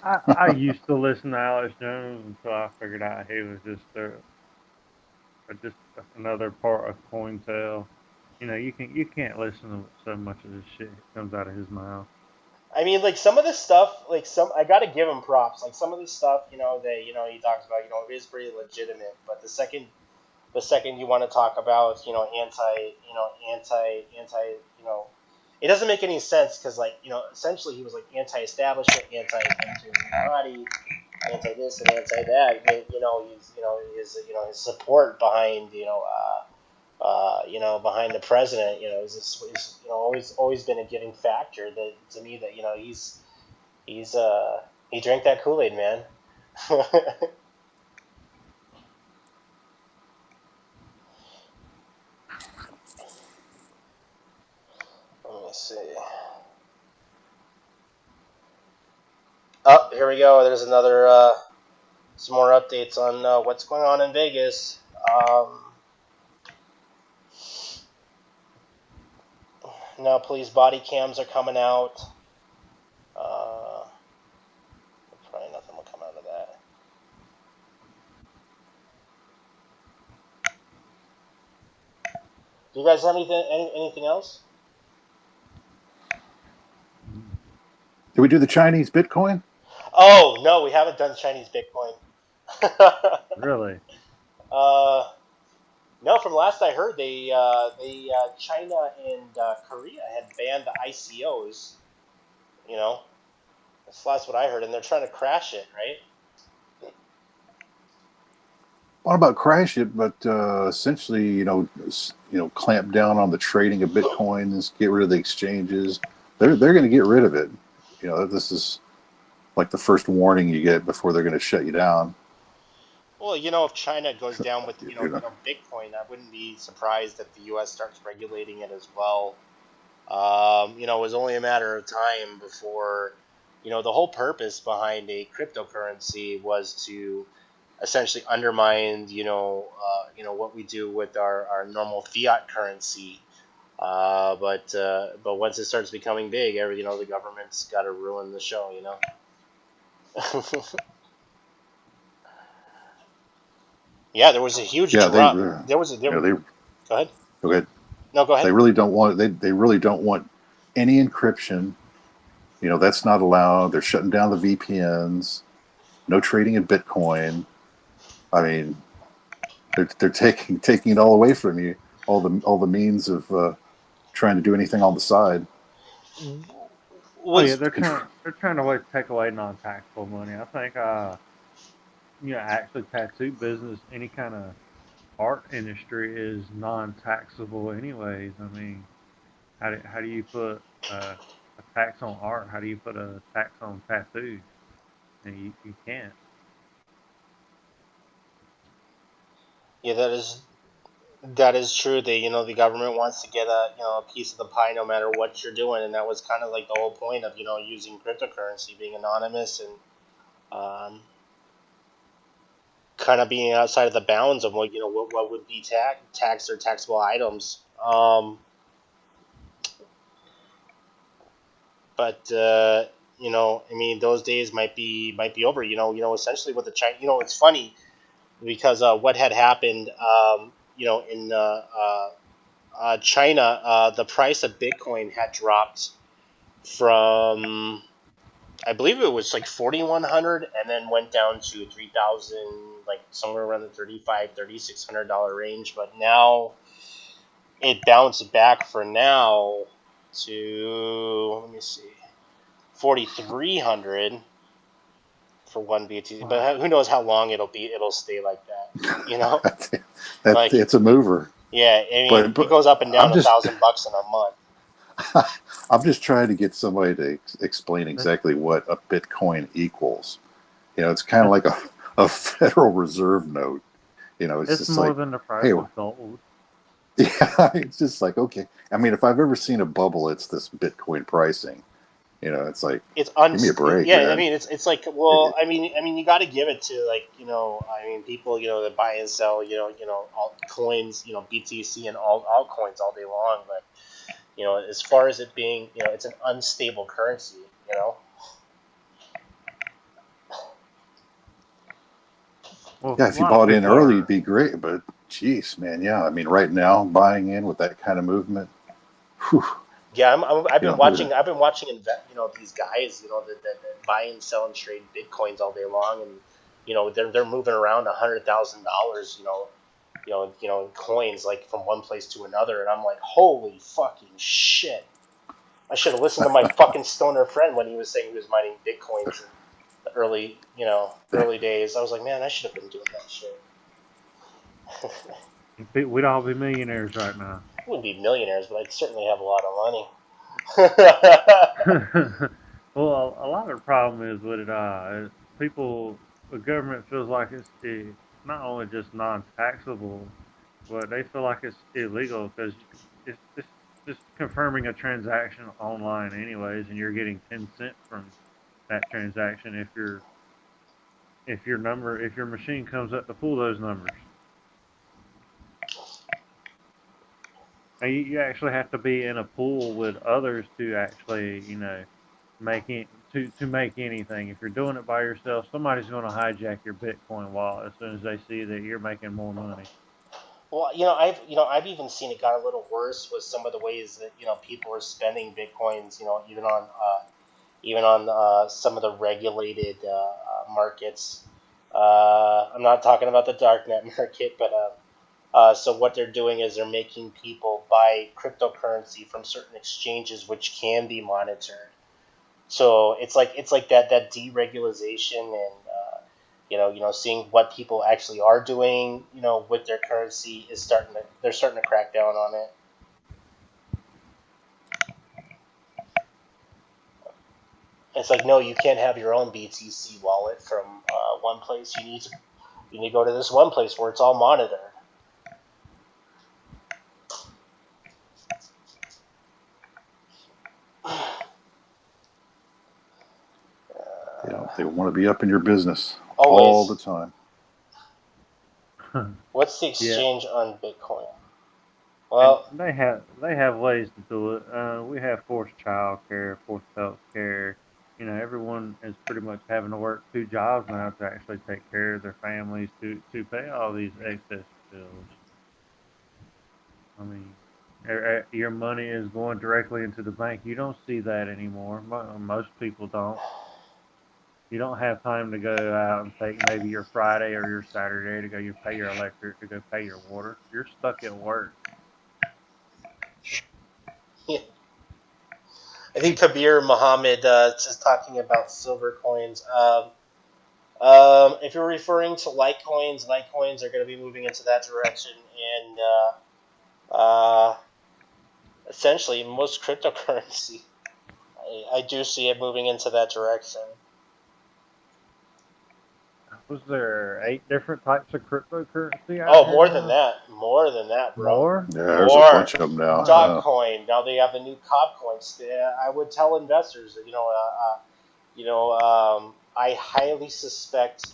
I used to listen to Alex Jones until I figured out he was just another part of COINTEL. You can't listen to so much of this shit that comes out of his mouth. I mean, like, some of this stuff, I gotta give him props. Like, some of this stuff, he talks about, it is pretty legitimate. But the second you want to talk about, it doesn't make any sense, because, like, essentially he was like anti-establishment, anti-Illuminati, anti this and anti that. His support behind, behind the president, is always been a giving factor that, to me, that, he drank that Kool-Aid, man. Let me see. Oh, here we go. There's another, some more updates on what's going on in Vegas. Now, police body cams are coming out. Probably nothing will come out of that. Do you guys have anything else? Did we do the Chinese Bitcoin? Oh, no, we haven't done Chinese Bitcoin. Really? No, from last I heard, China and Korea had banned the ICOs. That's what I heard, and they're trying to crash it, right? What about crash it, but essentially, clamp down on the trading of Bitcoins, get rid of the exchanges. They're going to get rid of it. This is like the first warning you get before they're going to shut you down. Well, if China goes down with Bitcoin, I wouldn't be surprised if the U.S. starts regulating it as well. It was only a matter of time before, the whole purpose behind a cryptocurrency was to essentially undermine, what we do with our normal fiat currency. But once it starts becoming big, the government's got to ruin the show, Yeah, there was a huge drop. There was a. Go ahead. Go ahead. No, go ahead. They really don't want they really don't want any encryption. That's not allowed. They're shutting down the VPNs. No trading in Bitcoin. I mean, they're taking it all away from you. All the means of trying to do anything on the side. Oh yeah, was they're trying to take away non-taxable money. I think actually tattoo business, any kind of art industry is non-taxable anyways. I mean, how do you put a tax on art? How do you put a tax on tattoos? And you can't. yeah, that is true. The government wants to get a piece of the pie no matter what you're doing, and that was kind of like the whole point of using cryptocurrency, being anonymous and um, kind of being outside of the bounds of what would be taxed or taxable items. But I mean, those days might be over. Essentially what the China. It's funny because what had happened, in China, the price of Bitcoin had dropped from, I believe it was like 4,100, and then went down to 3,000, like somewhere around the 3,600 range. But now it bounced back for now to, let me see, 4,300 for one BTC. Wow. But who knows how long it'll stay like that? that Like, it's a mover. yeah, I mean, it But goes up and down I'm a just thousand bucks in a month. I'm just trying to get somebody to explain That's exactly what a Bitcoin equals. It's kind of that's like a Federal Reserve note. It's it's just more like, than the price hey, of gold. yeah, it's just like, okay. I mean, if I've ever seen a bubble, it's this Bitcoin pricing. It's like, give me a break, Yeah, I man. mean, it's like, well, I mean, you got to give it to, like, I mean, people, that buy and sell, all coins, BTC and all altcoins all day long. But as far as it being, it's an unstable currency. you know Well, Yeah, a if you lot of bought in people early, it'd are. be great. But, geez, man, yeah. I mean, right now, buying in with that kind of movement, whew, Yeah, I've you been know, look at watching. it. I've been watching these guys, that buy and sell and trade bitcoins all day long, and they're moving around $100,000, in coins, like, from one place to another, and I'm like, holy fucking shit! I should have listened to my fucking stoner friend when he was saying he was mining bitcoins in the early days. I was like, man, I should have been doing that shit. We'd all be millionaires right now. I wouldn't be millionaires, but I'd certainly have a lot of money. Well, a lot of the problem is with it. People, the government feels like it's not only just non-taxable, but they feel like it's illegal because it's just confirming a transaction online anyways, and you're getting 10 cents from that transaction if your machine comes up to pull those numbers. And you actually have to be in a pool with others to actually, make it to make anything. If you're doing it by yourself, somebody's going to hijack your Bitcoin wallet as soon as they see that you're making more money. Well, I've even seen it got a little worse with some of the ways that people are spending bitcoins. Even on some of the regulated markets. I'm not talking about the darknet market, but so what they're doing is they're making people buy cryptocurrency from certain exchanges, which can be monitored. So it's like that deregulation, and seeing what people actually are doing, with their currency, is they're starting to crack down on it. It's like, no, you can't have your own BTC wallet from one place. You need to go to this one place where it's all monitored. They want to be up in your business all the Always. time. What's the Yeah, exchange on Bitcoin? and Well, they have ways to do it. We have forced child care, forced health care. Everyone is pretty much having to work two jobs now to actually take care of their families to pay all these excess bills. I mean, your money is going directly into the bank. You don't see that anymore. Most people don't. You don't have time to go out and take maybe your Friday or your Saturday to go you pay your electric, to go pay your water. You're stuck at work. yeah, I think Kabir Muhammad is talking about silver coins. If you're referring to Litecoins are going to be moving into that direction, and essentially most cryptocurrency, I do see it moving into that direction. Was there 8 different types of cryptocurrency out Oh, here more than now? that, bro. More? Yeah, there's a More. bunch of them now. Dog coin. Now they have the new Cob coins. I would tell investors that I highly suspect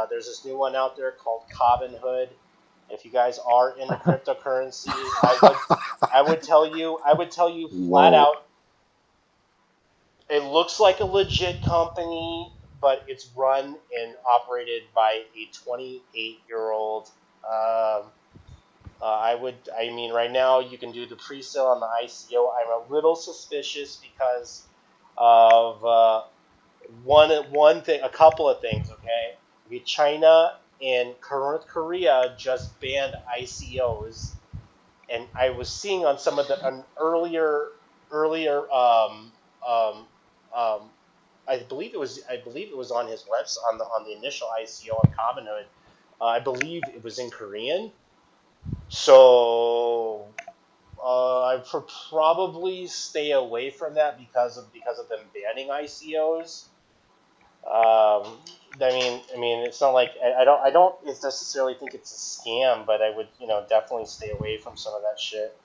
there's this new one out there called Cobbin Hood. If you guys are into cryptocurrency, I would tell you flat Whoa. out, it looks like a legit company, but it's run and operated by a 28-year-old. Right now you can do the pre-sale on the ICO. I'm a little suspicious because of one thing, a couple of things. Okay, China and North Korea just banned ICOs, and I was seeing on some of the earlier um, I believe it was on his website on the initial ICO on Commonhood. I believe it was in Korean, so I would probably stay away from that because of them banning ICOs. It's not like I don't necessarily think it's a scam, but I would, definitely stay away from some of that shit.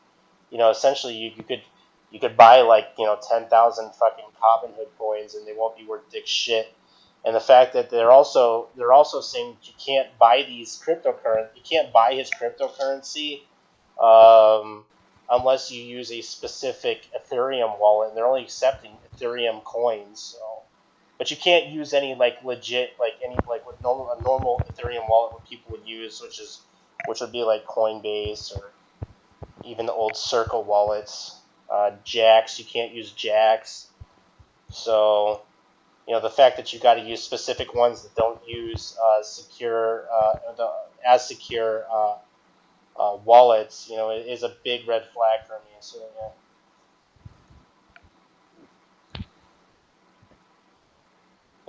Essentially, you could buy like 10,000 fucking Robin Hood coins, and they won't be worth dick shit. And the fact that they're also saying you can't buy you can't buy his cryptocurrency, um, unless you use a specific Ethereum wallet, and they're only accepting Ethereum coins. So, but you can't use any like legit like what a normal Ethereum wallet what people would use, which would be like Coinbase or even the old Circle wallets. Jax, you can't use Jax. So, the fact that you got to use specific ones that don't use secure wallets, it is a big red flag for me. So, yeah.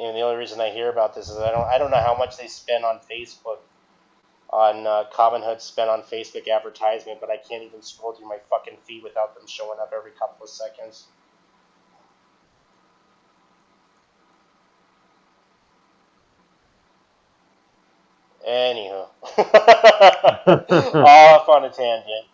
And the only reason I hear about this is I don't know how much they spend on Facebook on Common Hood spent on Facebook advertisement, but I can't even scroll through my fucking feed without them showing up every couple of seconds. Anywho, off on a tangent.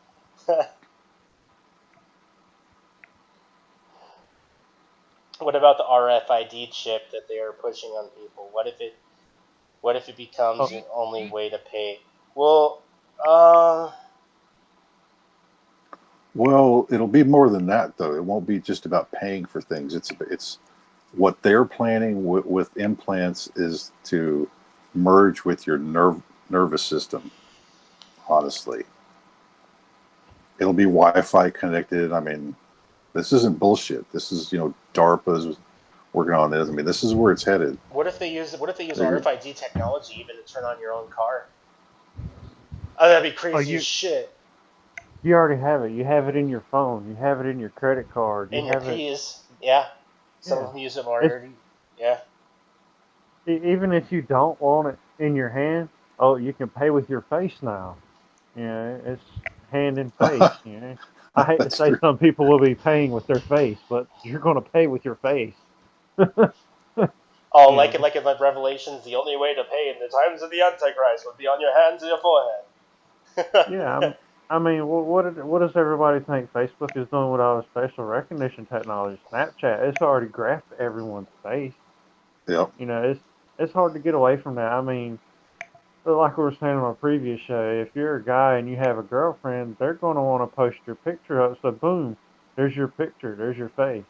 What about the RFID chip that they are pushing on people? What if it becomes Oh, the only way to pay? Well, uh, Well, it'll be more than that, though. It won't be just about paying for things. It's what they're planning with implants is to merge with your nervous system. Honestly, it'll be Wi-Fi connected. I mean, this isn't bullshit. This is DARPA's working on this. I mean, this is where it's headed. what if they use They're, RFID technology even to turn on your own car? Oh, that'd be oh, crazy as shit. you already have it. You have it in your phone. You have it in your credit card. You In your have it. keys, yeah. Some Yeah. of them use it It's already. Yeah. even if you don't want it in your hand. Oh, you can pay with your face now. It's hand and face. I hate to that's say true. some people will be paying with their face, but you're going to pay with your face. Oh, you know, like in like Revelations, the only way to pay in the times of the Antichrist would be on your hands and your forehead. yeah. I mean, what does everybody think Facebook is doing with all the facial recognition technology? Snapchat, it's already graphed everyone's face. Yep. It's hard to get away from that. I mean, but like we were saying on a previous show, if you're a guy and you have a girlfriend, they're going to want to post your picture up. So boom, there's your picture, there's your face.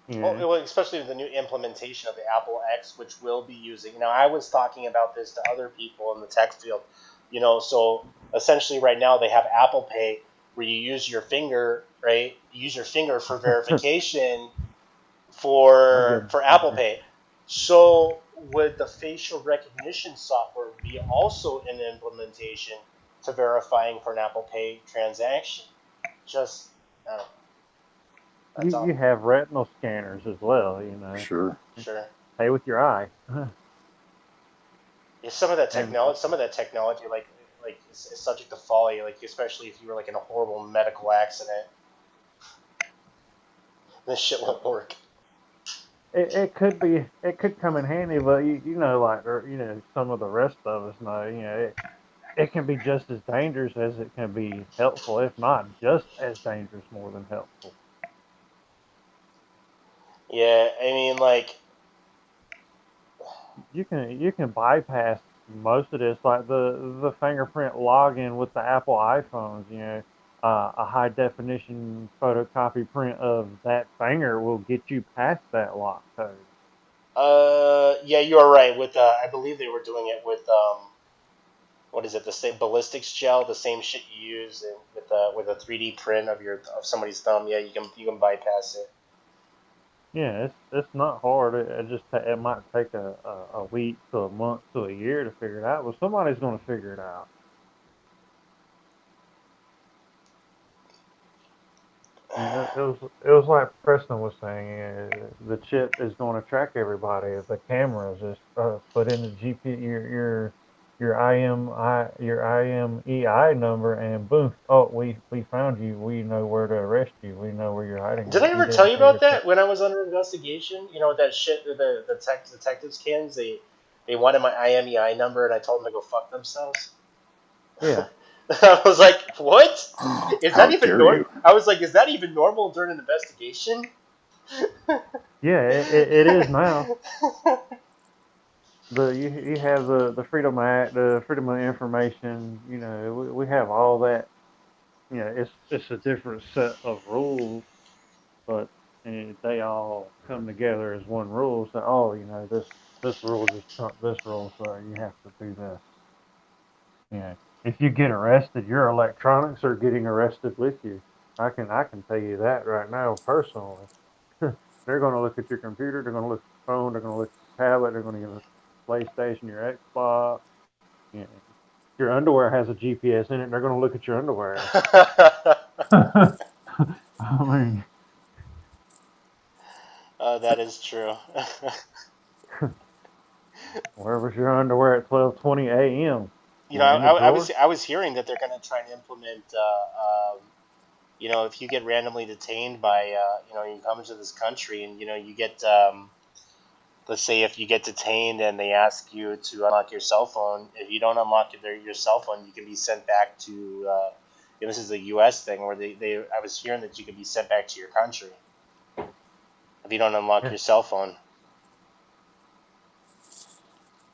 Yeah, Well, especially with the new implementation of the Apple X, which we'll be using. Now, I was talking about this to other people in the tech field. So essentially, right now they have Apple Pay, where you use your finger, right? You use your finger for verification I for get it. for Apple Pay. So would the facial recognition software be also an implementation to verifying for an Apple Pay transaction? Just Oh, that's all. You have retinal scanners as well, Sure. Sure. Pay with your eye. Yeah, some of that And technology, like is subject to folly. Like especially if you were like in a horrible medical accident, this shit won't work. it could come in handy, but like some of the rest of us know, it can be just as dangerous as it can be helpful, if not just as dangerous, more than helpful. Yeah, I mean, like, You can bypass most of this, like the fingerprint login with the Apple iPhones. A high definition photocopy print of that finger will get you past that lock code. yeah, you are right. With I believe they were doing it with what is it? The same ballistics gel, the same shit you use with a 3D print of somebody's thumb. Yeah, you can bypass it. Yeah, it's not hard. It might take a week to a month to a year to figure it out. Well, somebody's going to figure it out. And it was like Preston was saying. The chip is going to track everybody. The cameras just put in the GP your IMEI number, and boom! Oh, we found you. We know where to arrest you. We know where you're hiding Did I at. You ever tell didn't you pay about your tax. that when I was under investigation? You know that shit. The detectives cans. They wanted my IMEI number, and I told them to go fuck themselves. Yeah, I was like, what? Is that How even dare you? I was like, is that even normal during an investigation? yeah, it is now. You have the Freedom Act, the Freedom of Information. We have all that. It's a different set of rules, but they all come together as one rule. So, this rule just trumped this rule, so you have to do this. If you get arrested, your electronics are getting arrested with you. I can tell you that right now personally. They're going to look at your computer. They're going to look at your phone. They're going to look at your tablet. They're going to look at your PlayStation, your Xbox. You know, your underwear has a GPS in it. They're going to look at your underwear. I mean, That is true. where was your underwear at 12:20 a.m.? You know, In the drawer? I was hearing that they're going to try and implement, you know, if you get randomly detained by, you know, you come into this country and you know you get, let's say if you get detained and they ask you to unlock your cell phone, if you don't unlock your cell phone, you can be sent back to. You know, this is a U.S. thing where I was hearing that you could be sent back to your country if you don't unlock Yeah. your cell phone.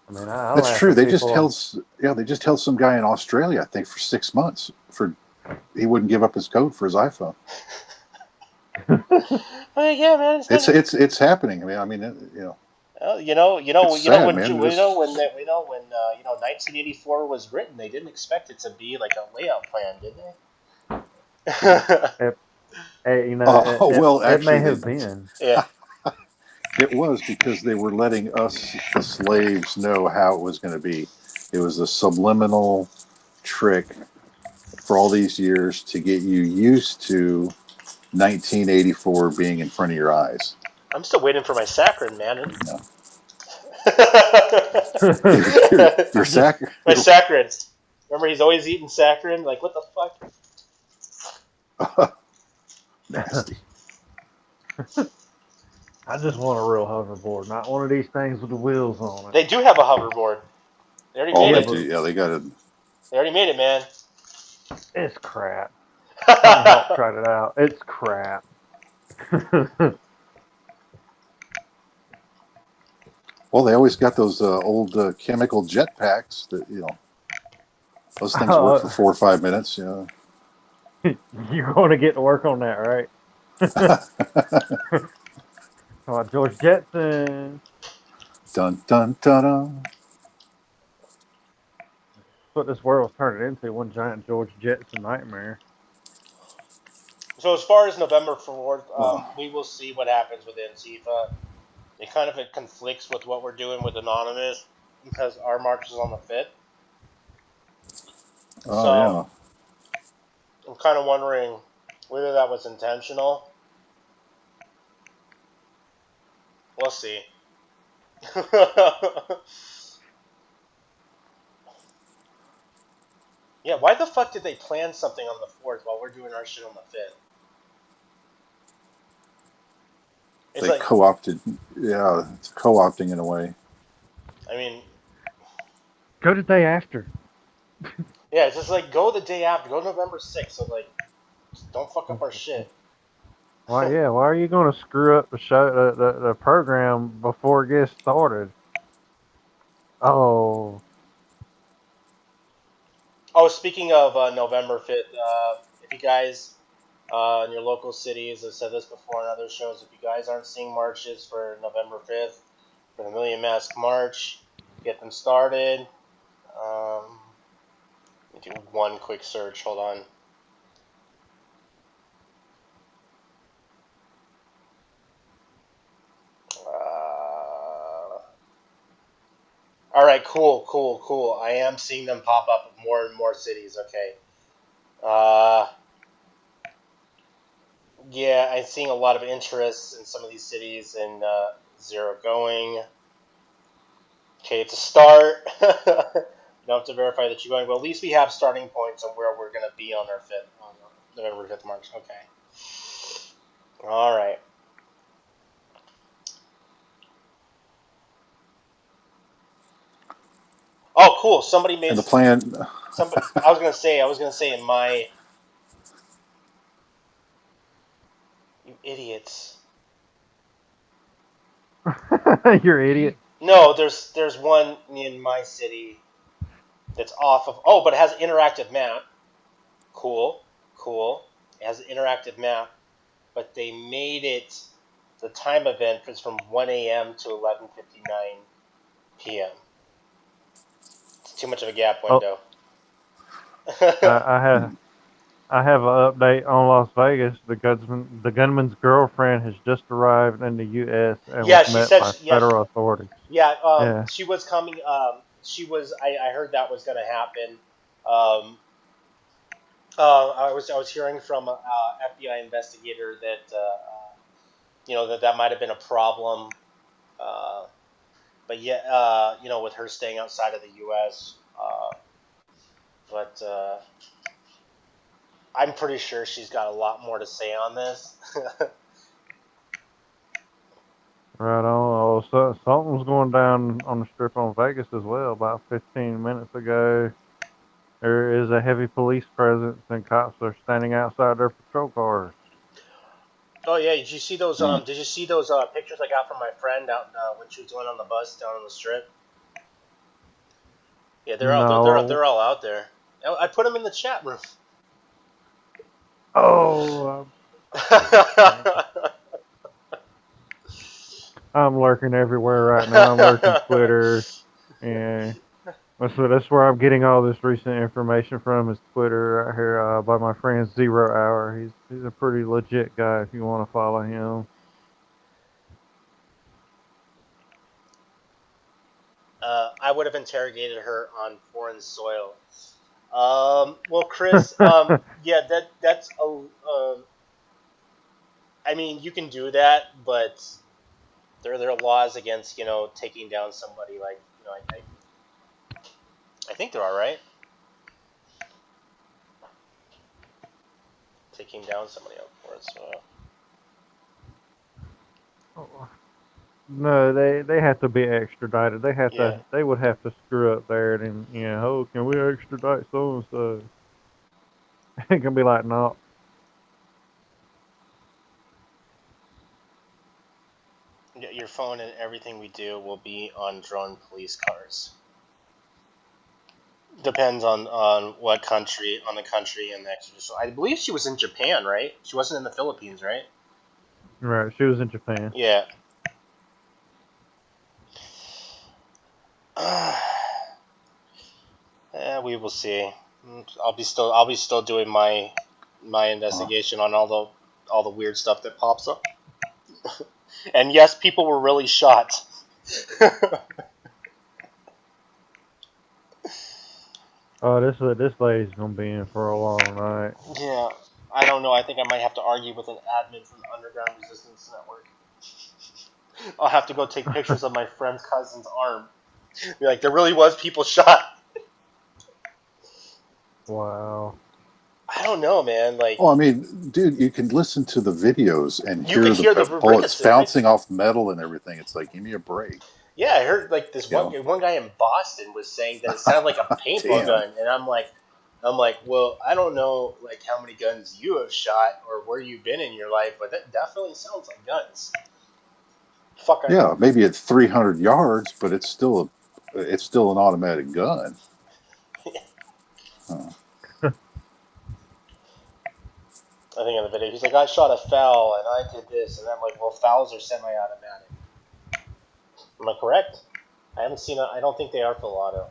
I mean, I That's laugh true. at They just people. held, yeah, they just held some guy in Australia, I think, for 6 months for he wouldn't give up his code for his iPhone. Well, yeah, man, it's not. It's happening. Well, It's sad, man. you know 1984 was written, they didn't expect it to be like a layout plan, did they? it, Oh well, it may actually, have been. Yeah. it was because they were letting us, the slaves, know how it was going to be. It was a subliminal trick for all these years to get you used to 1984 being in front of your eyes. I'm still waiting for my saccharin, man. You know, your I just sack. My saccharin. Remember, he's always eating saccharin. Like, what the fuck? Nasty. I just want a real hoverboard, not one of these things with the wheels on it. They do have a hoverboard. They already All made Yeah, they it. do, but yeah, they got it. They already made it, man. it's crap. Tony Hawk tried it out. It's crap. Well, they always got those old chemical jet packs that those things work for 4 or 5 minutes. You're going to get to work on that, right? Oh, George Jetson. Dun dun dun dun. That's what this world's turning into, one giant George Jetson nightmare. So as far as November 4th, Oh, we will see what happens with Antifa. It conflicts with what we're doing with Anonymous because our march is on the 5th. oh So yeah. I'm kind of wondering Whether that was intentional, we'll see. Yeah, why the fuck did they plan something on the 4th while we're doing our shit on the 5th? It's They like, co-opted. Yeah, it's co-opting in a way. I mean, Go the day after. yeah, it's just like go the day after, go November 6th, so like, just don't fuck up our shit. Why? Yeah. Why are you going to screw up the show, the program before it gets started? Oh, Oh, speaking of November 5th, if you guys in your local cities, I've said this before on other shows, if you guys aren't seeing marches for November 5th, for the Million Mask March, get them started. Let me do one quick search, hold on. All right, cool. I am seeing them pop up more and more cities, okay. Uh, yeah, I'm seeing a lot of interest in some of these cities and zero going. Okay, it's a start. You don't have to verify that you're going, but at least we have starting points on where we're going to be on our November 5th march. Okay. All right. Oh, cool. Somebody made And the plan. somebody. I was gonna say in my you idiots. you're an idiot. No, there's one in my city that's off of. Oh, but it has an interactive map. Cool. It has an interactive map, but they made it. The time event is from 1 a.m. to 11:59 p.m. It's too much of a gap Oh, window. I have an update on Las Vegas. The gunman's girlfriend has just arrived in the U.S. and Yeah, was she met said. by federal authorities. Yeah. Yeah. She was coming. She was. I heard that was going to happen. Um, I was hearing from a FBI investigator that that might have been a problem. Uh, but yeah, with her staying outside of the U.S. But I'm pretty sure she's got a lot more to say on this. Right on. Oh, so something was going down on the strip on Vegas as well about 15 minutes ago. There is a heavy police presence and cops are standing outside their patrol cars. Oh yeah, did you see those? Hmm. Did you see those pictures I got from my friend out when she was going on the bus down on the strip? Yeah, No. they're all out there. I put them in the chat room. Oh, I'm lurking everywhere right now. I'm lurking Twitter, and that's where I'm getting all this recent information from is Twitter right here by my friend Zero Hour. He's a pretty legit guy if you want to follow him. I would have interrogated her on foreign soil. Well, Chris, yeah, that's a. I mean, you can do that, but there are laws against taking down somebody like I think there are, right? Taking down somebody on foreign soil. No, they have to be extradited. Yeah. They would have to screw up there and oh, can we extradite so and so? It can be like, no. Your phone and everything we do will be on drone police cars. Depends on what country, on the country and the extradition. I believe she was in Japan, right? She wasn't in the Philippines, right? Right, she was in Japan. Yeah. We will see. I'll be still doing my investigation on all the weird stuff that pops up. And yes, people were really shot. Oh, this lady's gonna be in for a long night. Yeah, I don't know. I think I might have to argue with an admin from the Underground Resistance Network. I'll have to go take pictures of my friend's cousin's arm. Be like, there really was people shot. Wow. I don't know, man. Like, Oh, I mean, dude, you can listen to the videos and you could hear the hear the bullets rivets. bouncing off metal and everything. It's like, give me a break. Yeah, I heard like this You know? one guy in Boston was saying that it sounded like a paintball Damn. gun, and I'm like, well, I don't know like how many guns you have shot or where you've been in your life, but that definitely sounds like guns. Fuck, Yeah, maybe at 300 yards, but it's still an automatic gun. Huh. I think in the video he's like, I shot a foul and I did this, and I'm like, well, fouls are semi-automatic. Am I correct? I haven't seen. I don't think they are full auto.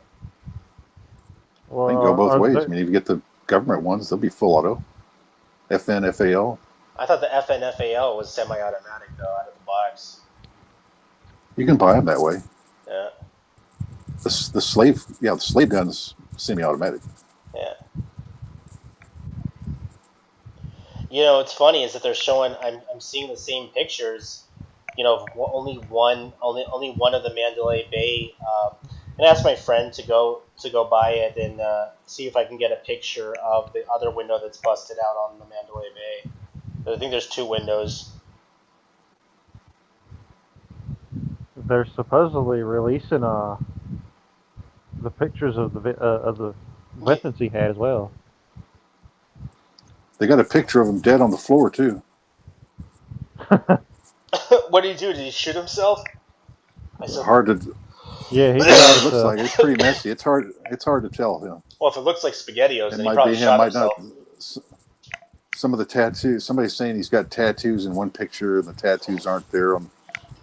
They can go both Well, ways. I mean, if you get the government ones, they'll be full auto. FN, FAL. I thought the FNFAL was semi-automatic though, out of the box. You can buy them that way. Yeah. The slave gun's semi-automatic. Yeah. You know, it's funny is that they're showing. I'm seeing the same pictures. You know, of only one of the Mandalay Bay. And I asked my friend to go buy it and see if I can get a picture of the other window that's busted out on the Mandalay Bay. I think there's 2 windows. they're supposedly releasing the pictures of the weapons he had as well. They got a picture of him dead on the floor too. What did he do? Did he shoot himself? I said, Hard to. Yeah, he Well, tried it looks to. like it. It's pretty messy. It's hard. It's hard to tell. You know, well, if it looks like SpaghettiOs, it then he might probably be him. shot Might not. himself. Some of the tattoos. Somebody's saying he's got tattoos in one picture, and the tattoos aren't there.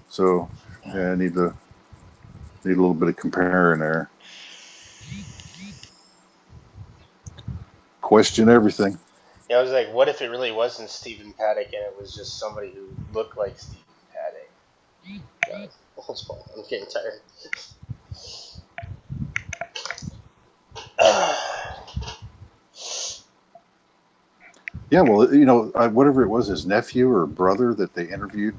So yeah, I need a little bit of comparing there. Question everything. Yeah, I was like, what if it really wasn't Stephen Paddock and it was just somebody who looked like Stephen Paddock? God, what's going on? I'm getting tired. Yeah, well, you know, whatever it was, his nephew or brother that they interviewed,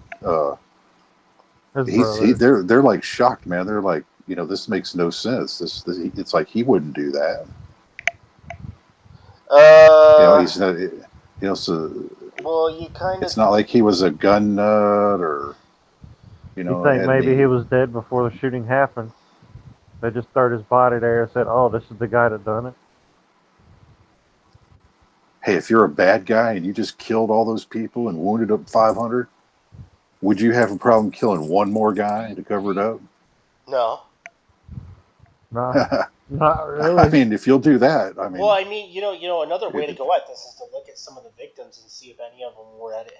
His brother. they're like shocked, man. They're like, you know, this makes no sense. It's like he wouldn't do that. You know, he's not. You know, so well, you kind of. it's not like he was a gun nut or you You know think had maybe he any. was dead before the shooting happened? They just threw his body there and said, "Oh, this is the guy that done it." Hey, if you're a bad guy and you just killed all those people and wounded up 500, would you have a problem killing one more guy to cover it up? No. Nah, not I really. mean, if you'll do that, I Well, mean, I mean, another way to it, go at this is to look at some of the victims and see if any of them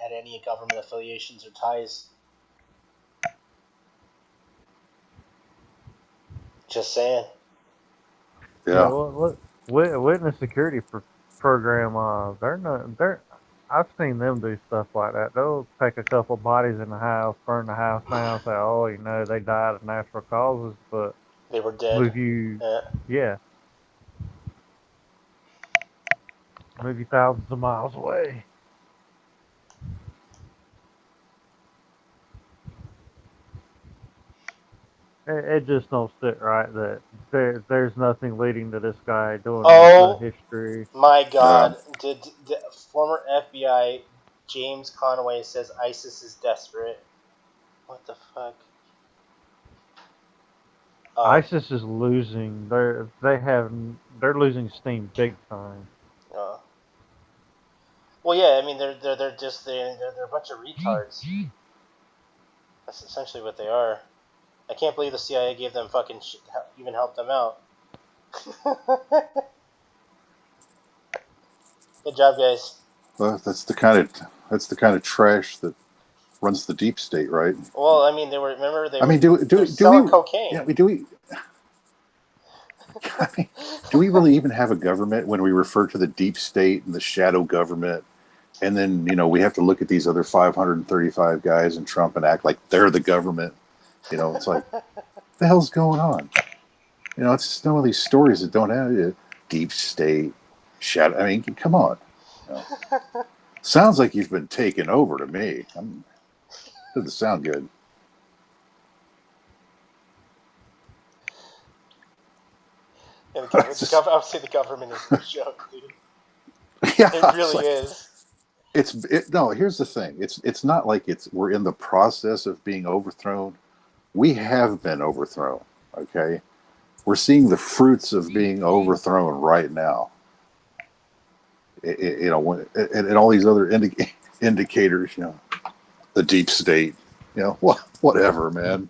had any government affiliations or ties. Just saying. Yeah, yeah. well, witness security program. They're not. They're. I've seen them do stuff like that. They'll take a couple bodies in the house, burn the house down, say, "Oh, they died of natural causes," but They were dead. move you, Uh, yeah, move you thousands of miles away. It just don't sit right that there's nothing leading to this guy doing this oh history. my Yeah. God! Did former FBI James Conway says ISIS is desperate? What the fuck? Oh. ISIS is losing. They're losing steam big time. Oh. Well, yeah. I mean, they're a bunch of retards. That's essentially what they are. I can't believe the CIA gave them fucking even helped them out. Good job, guys. Well, that's the kind of trash that runs the deep state, right? Well, I mean, I mean, they're do selling we? cocaine. Yeah, do we? I mean, do we really even have a government when we refer to the deep state and the shadow government? And then we have to look at these other 535 guys in Trump and act like they're the government. It's like what the hell's going on? It's just some of these stories that don't have deep state shadow. I mean, come on. You know. Sounds like you've been taken over to me. Doesn't sound good. And I would say the government is no joke, dude. Yeah, It really like, is. no. Here's the thing. It's not like we're in the process of being overthrown. We have been overthrown. Okay, we're seeing the fruits of being overthrown right now. And all these other indicators. The deep state. Whatever, man.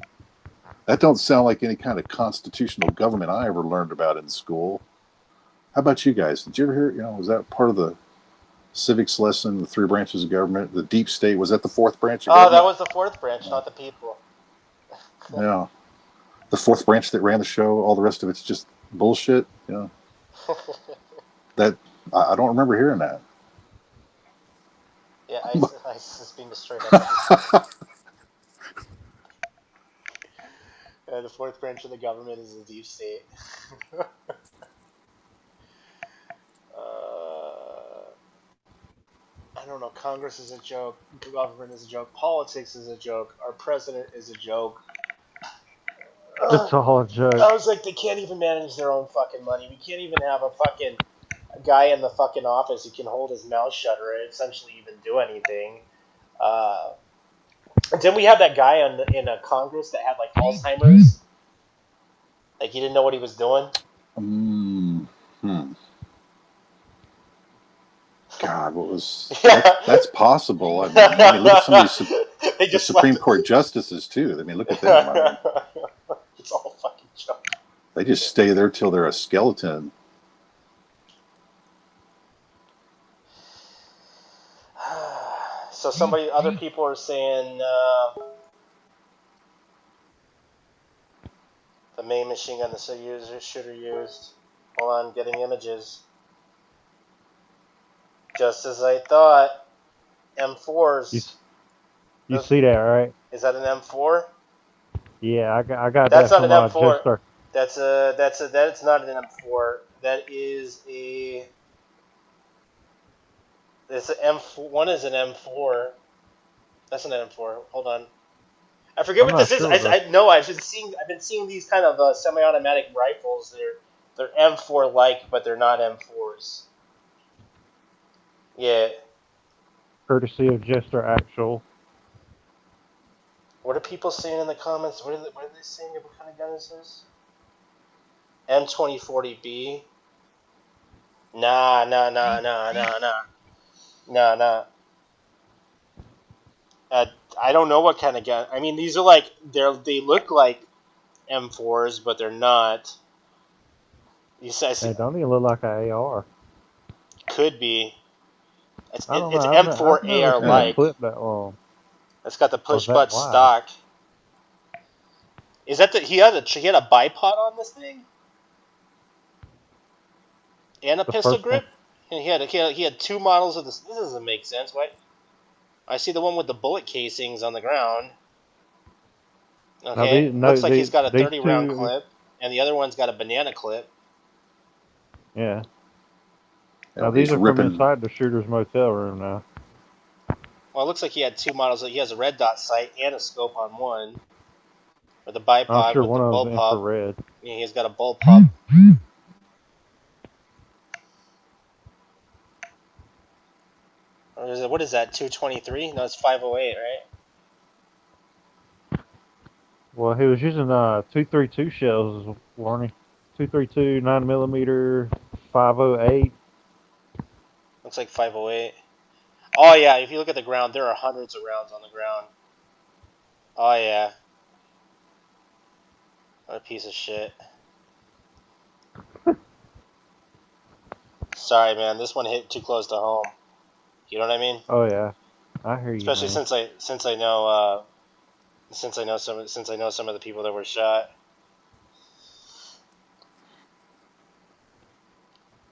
That don't sound like any kind of constitutional government I ever learned about in school. How about you guys? Did you ever hear? Was that part of the civics lesson? The three branches of government. The deep state, was that the fourth branch of Oh, that government? was the fourth branch, not the people. Yeah, the fourth branch that ran the show. All the rest of it's just bullshit. That I don't remember hearing that. Yeah, ISIS is being destroyed. The fourth branch of the government is the deep state. I don't know. Congress is a joke. Government is a joke. Politics is a joke. Our president is a joke. It's all a joke. I was like, they can't even manage their own fucking money. We can't even have a fucking guy in the fucking office who can hold his mouth shut or essentially even do anything. Didn't we have that guy in Congress that had like Alzheimer's? Like he didn't know what he was doing. God, what was Yeah. that's possible. I mean, look at some of these the Supreme Court it. justices too. I mean, look at them. I mean, It's all fucking joke. they just stay there till they're a skeleton. So other people are saying the main machine gun the shooter used. Hold on, getting images. Just as I thought, M4s. You see that, right? Is that an M4? Yeah, I got That's that not from an M4. Jester. That's not an M4. That is a. It's an M4. One is an M4. That's an M4. Hold on. I forget I'm what not this is. sure though. I know I've been seeing these kind of semi-automatic rifles. They're M4 like, but they're not M4s. Yeah. Courtesy of Jester Actual. What are people saying in the comments? What are they saying? What kind of gun is this? M2040B. Nah. I don't know what kind of gun. I mean, these are like they look like M4s, but they're not. They don't even look like an AR. Could be. I don't know. It's I've M4 never AR seen a like. clip that long. It's got the Or push that butt wide. stock. Is that he had a bipod on this thing? And a The pistol first one. grip? And he had two models of this. This doesn't make sense. Why? I see the one with the bullet casings on the ground. Now Okay, looks like he's got a these 30-round two. clip, and the other one's got a banana clip. Yeah. Now Hell, these he's are from ripping. inside the shooter's motel room now. Well, it looks like he had two models. He has a red dot sight and a scope on one, with a bipod I'm sure with the one of bullpup. them's infrared. Yeah, he's got a bullpup. What is that? 223? No, it's 508, right? Well, he was using 232 shells, Warney. 232, 9mm, 508. Looks like 508. Oh yeah, if you look at the ground, there are hundreds of rounds on the ground. Oh yeah. What a piece of shit. Sorry, man. This one hit too close to home. You know what I mean? Oh yeah, I hear you, Especially man. since I know some of the people that were shot.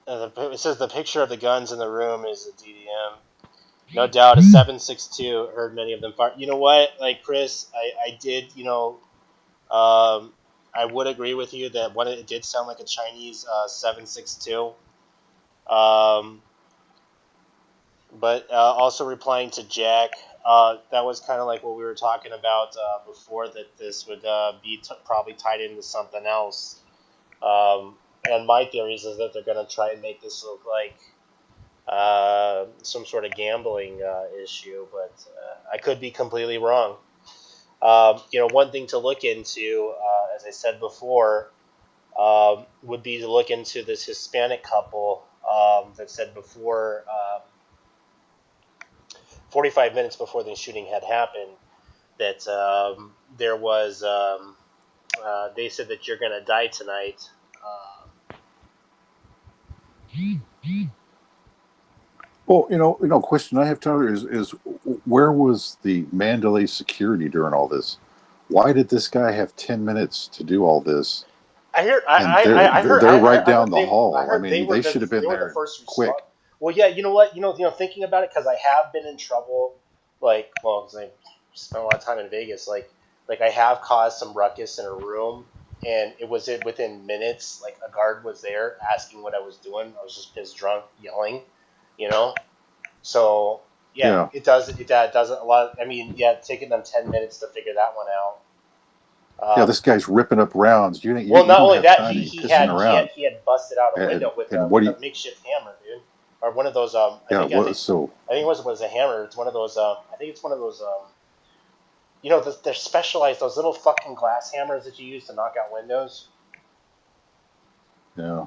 It says the picture of the guns in the room is a DDM. No doubt, a 7.62. Heard many of them fire. You know what? Like Chris, I did. I would agree with you that it did sound like a Chinese 7.62. But also replying to Jack, that was kind of like what we were talking about before, that this would be probably tied into something else. And my theories is that they're going to try and make this look like some sort of gambling issue, but I could be completely wrong. One thing to look into, as I said before, would be to look into this Hispanic couple that said before, 45 minutes before the shooting had happened, that there was, they said that you're going to die tonight. Well, question I have, Tyler, is where was the Mandalay security during all this? Why did this guy have 10 minutes to do all this? I heard. And they're right I down heard the they. I hall. I heard mean, they should have been they were the there first respond. quick, Well, yeah. You know what? Thinking about it, because I have been in trouble. Like, well, because I spent a lot of time in Vegas. Like I have caused some ruckus in a room, and it was within minutes. Like a guard was there asking what I was doing. I was just pissed drunk, yelling. You know. So yeah, yeah. That doesn't a lot. I mean, yeah, taking them 10 minutes to figure that one out. Yeah, this guy's ripping up rounds. Well, You not don't only have that, time to be pissing around. he had busted out a And window with and what do you? a makeshift hammer, dude, or one of those. Yeah, what? So I think it was a hammer. It's one of those. I think it's one of those. They're specialized, those little fucking glass hammers that you use to knock out windows. yeah,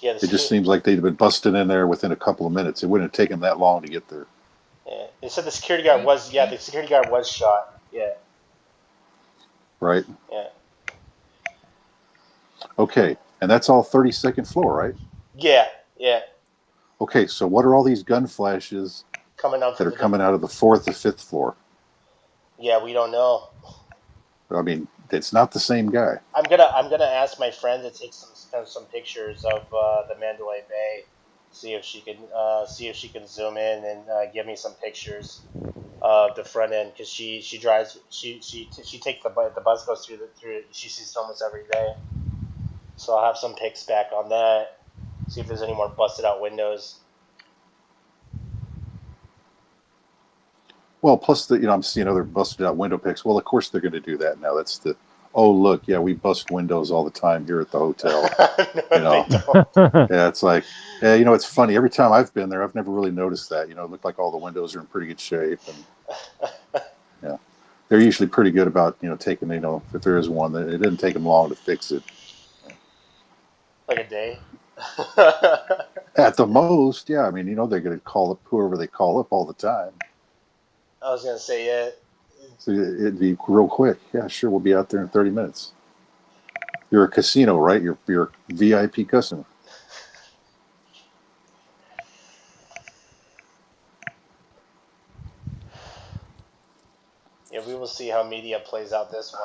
Yeah, it just seems like they'd been busting in there within a couple of minutes. It wouldn't have taken that long to get there, yeah. They said the security guard was shot. Yeah, right? yeah, Okay, and that's all 32nd floor, right? yeah, yeah. Okay, so what are all these gun flashes Coming out that from are the coming out of the fourth or fifth floor? yeah, we don't know. I mean, it's not the same guy. I'm gonna ask my friend to take some pictures of the Mandalay Bay. See if she can zoom in and give me some pictures of the front end, because she drives she takes the bus goes through, she sees it almost every day. So I'll have some pics back on that. See if there's any more busted out windows. Well, plus I'm seeing other busted out window picks. Well, of course they're going to do that now. That's the oh look, yeah, we bust windows all the time here at the hotel. You No, they know, don't. yeah, it's like yeah, it's funny. Every time I've been there, I've never really noticed that. It looked like all the windows are in pretty good shape, and yeah, they're usually pretty good about taking if there is one, that it didn't take them long to fix it. Like a day. At the most, yeah. I mean, they're going to call up whoever they call up all the time. I was gonna say yeah. So it'd be real quick. Yeah, sure, we'll be out there in 30 minutes. You're a casino, right? You're a VIP customer. Yeah, we will see how media plays out this one.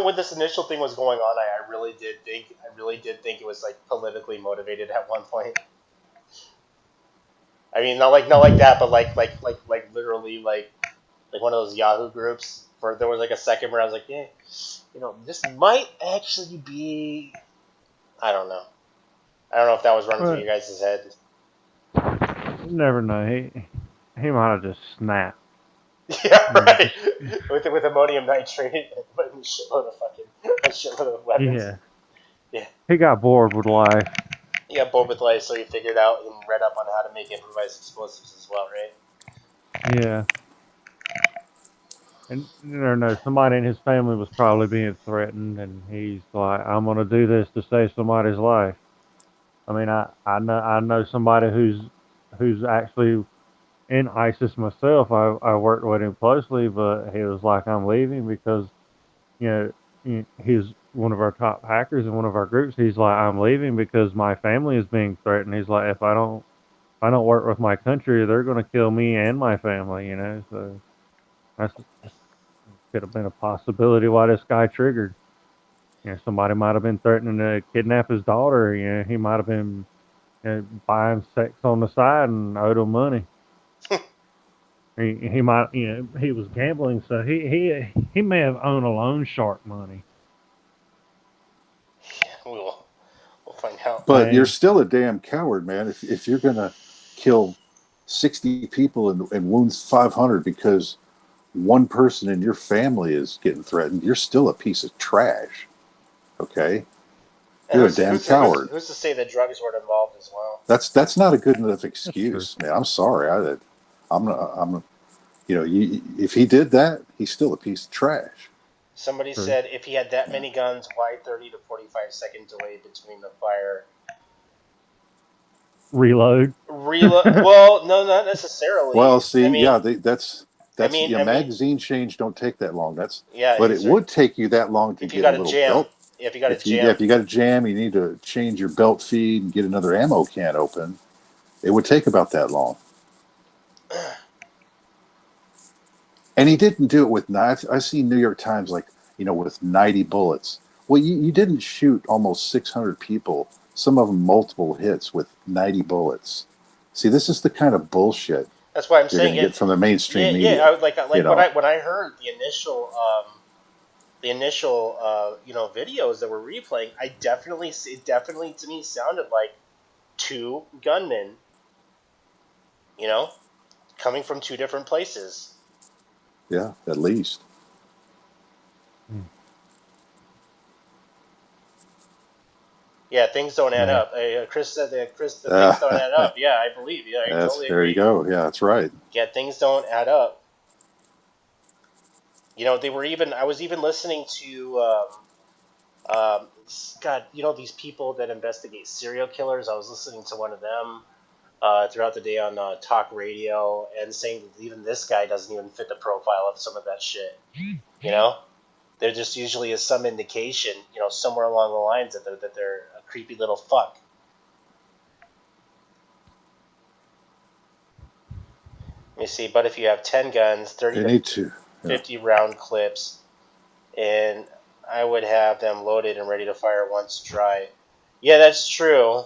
When this initial thing was going on, I really did think it was like politically motivated at one point. I mean, not like that, but like literally like one of those Yahoo groups. For there was like a second where I was like, yeah, this might actually be. I don't know. I don't know if that was running through But you guys' head. you never know. He might have just snapped. Yeah, right. Just With ammonium nitrate and a shitload of weapons. yeah. Yeah. He got bored with life. He got bored with life, so he figured out and read up on how to make improvised explosives as well, right? Yeah. And you never know. Somebody in his family was probably being threatened, and he's like, "I'm gonna do this to save somebody's life." I mean, I know somebody who's actually in ISIS myself. I worked with him closely, but he was like, "I'm leaving because you know he's one of our top hackers in one of our groups. He's like, I'm leaving because my family is being threatened. He's like, if I don't work with my country, they're going to kill me and my family. So that's could have been a possibility why this guy triggered. Somebody might have been threatening to kidnap his daughter. He might have been buying sex on the side and owed him money. He might, he was gambling, so he may have owned a loan shark money. find out. But you're Hey. still a damn coward, man. If you're gonna kill 60 people and wound 500 because one person in your family is getting threatened, you're still a piece of trash. Okay, And you're a damn coward. who's to say that drugs weren't involved as well? That's not a good enough That's true. excuse, man. I'm sorry. I'm not. If he did that, he's still a piece of trash. Somebody True. said if he had that Yeah. many guns, why 30 to 45-second delay between the fire? Reload. Well, no, not necessarily. Well, see, yeah, that's I mean, magazine change don't take that long. yeah. But it would take you that long to If you get a got a little jam, belt. if you got a If jam, you got a jam, you need to change your belt feed and get another ammo can open. It would take about that long. And he didn't do it with knives. I've seen New York Times with 90 bullets. Well, you didn't shoot almost 600 people, some of them multiple hits with 90 bullets. See, this is the kind of bullshit that's why I'm you're going saying to get it. from the mainstream Yeah. media. I would You when know, I heard the initial videos that were replaying. It definitely to me sounded like two gunmen. You know, coming from two different places. yeah, at least. Yeah, things don't add Man. up. Chris said that the things don't add up. Yeah, I believe. Yeah, I totally There you agree. go. Yeah, that's right. Yeah, things don't add up. They were even. I was even listening to God. These people that investigate serial killers. I was listening to one of them throughout the day on talk radio, and saying that even this guy doesn't even fit the profile of some of that shit. You know, there just usually is some indication, somewhere along the lines that they're a creepy little fuck. Let me see. But if you have 10 guns, 30 They to need to. Yeah. 50 round clips, and I would have them loaded and ready to fire once dry. Yeah, that's true.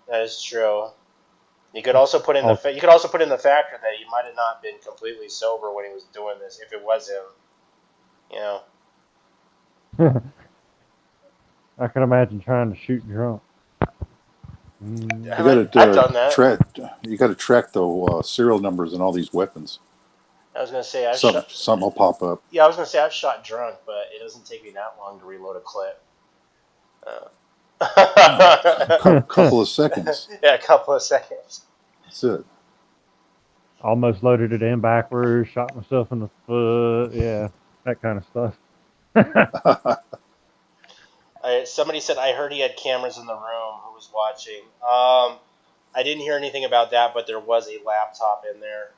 That is true. You could also put in All, the factor that he might have not been completely sober when he was doing this, if it was him. You know. I can imagine trying to shoot drunk. You Mm. got I've to done that. track. You got to track the serial numbers and all these weapons. I was gonna say I've shot. Something will pop up. Yeah, I was gonna say I've shot drunk, but it doesn't take me that long to reload a clip. Couple of seconds. Yeah, a couple of seconds. That's it. Almost loaded it in backwards, shot myself in the foot. Yeah, that kind of stuff. Somebody said I heard he had cameras in the room who was watching. I didn't hear anything about that, but there was a laptop in there,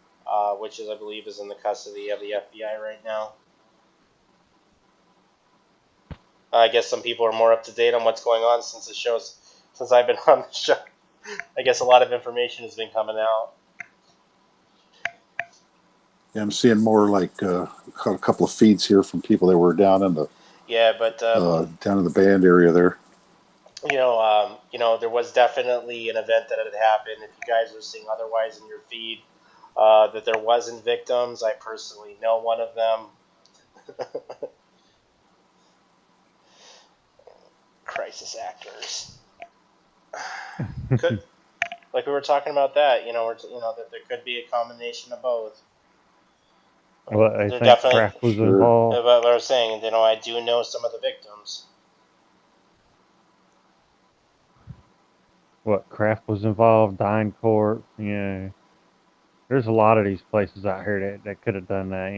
which I believe is in the custody of the FBI right now. I guess some people are more up to date on what's going on since I've been on the show. I guess a lot of information has been coming out. Yeah, I'm seeing more like a couple of feeds here from people that were down in the Yeah, but band area there. there was definitely an event that had happened. If you guys are seeing otherwise in your feed, that there wasn't victims, I personally know one of them. Crisis actors. Could, like we were talking about that, that there could be a combination of both. Well, I They're think definitely. craft was Sure. involved. What I was saying, I do know some of the victims. What craft was involved? Dying Court. Yeah, there's a lot of these places out here that could have done that.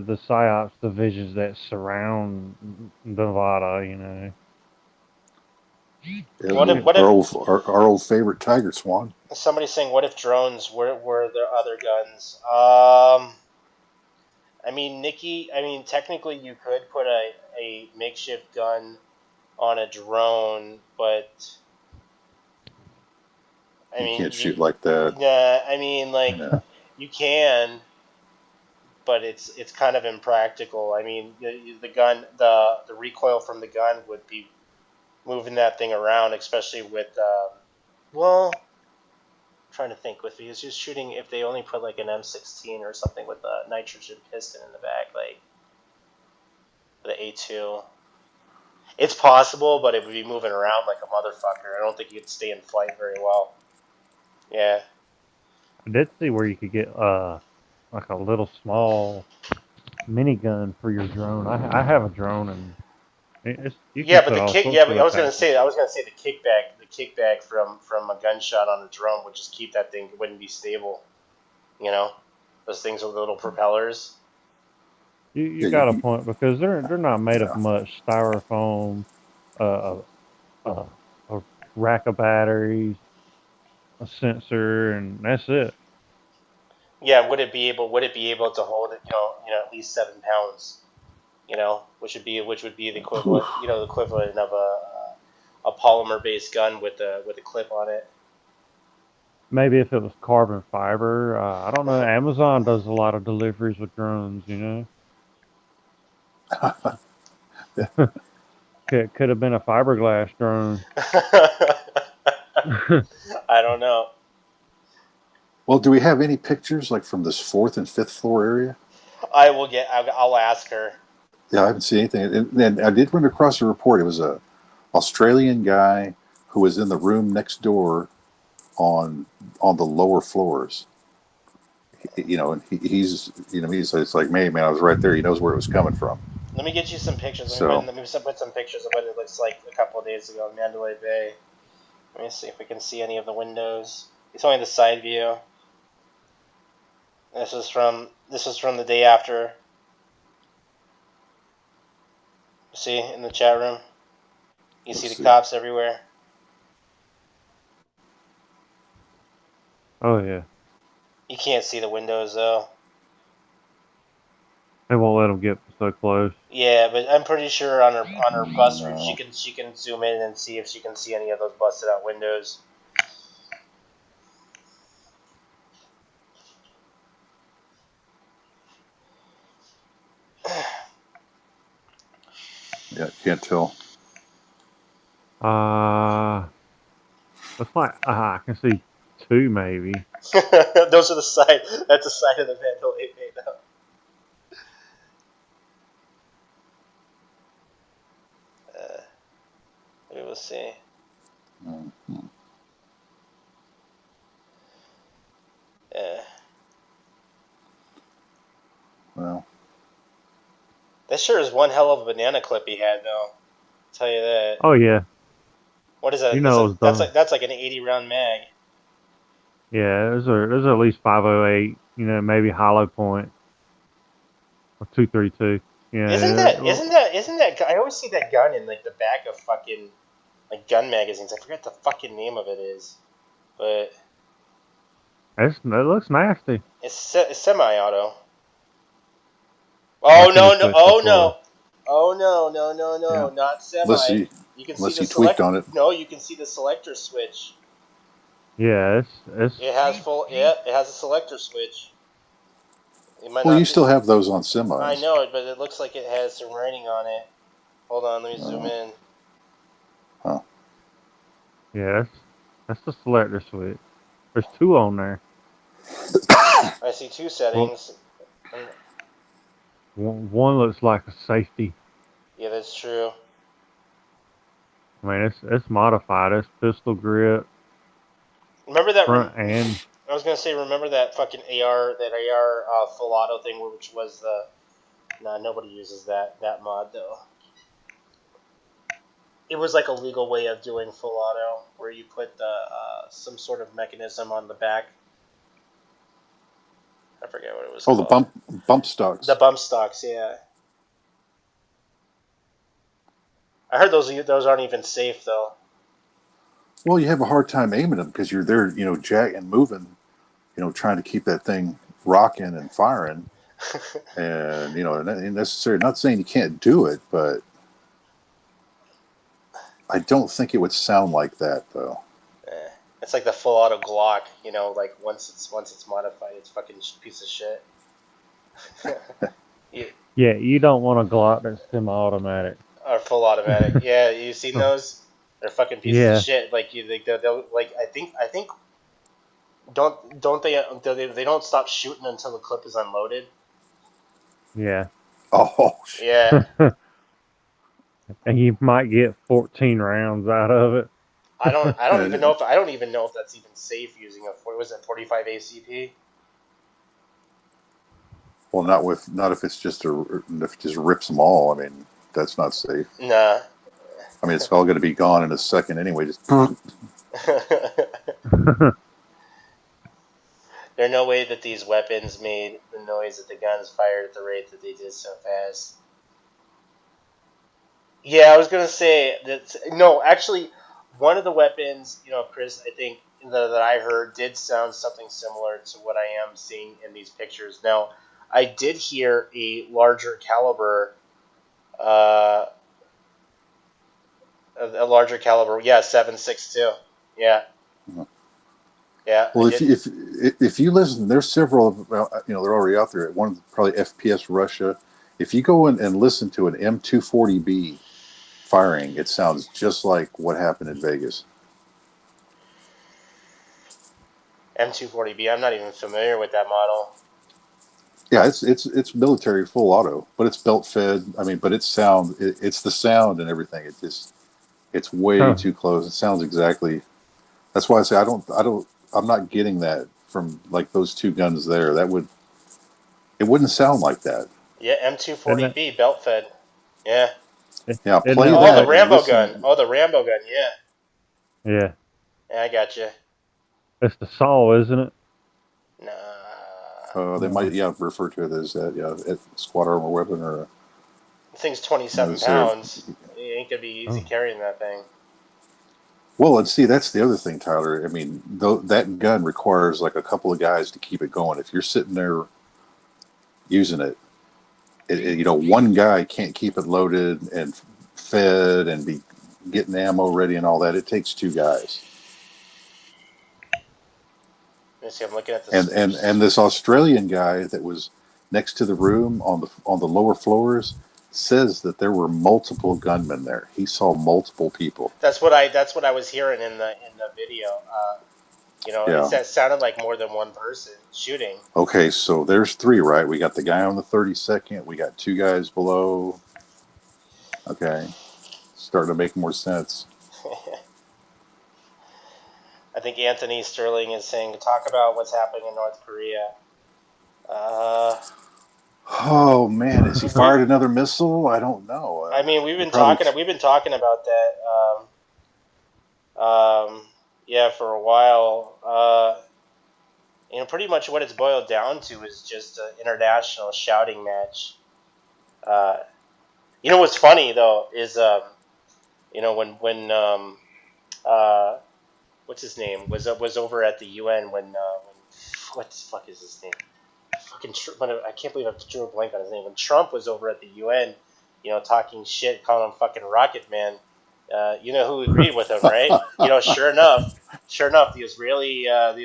The psyops divisions that surround Nevada. Yeah, What if It, what if our old favorite Tiger Swan. somebody's saying what if drones were there other guns? I mean, Nikki. I mean, technically, you could put a makeshift gun on a drone, but I You mean, can't shoot like that. nah, I mean, like Yeah. you can, but it's kind of impractical. I mean, the recoil from the gun would be moving that thing around, especially with well, I'm trying to think with because you're shooting if they only put like an M16 or something with a nitrogen piston in the back, like the A2. It's possible, but it would be moving around like a motherfucker. I don't think you could stay in flight very well. Yeah. I did see where you could get like a little small minigun for your drone. I have a drone and you can Yeah, but put the all kick. sorts Yeah, of but attachments. I was gonna say the kickback from a gunshot on a drone would just keep that thing. It wouldn't be stable. You know, those things with little propellers. You Yeah, got a point because they're not made of yeah. much styrofoam, uh, uh, a rack of batteries, a sensor, and that's it. Yeah, would it be able to hold it? At least 7 pounds. Which would be the Whew. equivalent. The equivalent of a polymer based gun with a clip on it. Maybe if it was carbon fiber, I don't know. Amazon does a lot of deliveries with drones, you know. Could have been a fiberglass drone. I don't know. Well, do we have any pictures like from this fourth and fifth floor area? I will get. I'll ask her. Yeah, I haven't seen anything. And I did run across a report. It was a Australian guy who was in the room next door on the lower floors. And he's it's like me, man. I was right there. He knows where it was coming from. Let me get you some pictures. So Let me put some pictures of what it looks like a couple of days ago in Mandalay Bay. Let me see if we can see any of the windows. It's only the side view. This was from the day after. See in the chat room. You see let's the see. cops everywhere. Oh yeah, You can't see the windows though. they won't let them get so close. Yeah, but I'm pretty sure on her bus route No. she can zoom in and see if she can see any of those busted out windows. Yeah, can't tell. Looks like I can see two maybe. Those are the side. That's the side of the Mandalay Bay though. We will see. Mm-hmm. Yeah. Well, That sure is one hell of a banana clip he had though. I'll tell you that. Oh yeah, What is you that? know it was done. That's like an 80 round mag. Yeah, there's at least 508. You know, maybe hollow point or 232. Yeah, Isn't that? I always see that gun in like the back of fucking like gun magazines. I forget the fucking name of it is, but it looks nasty. it's semi-auto. Watch Oh when he no no! switched the Oh floor. no! Oh no no no yeah. no! Not Unless semi. he You can see unless the he tweaked select. on it. No, you can see the selector switch. Yeah, it's It has full. Yeah, it has a selector switch. It might Well, you not be. still have those on I semis. know it, but it looks like it has some writing on it. Hold on, let me zoom Oh, in. huh. yeah, that's the selector switch. There's two on there. I see two Well, settings. one looks like a safety. Yeah, that's true. I mean, it's modified. It's pistol grip, Remember that? front and I was gonna say, remember that fucking AR full auto thing, which was the. Nah, nobody uses that mod though. It was like a legal way of doing full auto, where you put the some sort of mechanism on the back. I forget what it was Oh, the called. bump The stocks. bump stocks, yeah. I heard those aren't even safe though. Well, you have a hard time aiming them because you're there, jack and moving, trying to keep that thing rocking and firing, and necessary. Not saying you can't do it, but I don't think it would sound like that though. Eh, it's like the full auto Glock, like once it's modified, it's fucking piece of shit. Yeah, yeah, you don't want a Glock that's semi-automatic. or full automatic. Yeah, you seen those? They're fucking pieces of Yeah, shit. Like you, they'll like I think they don't stop shooting until the clip is unloaded. yeah. Oh, Yeah, and you might get 14 rounds out of it. I don't even know Uh, if I don't even know if that's even safe using was it 45 ACP? well, not if it's just if it just rips them all. I mean, that's not safe. Nah. I mean, it's all going to be gone in a second anyway. Just There's no way that these weapons made the noise that the guns fired at the rate that they did so fast. Yeah, I was gonna say that. No, actually, one of the weapons, Chris, I think that I heard did sound something similar to what I am seeing in these pictures. Now, I did hear a larger caliber, uh, yeah, 7.62. Yeah, yeah, I well, did. if you listen, there's several of they're already out there. One probably FPS Russia. If you go in and listen to an M240B firing, it sounds just like what happened in Vegas. M240B. I'm not even familiar with that model. Yeah, it's military full auto, but it's belt fed. I mean, but it's the sound and everything. It's way Huh. too close. It sounds exactly. That's why I say I'm not getting that from like those two guns there. It wouldn't sound like that. Yeah, Isn't that, M240B belt fed. Yeah. Yeah, isn't play that Oh, the that what? and Rambo gun. listen. Oh, the Rambo gun. Yeah. Yeah, Yeah, I got you. it's the saw, isn't it? Nah. They No. might refer to it as that squad armor weapon or The thing's you know 27 say pounds. It ain't gonna be easy Oh. carrying that thing. well, and see that's the other thing, Tyler. I mean, that gun requires like a couple of guys to keep it going. If you're sitting there using it, one guy can't keep it loaded and fed and be getting ammo ready and all that. It takes two guys. Let me see. I'm looking at And this. this Australian guy that was next to the room on the lower floors says that there were multiple gunmen there. He saw multiple people. That's what I was hearing in the video. Yeah. It sounded like more than one person shooting. Okay, so there's three, right? We got the guy on the 32nd. We got two guys below. Okay, starting to make more sense. I think Anthony Sterling is saying talk about what's happening in North Korea. Uh, Oh man, has he fired another missile? I don't know. I mean, we've He been probably. talking we've been talking about that. Yeah, for a while. Pretty much what it's boiled down to is just an international shouting match. Uh, what's funny though is when uh, what's his name was over at the UN when what the fuck is his name? Fucking I can't believe I drew a blank on his name. When Trump was over at the UN, talking shit, calling him fucking Rocket Man. Who agreed with him, right? Sure enough, the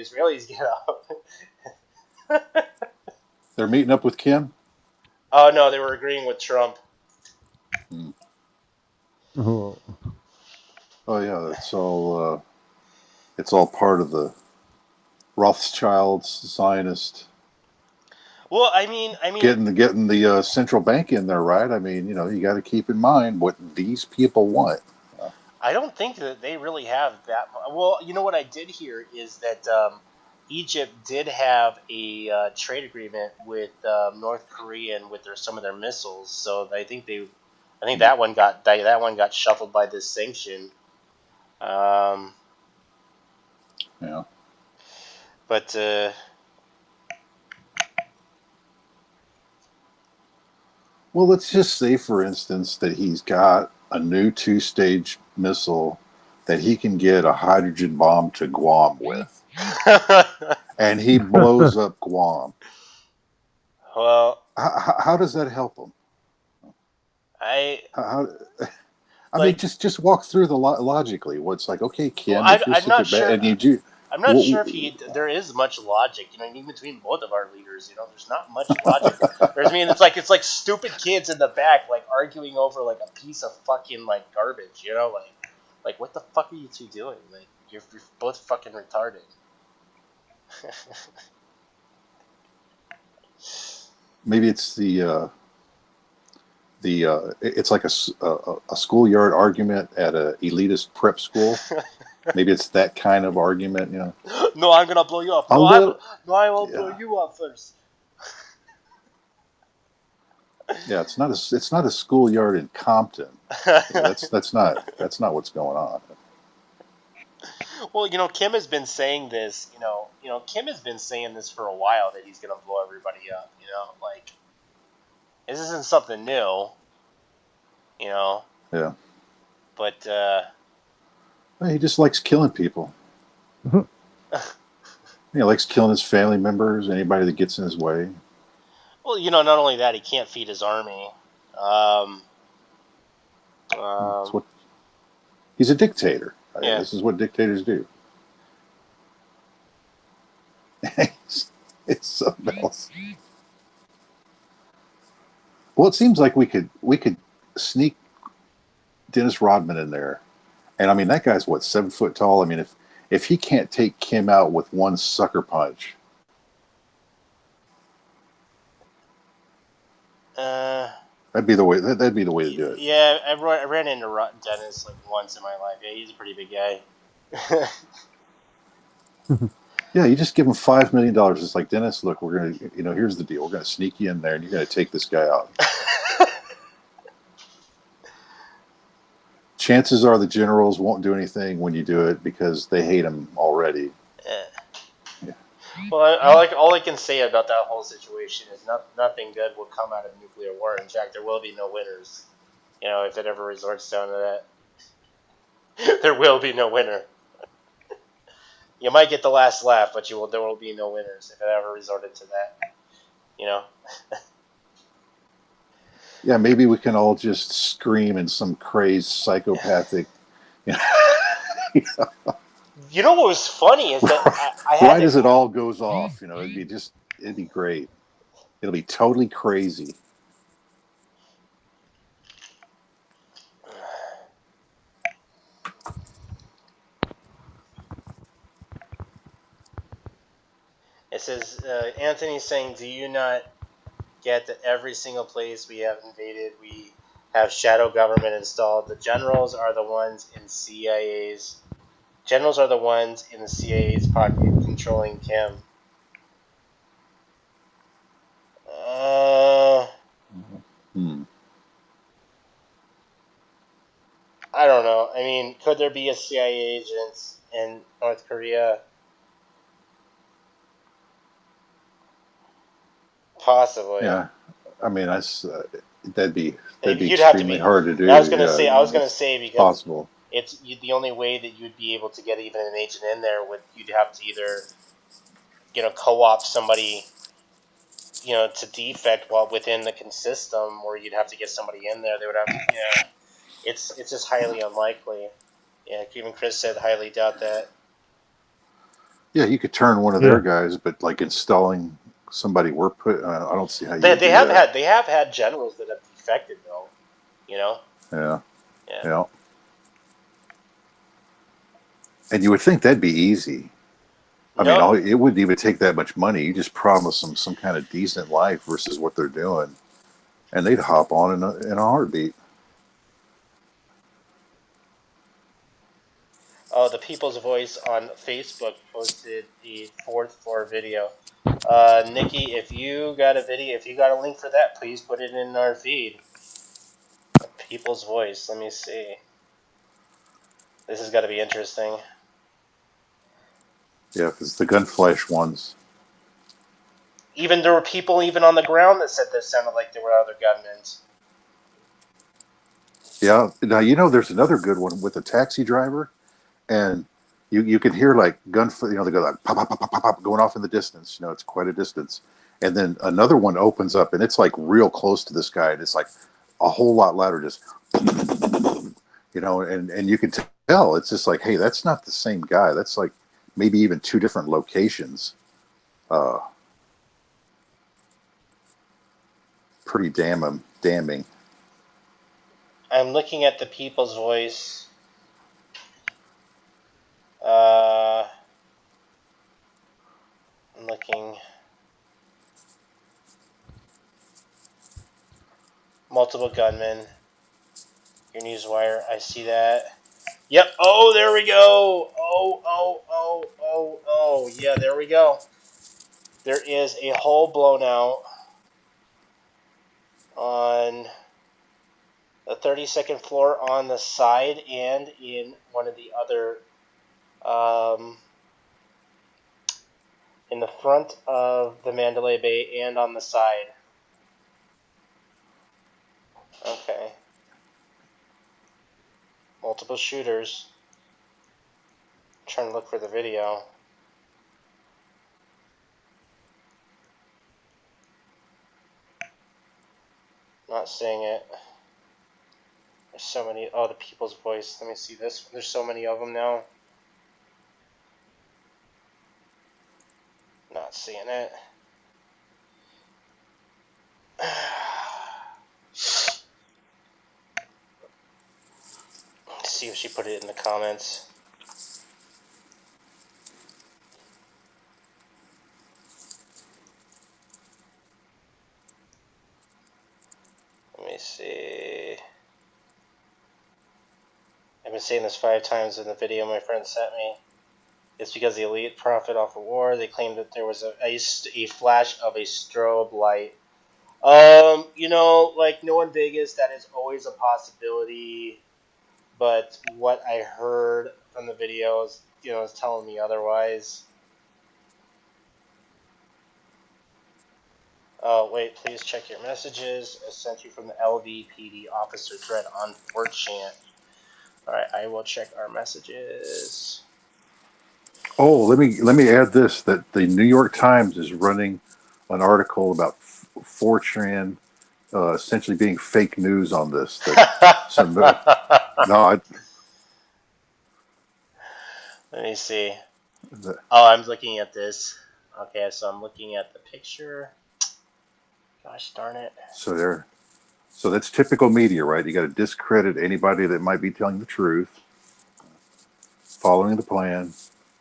Israelis get out. They're meeting up with Kim. Oh no, they were agreeing with Trump. Hmm. Oh. Oh yeah, it's all part of the Rothschilds, Zionist, Well, I mean, getting the central bank in there, right? I mean, you got to keep in mind what these people want. I don't think that they really have that. Well, what I did hear is that Egypt did have a trade agreement with North Korea and with some of their missiles. So I think that one got shuffled by this sanction. Um, Yeah. but Well, let's just say, for instance, that he's got a new two-stage missile that he can get a hydrogen bomb to Guam with, and he blows up Guam. well, How does that help him? I How, I mean, like. just walk through the logically. What's like, okay, Well, Kim, if you're I'm such a not bad sure. and you do, I'm not well, sure if there is much logic, in between both of our leaders. There's not much logic. It's like stupid kids in the back like arguing over like a piece of fucking like garbage. Like what the fuck are you two doing? Like you're both fucking retarded. maybe it's it's like a schoolyard argument at a elitist prep school. Maybe it's that kind of argument, you know. No, I'm gonna blow you up. A No, little, I will blow yeah, you up first. yeah. It's not a schoolyard in Compton. You know, that's not what's going on. Well, Kim has been saying this. Kim has been saying this for a while that he's gonna blow everybody up. Like this isn't something new. You know, Yeah, but he just likes killing people. He likes killing his family members, anybody that gets in his way. well, not only that, he can't feed his army. Um, That's um, what he's a dictator. yeah. This is what dictators do. It's something else. Well, it seems like we could sneak Dennis Rodman in there, and I mean that guy's what, 7 foot tall. I mean, if he can't take Kim out with one sucker punch, that'd be the way. That'd be the way to do it. Yeah, I ran into Dennis like once in my life. Yeah, he's a pretty big guy. Yeah, you just give him $5 million. It's like, Dennis, look, we're gonna, here's the deal. We're gonna sneak you in there, and you're gonna take this guy out. Chances are the generals won't do anything when you do it because they hate him already. Yeah. Well, all I can say about that whole situation is nothing good will come out of nuclear war. In fact, there will be no winners. If it ever resorts down to that, there will be no winner. You might get the last laugh, but there will be no winners if it ever resorted to that. Yeah, maybe we can all just scream in some crazed psychopathic. You know what was funny is that I had Right to. as it all goes off, it'd be great. It'll be totally crazy. It says Anthony saying, "Do you not get that every single place we have invaded, we have shadow government installed? The generals are the ones in CIA's. Generals are the ones in the CIA's pocket controlling Kim." Hmm. I don't know. I mean, could there be a CIA agent in North Korea? Possibly. Yeah, I mean, that'd be You'd have to extremely be. hard to I was do. gonna Yeah, say. I I was mean, gonna it's say because possible. it's the only way that you'd be able to get even an agent in there would you'd have to either co-op somebody to defect while within the system, or you'd have to get somebody in there. They would have it's just highly unlikely. Yeah, even Chris said highly doubt that. Yeah, you could turn one of Yeah. their guys, but like installing somebody we're put, I don't see how you They, would they do have that. had generals that have defected though. Yeah, Yeah. yeah. And you would think that'd be easy. I mean, No. it wouldn't even take that much money. You just promise them some kind of decent life versus what they're doing, and they'd hop on in a heartbeat. Oh, the People's Voice on Facebook posted a fourth floor video. Nikki, if you got a video, if you got a link for that, please put it in our feed. The People's Voice. Let me see. This has got to be interesting. Yeah, because the gunflash ones. Even there were people even on the ground that said this sounded like there were other gunmen. Yeah. Now there's another good one with a taxi driver, and you can hear like gun. They go like pop pop pop pop pop pop going off in the distance. It's quite a distance, and then another one opens up, and it's like real close to this guy, and it's like a whole lot louder, just and you can tell it's just like, hey, that's not the same guy. That's like maybe even two different locations. Uh, Pretty damning. I'm looking at the People's Voice. I'm looking. Multiple gunmen. Your newswire. I see that. Yep. Oh, there we go. Oh. Yeah, there we go. There is a hole blown out on the 32nd floor on the side and in one of the other, in the front of the Mandalay Bay and on the side. Okay. Multiple shooters. I'm trying to look for the video. Not seeing it. There's so many. Oh, the People's Voice. Let me see this. There's so many of them now. Not seeing it. Let's see if she put it in the comments. Let me see. I've been saying this 5 times in the video my friend sent me. It's because the elite profit off the war. They claimed that there was a flash of a strobe light. You know, like knowing Vegas, that is always a possibility. But what I heard from the videos, you know, is telling me otherwise. Oh, wait, please check your messages. I sent you from the LVPD officer thread on 4chan. Alright, I will check our messages. Oh, let me add this: that the New York Times is running an article about 4chan essentially being fake news on this. That some no, Let me see. the, Oh, I'm looking at this. Okay, so I'm looking at the picture. Gosh darn it. so that's typical media, right? You got to discredit anybody that might be telling the truth, following the plan.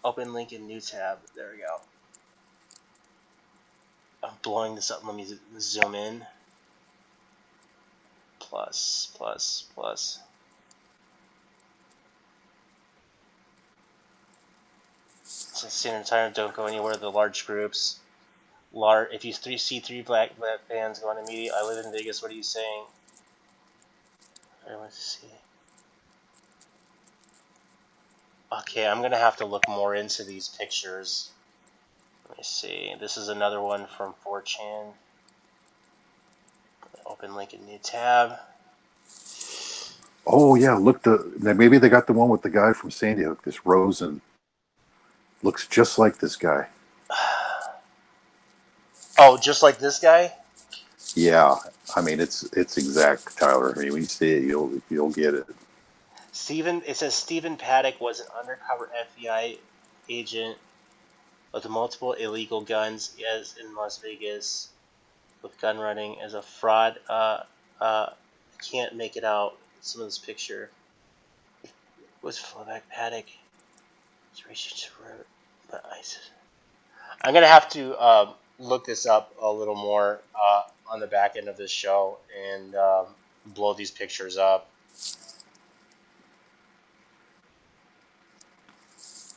Open link in new tab. There we go. I'm blowing this up. Let me zoom in. Plus. Since standard time, don't go anywhere. The large groups. If you see 3 black bands going immediately, I live in Vegas. What are you saying? I want to see. Okay, I'm gonna have to look more into these pictures. Let me see. This is another one from 4chan. Open link in new tab. Oh yeah, look maybe they got the one with the guy from Sandy Hook. This Rosen looks just like this guy. Oh, just like this guy? Yeah, I mean it's exact, Tyler. I mean, when you see it, you'll get it. It says Stephen Paddock was an undercover FBI agent with multiple illegal guns as in Las Vegas with gun running as a fraud. I can't make it out. Some of this picture was Fallback Paddock. But ISIS. I'm gonna have to look this up a little more on the back end of this show and blow these pictures up.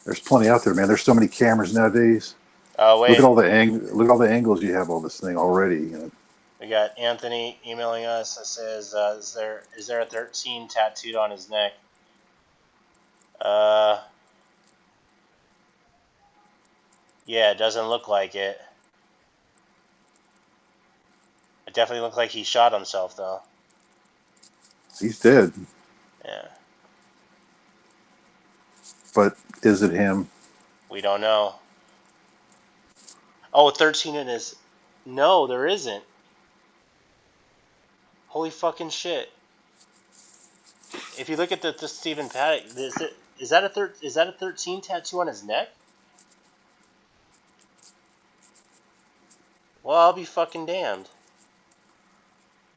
There's plenty out there, man. There's so many cameras nowadays. Oh Look at wait, all look at all the angles you have on this thing already. You know. we got Anthony emailing us that says, "Is there a 13 tattooed on his neck?" Yeah, it doesn't look like it. It definitely looks like he shot himself, though. He's dead, Yeah, but is it him? we don't know. Oh, 13 in his. No, there isn't. Holy fucking shit! If you look at the Stephen Paddock, is that a 13 tattoo on his neck? Well, I'll be fucking damned.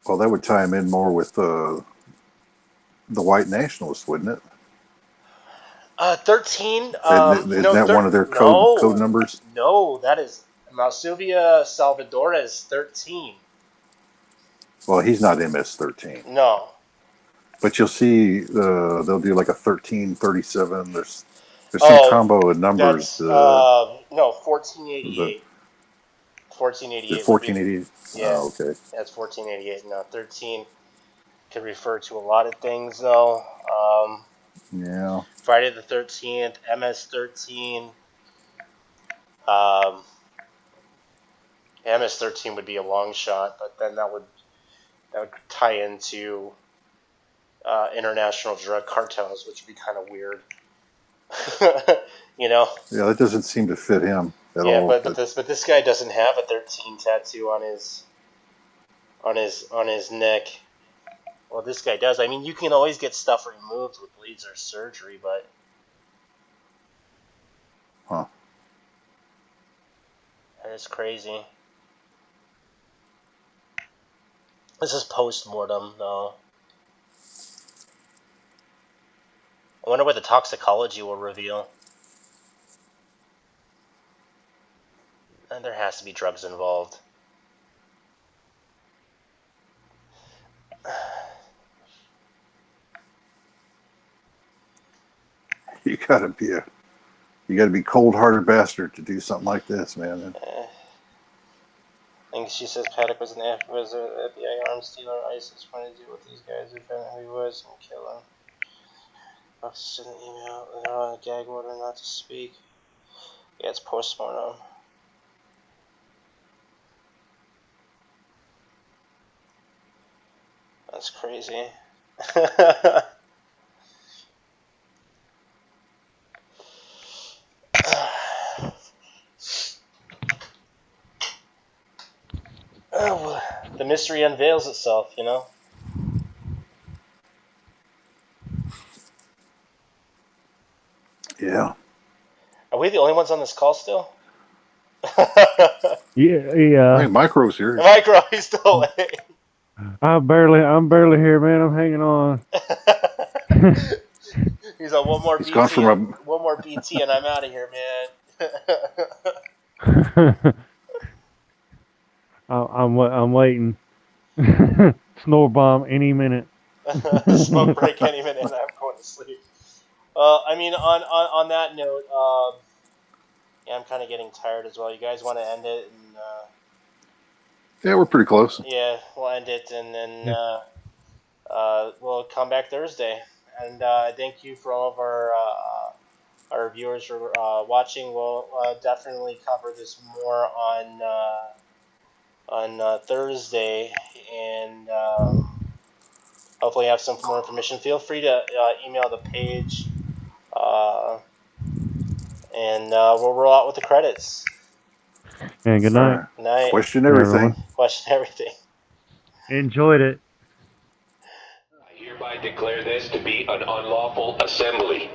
Well, that would tie him in more with the white nationalists, wouldn't it? 13. Isn't that one of their code No, numbers? no, that is Malsuvia Salvadores 13. Well, he's not MS-13. No. But you'll see they'll do like a 1337. There's some Oh, combo of numbers. that's no 1488. 1488 would be 1480. yeah. Oh, okay. That's 1488. No, 13 could refer to a lot of things though. Yeah. Friday the 13th, MS-13. Um, MS-13 would be a long shot, but then that would tie into international drug cartels, which would be kind of weird. You know? Yeah, that doesn't seem to fit him at Yeah, all. but this guy doesn't have a 13 tattoo on his neck. Well, this guy does. I mean, you can always get stuff removed with laser surgery, but Huh. that is crazy. This is post-mortem, though. I wonder what the toxicology will reveal. And there has to be drugs involved. You gotta be cold-hearted bastard to do something like this, man. I think she says Paddock was an FBI arms dealer. ISIS trying to deal with these guys who found who he was and kill him. Officer sent an email on a gag order not to speak. Yeah, it's postmortem. That's crazy. Oh, the mystery unveils itself, you know? Yeah. Are we the only ones on this call still? Yeah. I think Micro's here. Micro, he's still away. I'm barely here, man. I'm hanging on. He's on one more He's BT. gone from One more BT, and I'm out of here, man. I'm waiting. Snore bomb any minute. Smoke break any minute, and I'm going to sleep. I mean, on that note, yeah, I'm kind of getting tired as well. You guys want to end it, and yeah, we're pretty close. yeah, we'll end it, and then we'll come back Thursday. And thank you for all of our viewers for watching. We'll definitely cover this more on Thursday, and hopefully have some more information. Feel free to email the page, and we'll roll out with the credits. And good night. Good night. Question everything. Everyone. Question everything. Enjoyed it. I hereby declare this to be an unlawful assembly.